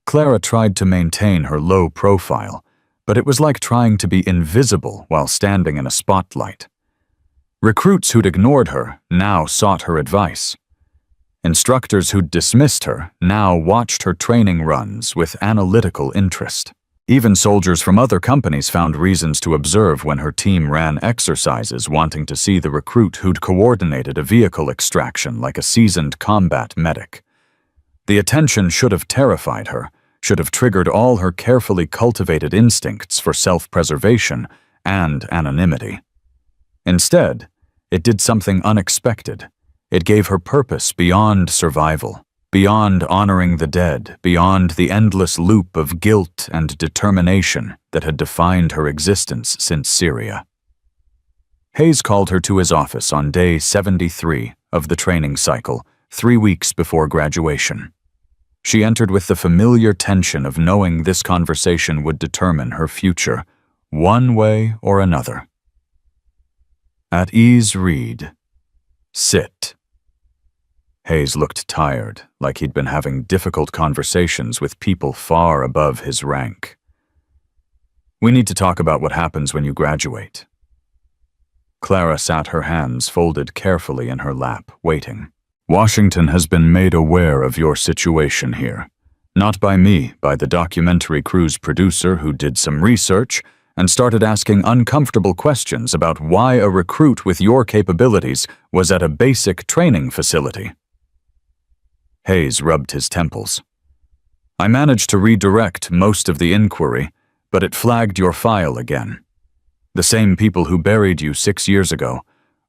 Clara tried to maintain her low profile, but it was like trying to be invisible while standing in a spotlight. Recruits who'd ignored her now sought her advice. Instructors who'd dismissed her now watched her training runs with analytical interest. Even soldiers from other companies found reasons to observe when her team ran exercises, wanting to see the recruit who'd coordinated a vehicle extraction like a seasoned combat medic. The attention should have terrified her, should have triggered all her carefully cultivated instincts for self-preservation and anonymity. Instead, it did something unexpected. It gave her purpose beyond survival, beyond honoring the dead, beyond the endless loop of guilt and determination that had defined her existence since Syria. Hayes called her to his office on day 73 of the training cycle, 3 weeks before graduation. She entered with the familiar tension of knowing this conversation would determine her future, one way or another. At ease, read. Sit. Hayes looked tired, like he'd been having difficult conversations with people far above his rank. We need to talk about what happens when you graduate. Clara sat her hands folded carefully in her lap, waiting. Washington has been made aware of your situation here. Not by me, by the documentary crew's producer who did some research and started asking uncomfortable questions about why a recruit with your capabilities was at a basic training facility. Hayes rubbed his temples. I managed to redirect most of the inquiry, but it flagged your file again. The same people who buried you 6 years ago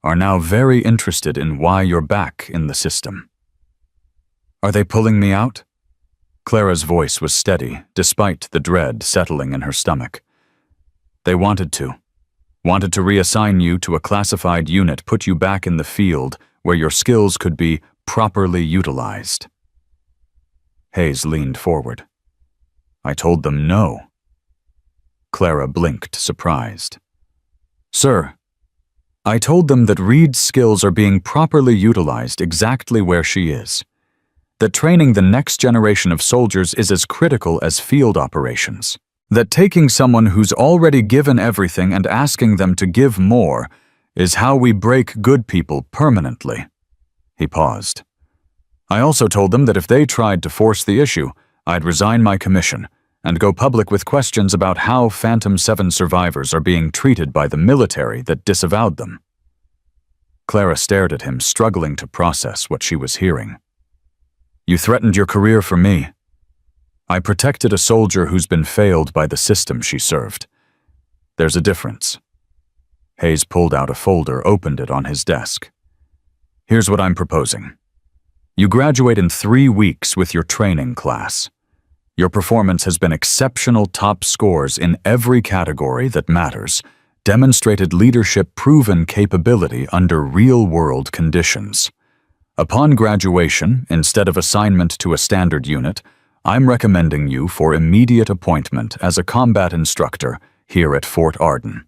are now very interested in why you're back in the system. Are they pulling me out? Clara's voice was steady, despite the dread settling in her stomach. They wanted to reassign you to a classified unit, put you back in the field where your skills could be properly utilized. Hayes leaned forward. I told them no. Clara blinked, surprised. Sir, I told them that Reed's skills are being properly utilized exactly where she is. That training the next generation of soldiers is as critical as field operations. That taking someone who's already given everything and asking them to give more is how we break good people permanently. He paused. I also told them that if they tried to force the issue, I'd resign my commission and go public with questions about how Phantom 7 survivors are being treated by the military that disavowed them. Clara stared at him, struggling to process what she was hearing. You threatened your career for me. I protected a soldier who's been failed by the system she served. There's a difference. Hayes pulled out a folder, opened it on his desk. Here's what I'm proposing. You graduate in 3 weeks with your training class. Your performance has been exceptional, top scores in every category that matters, demonstrated leadership, proven capability under real-world conditions. Upon graduation, instead of assignment to a standard unit, I'm recommending you for immediate appointment as a combat instructor here at Fort Arden.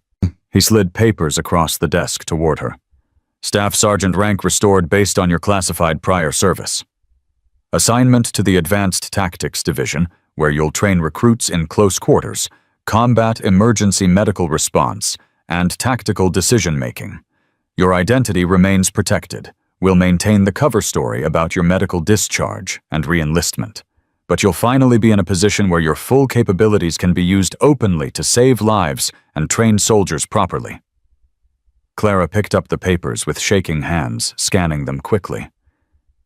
He slid papers across the desk toward her. Staff Sergeant rank restored based on your classified prior service. Assignment to the Advanced Tactics Division, where you'll train recruits in close quarters, combat emergency medical response, and tactical decision-making. Your identity remains protected. We'll maintain the cover story about your medical discharge and re-enlistment. But you'll finally be in a position where your full capabilities can be used openly to save lives and train soldiers properly. Clara picked up the papers with shaking hands, scanning them quickly.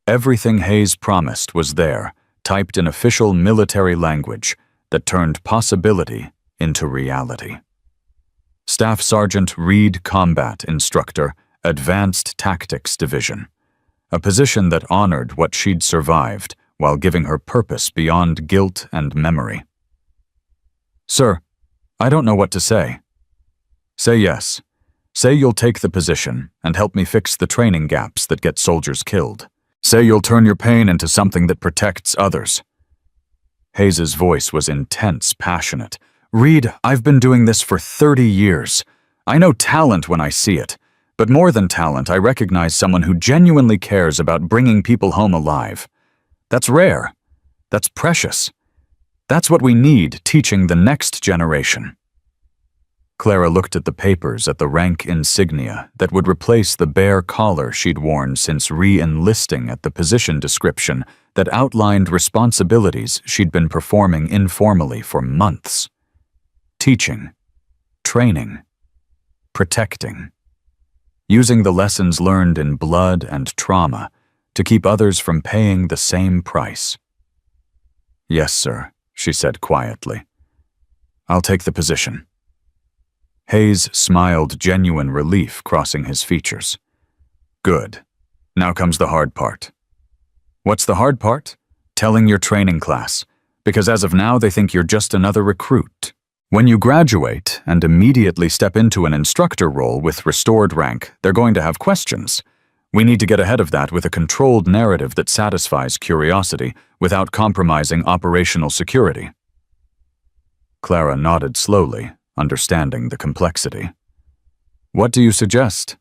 Everything Hayes promised was there, typed in official military language that turned possibility into reality. Staff Sergeant Reed Combat Instructor, Advanced Tactics Division, a position that honored what she'd survived while giving her purpose beyond guilt and memory. Sir, I don't know what to say. Say yes. Say you'll take the position and help me fix the training gaps that get soldiers killed. Say you'll turn your pain into something that protects others. Hayes's voice was intense, passionate. Reed, I've been doing this for 30 years. I know talent when I see it. But more than talent, I recognize someone who genuinely cares about bringing people home alive. That's rare. That's precious. That's what we need teaching the next generation. Clara looked at the papers at the rank insignia that would replace the bare collar she'd worn since re-enlisting at the position description that outlined responsibilities she'd been performing informally for months. Teaching, training, protecting. Using the lessons learned in blood and trauma to keep others from paying the same price. Yes, sir, she said quietly. I'll take the position. Hayes smiled genuine relief crossing his features. Good. Now comes the hard part. What's the hard part? Telling your training class, because as of now they think you're just another recruit. When you graduate and immediately step into an instructor role with restored rank, they're going to have questions. We need to get ahead of that with a controlled narrative that satisfies curiosity without compromising operational security. Clara nodded slowly, understanding the complexity. What do you suggest?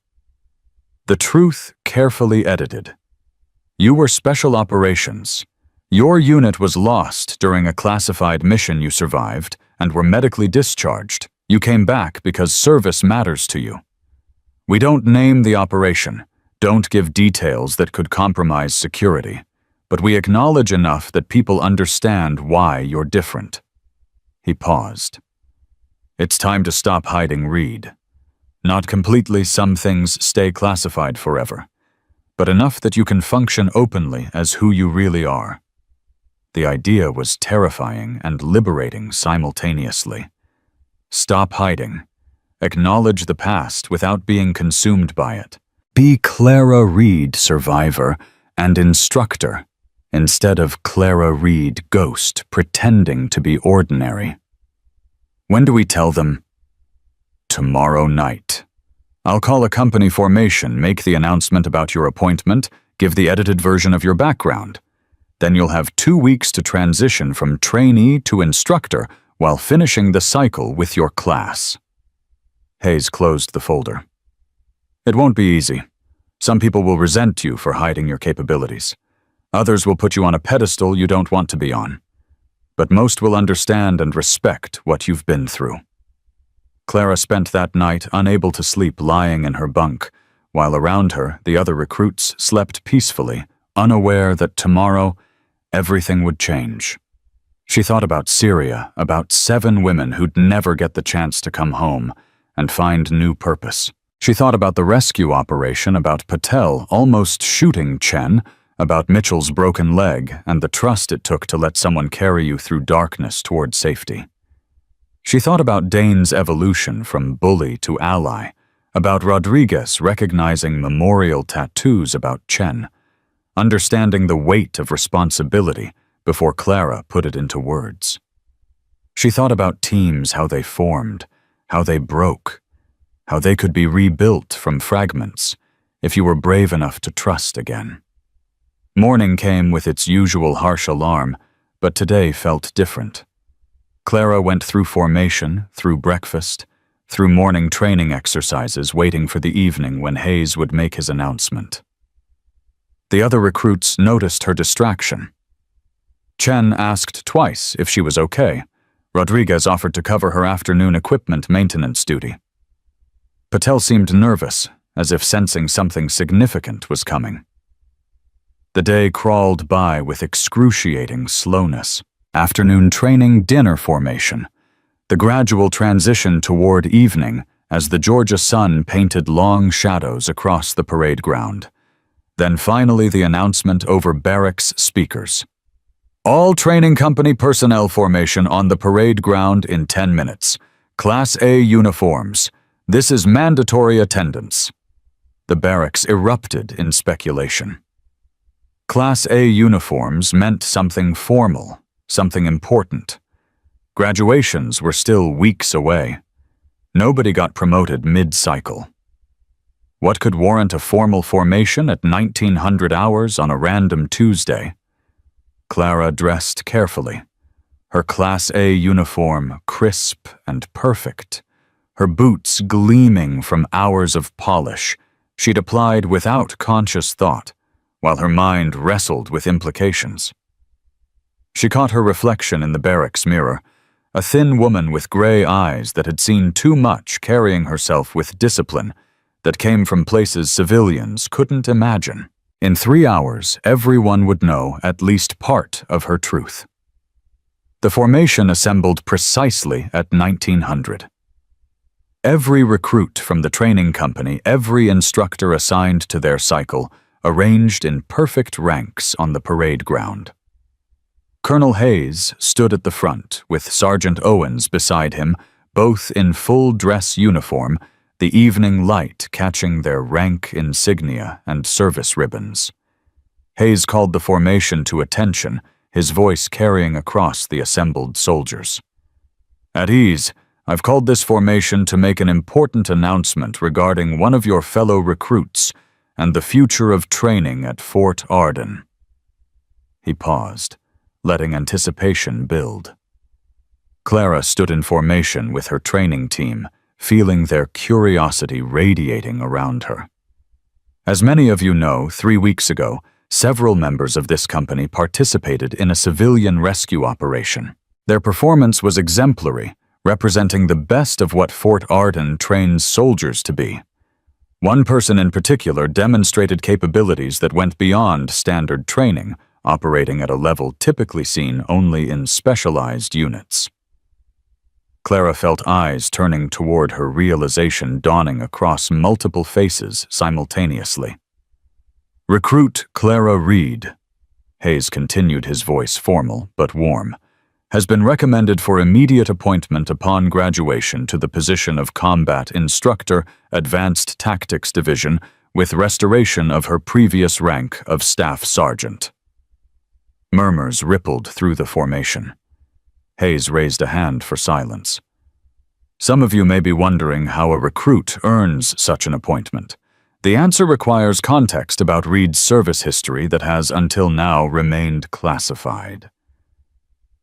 The truth carefully edited. You were special operations. Your unit was lost during a classified mission you survived and were medically discharged. You came back because service matters to you. We don't name the operation, don't give details that could compromise security, but we acknowledge enough that people understand why you're different. He paused. It's time to stop hiding, Reed. Not completely, some things stay classified forever, but enough that you can function openly as who you really are. The idea was terrifying and liberating simultaneously. Stop hiding. Acknowledge the past without being consumed by it. Be Clara Reed, survivor and instructor, instead of Clara Reed, ghost, pretending to be ordinary. When do we tell them? Tomorrow night. I'll call a company formation, make the announcement about your appointment, give the edited version of your background. Then you'll have 2 weeks to transition from trainee to instructor while finishing the cycle with your class. Hayes closed the folder. It won't be easy. Some people will resent you for hiding your capabilities. Others will put you on a pedestal you don't want to be on. But most will understand and respect what you've been through. Clara spent that night unable to sleep, lying in her bunk, while around her the other recruits slept peacefully, unaware that tomorrow everything would change. She thought about Syria, about 7 women who'd never get the chance to come home and find new purpose. She thought about the rescue operation, about Patel almost shooting Chen, about Mitchell's broken leg and the trust it took to let someone carry you through darkness toward safety. She thought about Dane's evolution from bully to ally, about Rodriguez recognizing memorial tattoos about Chen, understanding the weight of responsibility before Clara put it into words. She thought about teams, how they formed, how they broke, how they could be rebuilt from fragments if you were brave enough to trust again. Morning came with its usual harsh alarm, but today felt different. Clara went through formation, through breakfast, through morning training exercises, waiting for the evening when Hayes would make his announcement. The other recruits noticed her distraction. Chen asked twice if she was okay. Rodriguez offered to cover her afternoon equipment maintenance duty. Patel seemed nervous, as if sensing something significant was coming. The day crawled by with excruciating slowness. Afternoon training, dinner formation. The gradual transition toward evening as the Georgia sun painted long shadows across the parade ground. Then finally the announcement over barracks speakers. All training company personnel formation on the parade ground in 10 minutes. Class A uniforms. This is mandatory attendance. The barracks erupted in speculation. Class A uniforms meant something formal, something important. Graduations were still weeks away. Nobody got promoted mid-cycle. What could warrant a formal formation at 1900 hours on a random Tuesday? Clara dressed carefully, her Class A uniform crisp and perfect, her boots gleaming from hours of polish she'd applied without conscious thought, while her mind wrestled with implications. She caught her reflection in the barracks mirror, a thin woman with gray eyes that had seen too much, carrying herself with discipline that came from places civilians couldn't imagine. In 3 hours, everyone would know at least part of her truth. The formation assembled precisely at 1900. Every recruit from the training company, every instructor assigned to their cycle, arranged in perfect ranks on the parade ground. Colonel Hayes stood at the front, with Sergeant Owens beside him, both in full dress uniform, the evening light catching their rank insignia and service ribbons. Hayes called the formation to attention, his voice carrying across the assembled soldiers. "At ease, I've called this formation to make an important announcement regarding one of your fellow recruits and the future of training at Fort Arden." He paused, letting anticipation build. Clara stood in formation with her training team, feeling their curiosity radiating around her. As many of you know, 3 weeks ago, several members of this company participated in a civilian rescue operation. Their performance was exemplary, representing the best of what Fort Arden trains soldiers to be. One person in particular demonstrated capabilities that went beyond standard training, operating at a level typically seen only in specialized units. Clara felt eyes turning toward her, realization dawning across multiple faces simultaneously. "Recruit Clara Reed," Hayes continued, his voice formal but warm, "has been recommended for immediate appointment upon graduation to the position of Combat Instructor, Advanced Tactics Division, with restoration of her previous rank of Staff Sergeant." Murmurs rippled through the formation. Hayes raised a hand for silence. "Some of you may be wondering how a recruit earns such an appointment. The answer requires context about Reed's service history that has until now remained classified."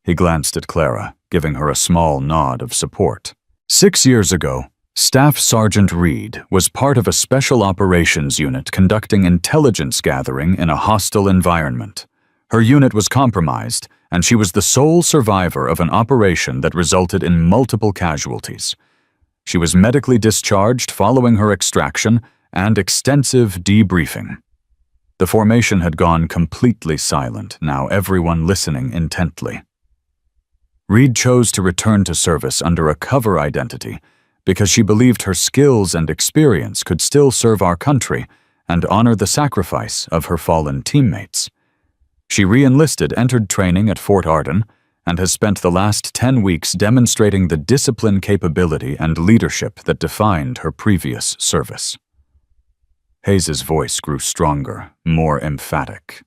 He glanced at Clara, giving her a small nod of support. 6 years ago, Staff Sergeant Reed was part of a special operations unit conducting intelligence gathering in a hostile environment. Her unit was compromised, and she was the sole survivor of an operation that resulted in multiple casualties. She was medically discharged following her extraction and extensive debriefing. The formation had gone completely silent, now everyone listening intently. Reed chose to return to service under a cover identity because she believed her skills and experience could still serve our country and honor the sacrifice of her fallen teammates. She re-enlisted, entered training at Fort Arden, and has spent the last 10 weeks demonstrating the discipline, capability, and leadership that defined her previous service. Hayes's voice grew stronger, more emphatic.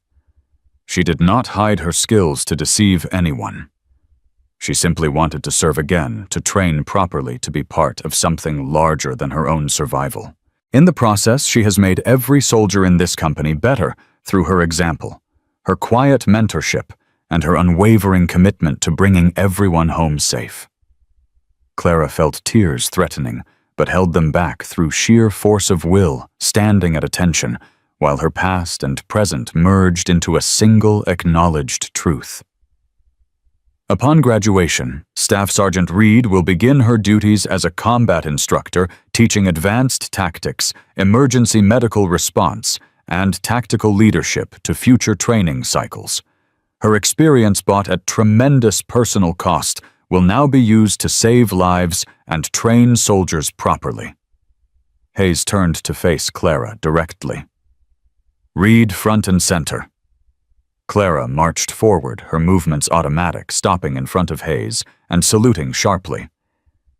She did not hide her skills to deceive anyone. She simply wanted to serve again, to train properly, to be part of something larger than her own survival. In the process, she has made every soldier in this company better through her example, her quiet mentorship, and her unwavering commitment to bringing everyone home safe. Clara felt tears threatening, but held them back through sheer force of will, standing at attention, while her past and present merged into a single acknowledged truth. Upon graduation, Staff Sergeant Reed will begin her duties as a combat instructor, teaching advanced tactics, emergency medical response, and tactical leadership to future training cycles. Her experience, bought at tremendous personal cost, will now be used to save lives and train soldiers properly. Hayes turned to face Clara directly. "Reed front and center." Clara marched forward, her movements automatic, stopping in front of Hayes and saluting sharply.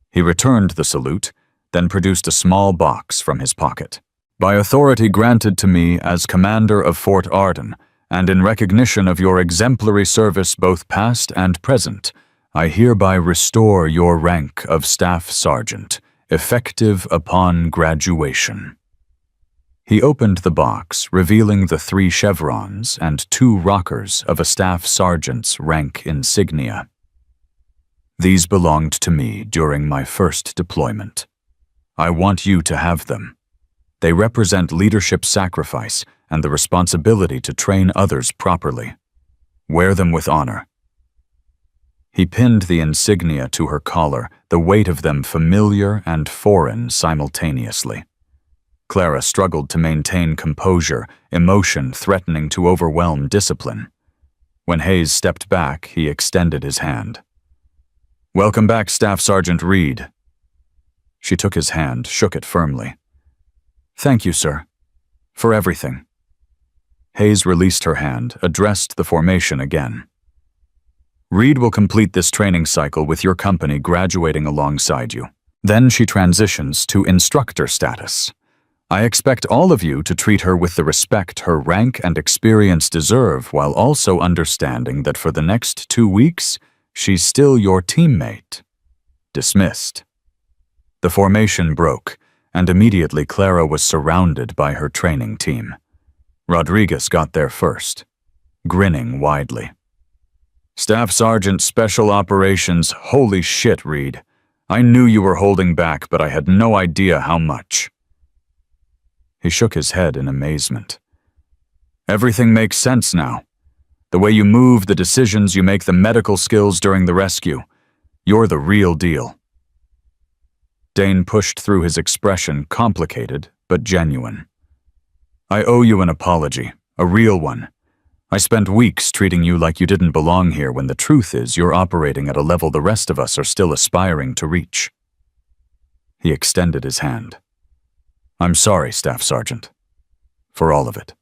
He returned the salute, then produced a small box from his pocket. "By authority granted to me as commander of Fort Arden, and in recognition of your exemplary service both past and present, I hereby restore your rank of Staff Sergeant, effective upon graduation." He opened the box, revealing the 3 chevrons and 2 rockers of a staff sergeant's rank insignia. These belonged to me during my first deployment. I want you to have them. They represent leadership sacrifice and the responsibility to train others properly. Wear them with honor. He pinned the insignia to her collar, the weight of them familiar and foreign simultaneously. Clara struggled to maintain composure, emotion threatening to overwhelm discipline. When Hayes stepped back, he extended his hand. "Welcome back, Staff Sergeant Reed." She took his hand, shook it firmly. "Thank you, sir. For everything." Hayes released her hand, addressed the formation again. "Reed will complete this training cycle with your company graduating alongside you. Then she transitions to instructor status. I expect all of you to treat her with the respect her rank and experience deserve, while also understanding that for the next 2 weeks, she's still your teammate." Dismissed. The formation broke, and immediately Clara was surrounded by her training team. Rodriguez got there first, grinning widely. "Staff Sergeant Special Operations, holy shit, Reed. I knew you were holding back, but I had no idea how much." He shook his head in amazement. "Everything makes sense now. The way you move, the decisions you make, the medical skills during the rescue. You're the real deal." Dane pushed through his expression, complicated but genuine. "I owe you an apology, a real one. I spent weeks treating you like you didn't belong here when the truth is you're operating at a level the rest of us are still aspiring to reach." He extended his hand. "I'm sorry, Staff Sergeant. For all of it."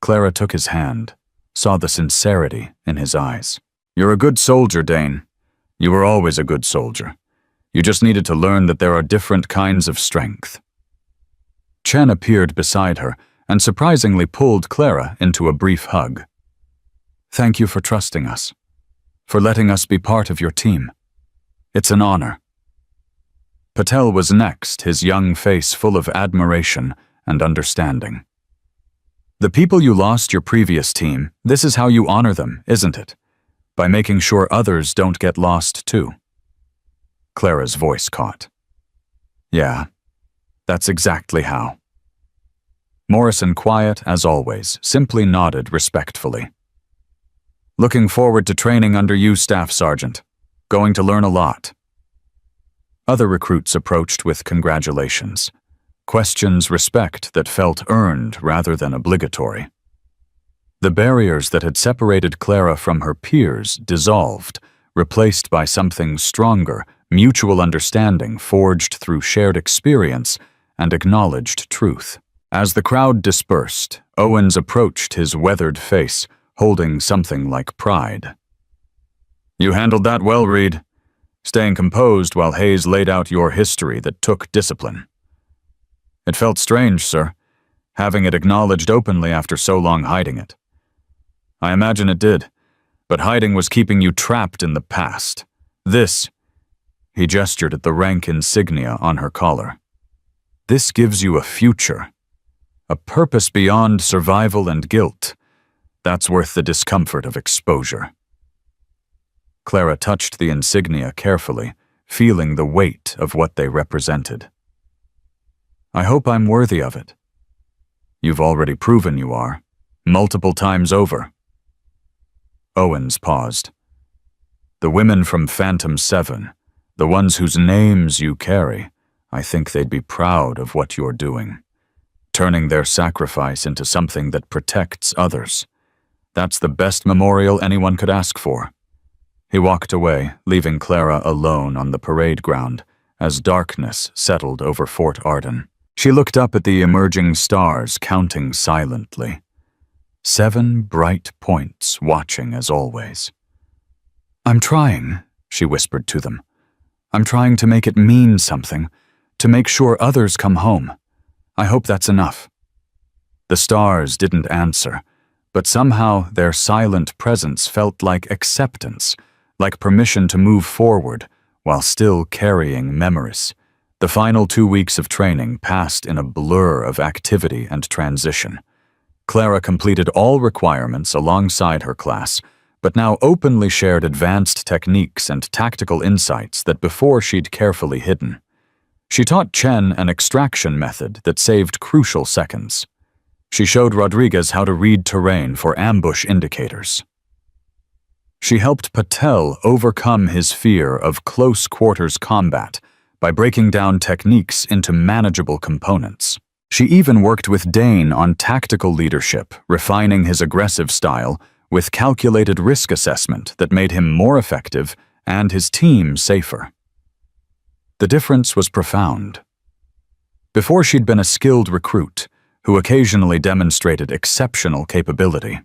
Clara took his hand, saw the sincerity in his eyes. "You're a good soldier, Dane. You were always a good soldier. You just needed to learn that there are different kinds of strength." Chen appeared beside her and surprisingly pulled Clara into a brief hug. "Thank you for trusting us, for letting us be part of your team. It's an honor." Patel was next, his young face full of admiration and understanding. "The people you lost your previous team, this is how you honor them, isn't it? By making sure others don't get lost too." Clara's voice caught. "Yeah, that's exactly how." Morrison, quiet as always, simply nodded respectfully. "Looking forward to training under you, Staff Sergeant. Going to learn a lot." Other recruits approached with congratulations. Questions respect that felt earned rather than obligatory. The barriers that had separated Clara from her peers dissolved, replaced by something stronger, mutual understanding forged through shared experience and acknowledged truth. As the crowd dispersed, Owens approached his weathered face, holding something like pride. "You handled that well, Reed. Staying composed while Hayes laid out your history that took discipline." "It felt strange, sir, having it acknowledged openly after so long hiding it." "I imagine it did, but hiding was keeping you trapped in the past. This," he gestured at the rank insignia on her collar, "this gives you a future, a purpose beyond survival and guilt. That's worth the discomfort of exposure." Clara touched the insignia carefully, feeling the weight of what they represented. "I hope I'm worthy of it." "You've already proven you are, multiple times over." Owens paused. "The women from Phantom 7, the ones whose names you carry, I think they'd be proud of what you're doing. Turning their sacrifice into something that protects others. That's the best memorial anyone could ask for." He walked away, leaving Clara alone on the parade ground as darkness settled over Fort Arden. She looked up at the emerging stars, counting silently. 7 bright points watching as always. "I'm trying," she whispered to them. "I'm trying to make it mean something, to make sure others come home. I hope that's enough." The stars didn't answer, but somehow their silent presence felt like acceptance, like permission to move forward while still carrying memories, The final 2 weeks of training passed in a blur of activity and transition. Clara completed all requirements alongside her class, but now openly shared advanced techniques and tactical insights that before she'd carefully hidden. She taught Chen an extraction method that saved crucial seconds. She showed Rodriguez how to read terrain for ambush indicators. She helped Patel overcome his fear of close-quarters combat by breaking down techniques into manageable components. She even worked with Dane on tactical leadership, refining his aggressive style with calculated risk assessment that made him more effective and his team safer. The difference was profound. Before, she'd been a skilled recruit who occasionally demonstrated exceptional capability.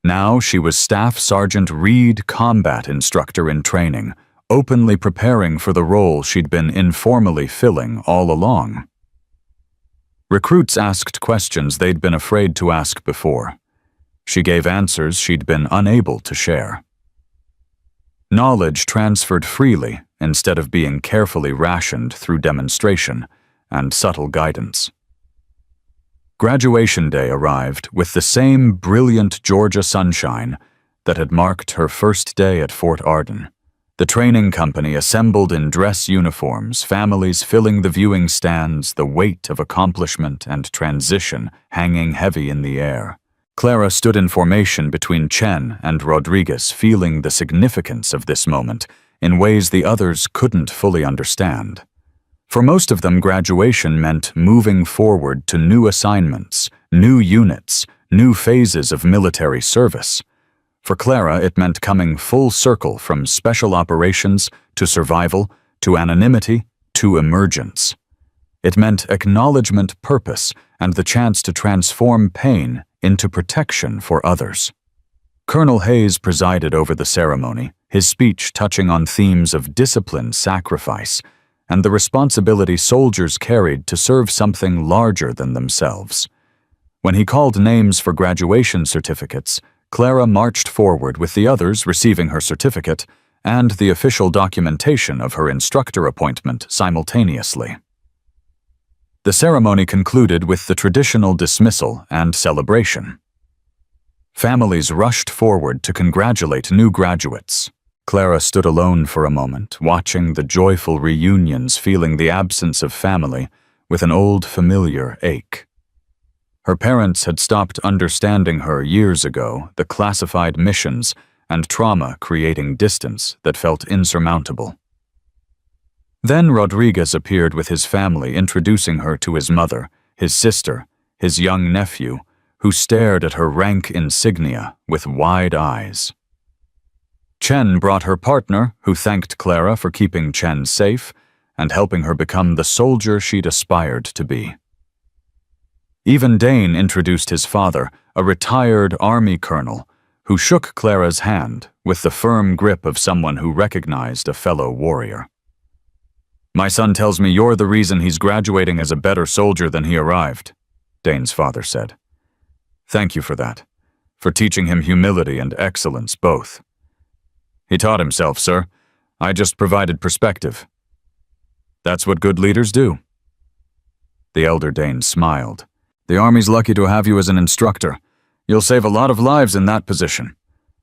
Now she was Staff Sergeant Reed, combat instructor in training, openly preparing for the role she'd been informally filling all along. Recruits asked questions they'd been afraid to ask before. She gave answers she'd been unable to share. Knowledge transferred freely instead of being carefully rationed through demonstration and subtle guidance. Graduation day arrived with the same brilliant Georgia sunshine that had marked her first day at Fort Arden. The training company assembled in dress uniforms, families filling the viewing stands, the weight of accomplishment and transition hanging heavy in the air. Clara stood in formation between Chen and Rodriguez, feeling the significance of this moment in ways the others couldn't fully understand. For most of them, graduation meant moving forward to new assignments, new units, new phases of military service. For Clara, it meant coming full circle from special operations to survival, to anonymity, to emergence. It meant acknowledgement, purpose, and the chance to transform pain into protection for others. Colonel Hayes presided over the ceremony, his speech touching on themes of discipline, sacrifice, and the responsibility soldiers carried to serve something larger than themselves. When he called names for graduation certificates, Clara marched forward with the others, receiving her certificate and the official documentation of her instructor appointment simultaneously. The ceremony concluded with the traditional dismissal and celebration. Families rushed forward to congratulate new graduates. Clara stood alone for a moment, watching the joyful reunions, feeling the absence of family with an old familiar ache. Her parents had stopped understanding her years ago, the classified missions and trauma creating distance that felt insurmountable. Then Rodriguez appeared with his family, introducing her to his mother, his sister, his young nephew, who stared at her rank insignia with wide eyes. Chen brought her partner, who thanked Clara for keeping Chen safe and helping her become the soldier she'd aspired to be. Even Dane introduced his father, a retired Army colonel, who shook Clara's hand with the firm grip of someone who recognized a fellow warrior. "My son tells me you're the reason he's graduating as a better soldier than he arrived," Dane's father said. "Thank you for that, for teaching him humility and excellence both." "He taught himself, sir. I just provided perspective." "That's what good leaders do." The elder Dane smiled. "The Army's lucky to have you as an instructor. You'll save a lot of lives in that position."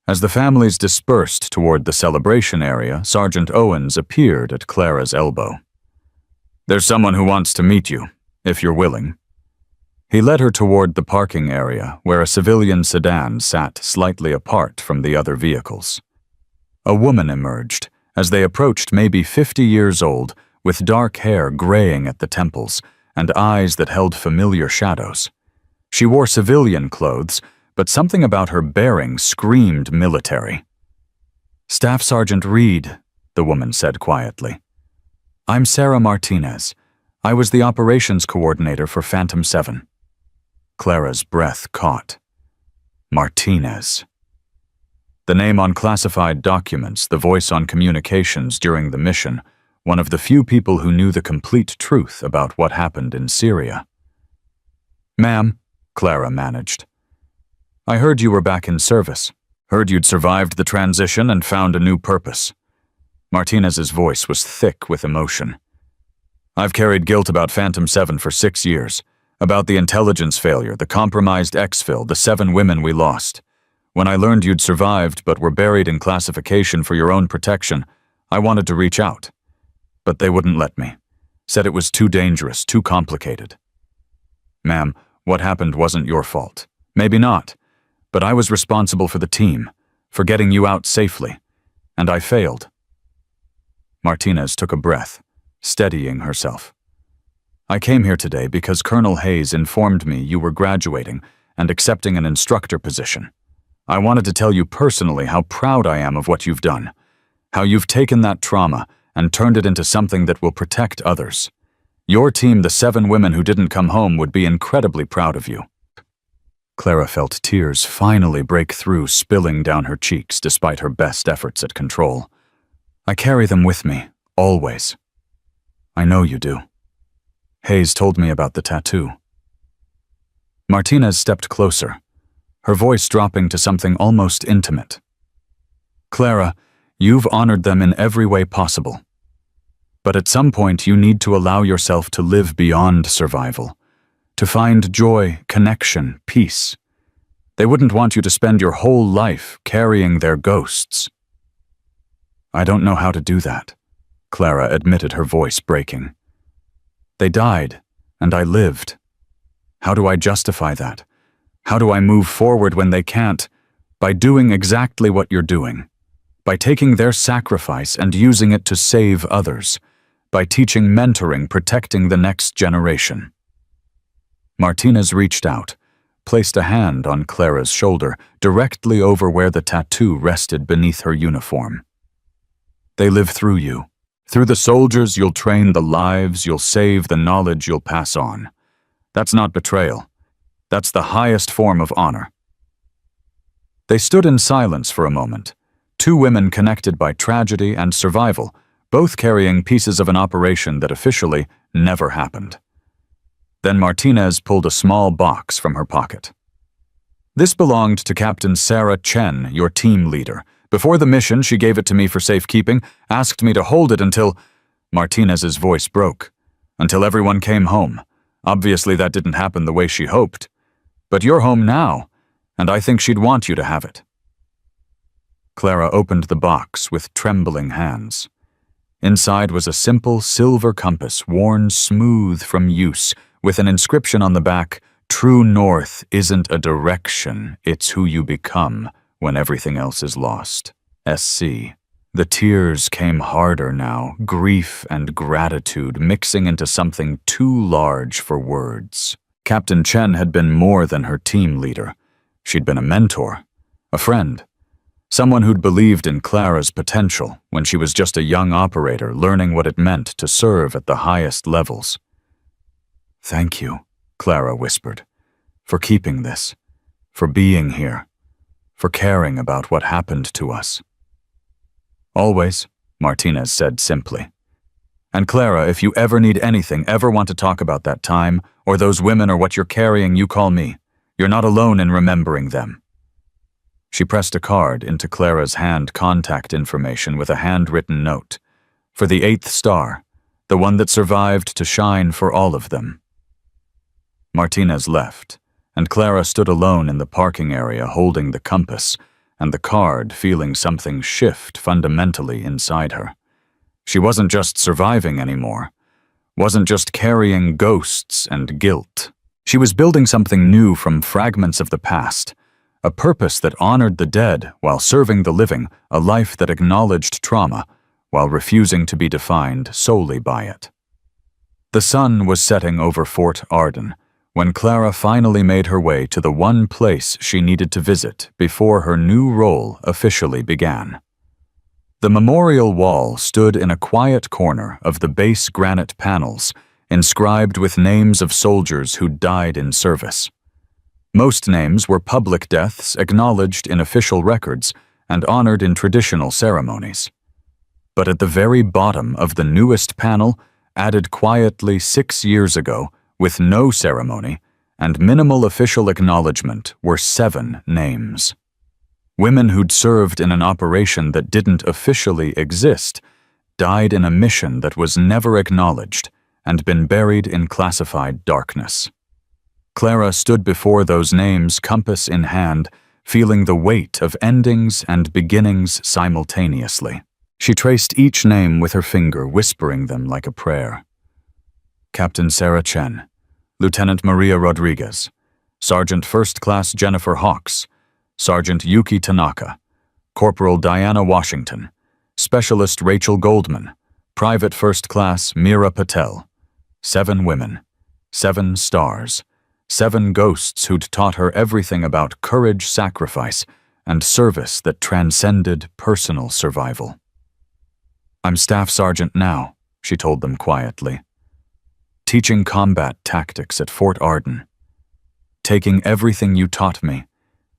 As the families dispersed toward the celebration area, Sergeant Owens appeared at Clara's elbow. "There's someone who wants to meet you, if you're willing." He led her toward the parking area, where a civilian sedan sat slightly apart from the other vehicles. A woman emerged, as they approached, maybe 50 years old, with dark hair graying at the temples and eyes that held familiar shadows. She wore civilian clothes, but something about her bearing screamed military. "Staff Sergeant Reed," the woman said quietly. "I'm Sarah Martinez. I was the operations coordinator for Phantom 7. Clara's breath caught. Martinez. The name on classified documents, the voice on communications during the mission, one of the few people who knew the complete truth about what happened in Syria. "Ma'am," Clara managed. "I heard you were back in service. Heard you'd survived the transition and found a new purpose." Martinez's voice was thick with emotion. I've carried guilt about Phantom 7 for 6 years, about the intelligence failure, the compromised exfil, the 7 women we lost. When I learned you'd survived but were buried in classification for your own protection, I wanted to reach out. But they wouldn't let me. Said it was too dangerous, too complicated. Ma'am, what happened wasn't your fault. Maybe not. But I was responsible for the team, for getting you out safely. And I failed. Martinez took a breath, steadying herself. I came here today because Colonel Hayes informed me you were graduating and accepting an instructor position. I wanted to tell you personally how proud I am of what you've done, how you've taken that trauma and turned it into something that will protect others. Your team, the 7 women who didn't come home, would be incredibly proud of you. Clara felt tears finally break through, spilling down her cheeks despite her best efforts at control. I carry them with me, always. I know you do. Hayes told me about the tattoo. Martinez stepped closer, her voice dropping to something almost intimate. Clara, you've honored them in every way possible. But at some point you need to allow yourself to live beyond survival, to find joy, connection, peace. They wouldn't want you to spend your whole life carrying their ghosts. I don't know how to do that, Clara admitted, her voice breaking. They died, and I lived. How do I justify that? How do I move forward when they can't? By doing exactly what you're doing. By taking their sacrifice and using it to save others. By teaching mentoring, protecting the next generation. Martinez reached out, placed a hand on Clara's shoulder, directly over where the tattoo rested beneath her uniform. They live through you. Through the soldiers you'll train, the lives you'll save, the knowledge you'll pass on. That's not betrayal. That's the highest form of honor. They stood in silence for a moment, 2 women connected by tragedy and survival, both carrying pieces of an operation that officially never happened. Then Martinez pulled a small box from her pocket. This belonged to Captain Sarah Chen, your team leader. Before the mission, she gave it to me for safekeeping, asked me to hold it until... Martinez's voice broke. Until everyone came home. Obviously that didn't happen the way she hoped. But you're home now, and I think she'd want you to have it. Clara opened the box with trembling hands. Inside was a simple silver compass worn smooth from use, with an inscription on the back, "True north isn't a direction, it's who you become when everything else is lost. SC." The tears came harder now, grief and gratitude mixing into something too large for words. Captain Chen had been more than her team leader. She'd been a mentor, a friend, someone who'd believed in Clara's potential when she was just a young operator learning what it meant to serve at the highest levels. "Thank you," Clara whispered, "for keeping this, for being here, for caring about what happened to us." "Always," Martinez said simply. "And Clara, if you ever need anything, ever want to talk about that time, or those women or what you're carrying, you call me. You're not alone in remembering them." She pressed a card into Clara's hand contact information with a handwritten note. For the 8th star, the one that survived to shine for all of them. Martinez left, and Clara stood alone in the parking area holding the compass, and the card feeling something shift fundamentally inside her. She wasn't just surviving anymore, wasn't just carrying ghosts and guilt. She was building something new from fragments of the past, a purpose that honored the dead while serving the living, a life that acknowledged trauma while refusing to be defined solely by it. The sun was setting over Fort Arden when Clara finally made her way to the one place she needed to visit before her new role officially began. The memorial wall stood in a quiet corner of the base granite panels, inscribed with names of soldiers who died in service. Most names were public deaths acknowledged in official records and honored in traditional ceremonies. But at the very bottom of the newest panel, added quietly 6 years ago, with no ceremony and minimal official acknowledgement, were 7 names. Women who'd served in an operation that didn't officially exist, died in a mission that was never acknowledged, and been buried in classified darkness. Clara stood before those names, compass in hand, feeling the weight of endings and beginnings simultaneously. She traced each name with her finger, whispering them like a prayer. Captain Sarah Chen, Lieutenant Maria Rodriguez, Sergeant First Class Jennifer Hawks, Sergeant Yuki Tanaka, Corporal Diana Washington, Specialist Rachel Goldman, Private First Class Meera Patel. 7 women, 7 stars, 7 ghosts who'd taught her everything about courage, sacrifice, and service that transcended personal survival. "I'm Staff Sergeant now," she told them quietly. "Teaching combat tactics at Fort Arden. Taking everything you taught me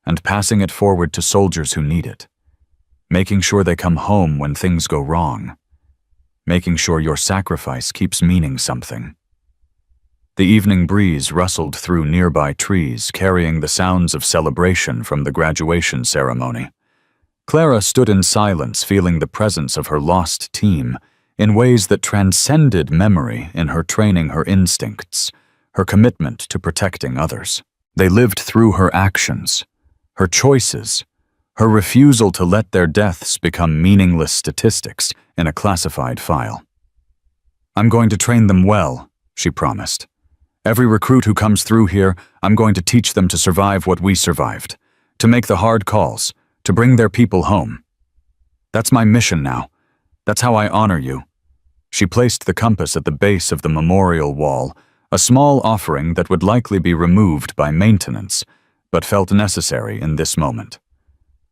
and passing it forward to soldiers who need it. Making sure they come home when things go wrong. Making sure your sacrifice keeps meaning something." The evening breeze rustled through nearby trees, carrying the sounds of celebration from the graduation ceremony. Clara stood in silence, feeling the presence of her lost team in ways that transcended memory in her training her instincts, her commitment to protecting others. They lived through her actions, her choices, her refusal to let their deaths become meaningless statistics in a classified file. "I'm going to train them well," she promised. "Every recruit who comes through here, I'm going to teach them to survive what we survived, to make the hard calls, to bring their people home. That's my mission now. That's how I honor you." She placed the compass at the base of the memorial wall, a small offering that would likely be removed by maintenance, but felt necessary in this moment.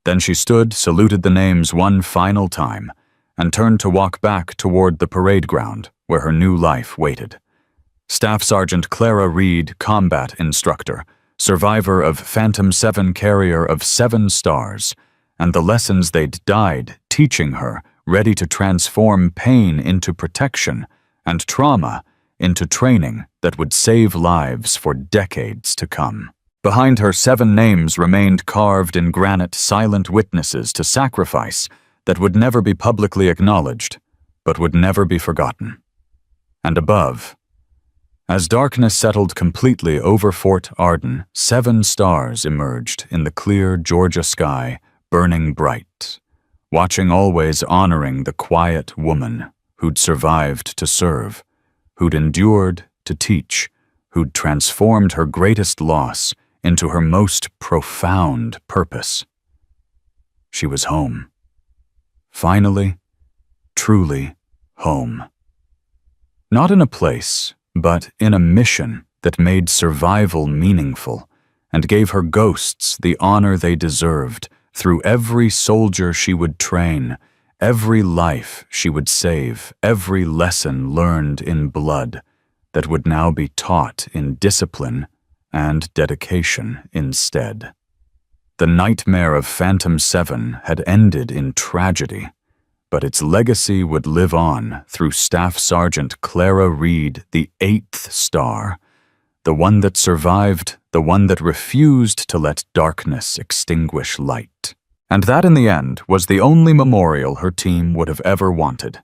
Then she stood, saluted the names one final time, and turned to walk back toward the parade ground where her new life waited. Staff Sergeant Clara Reed, combat instructor, survivor of Phantom 7 carrier of 7 stars, and the lessons they'd died teaching her, ready to transform pain into protection and trauma into training that would save lives for decades to come. Behind her, 7 names remained carved in granite, silent witnesses to sacrifice that would never be publicly acknowledged, but would never be forgotten. And above, as darkness settled completely over Fort Arden, 7 stars emerged in the clear Georgia sky, burning bright, watching, always honoring the quiet woman who'd survived to serve, who'd endured to teach, who'd transformed her greatest loss into her most profound purpose. She was home. Finally, truly home. Not in a place, but in a mission that made survival meaningful and gave her ghosts the honor they deserved through every soldier she would train, every life she would save, every lesson learned in blood that would now be taught in discipline and dedication instead. The nightmare of Phantom 7 had ended in tragedy, but its legacy would live on through Staff Sergeant Clara Reed, the 8th star, the one that survived, the one that refused to let darkness extinguish light. And that, in the end, was the only memorial her team would have ever wanted.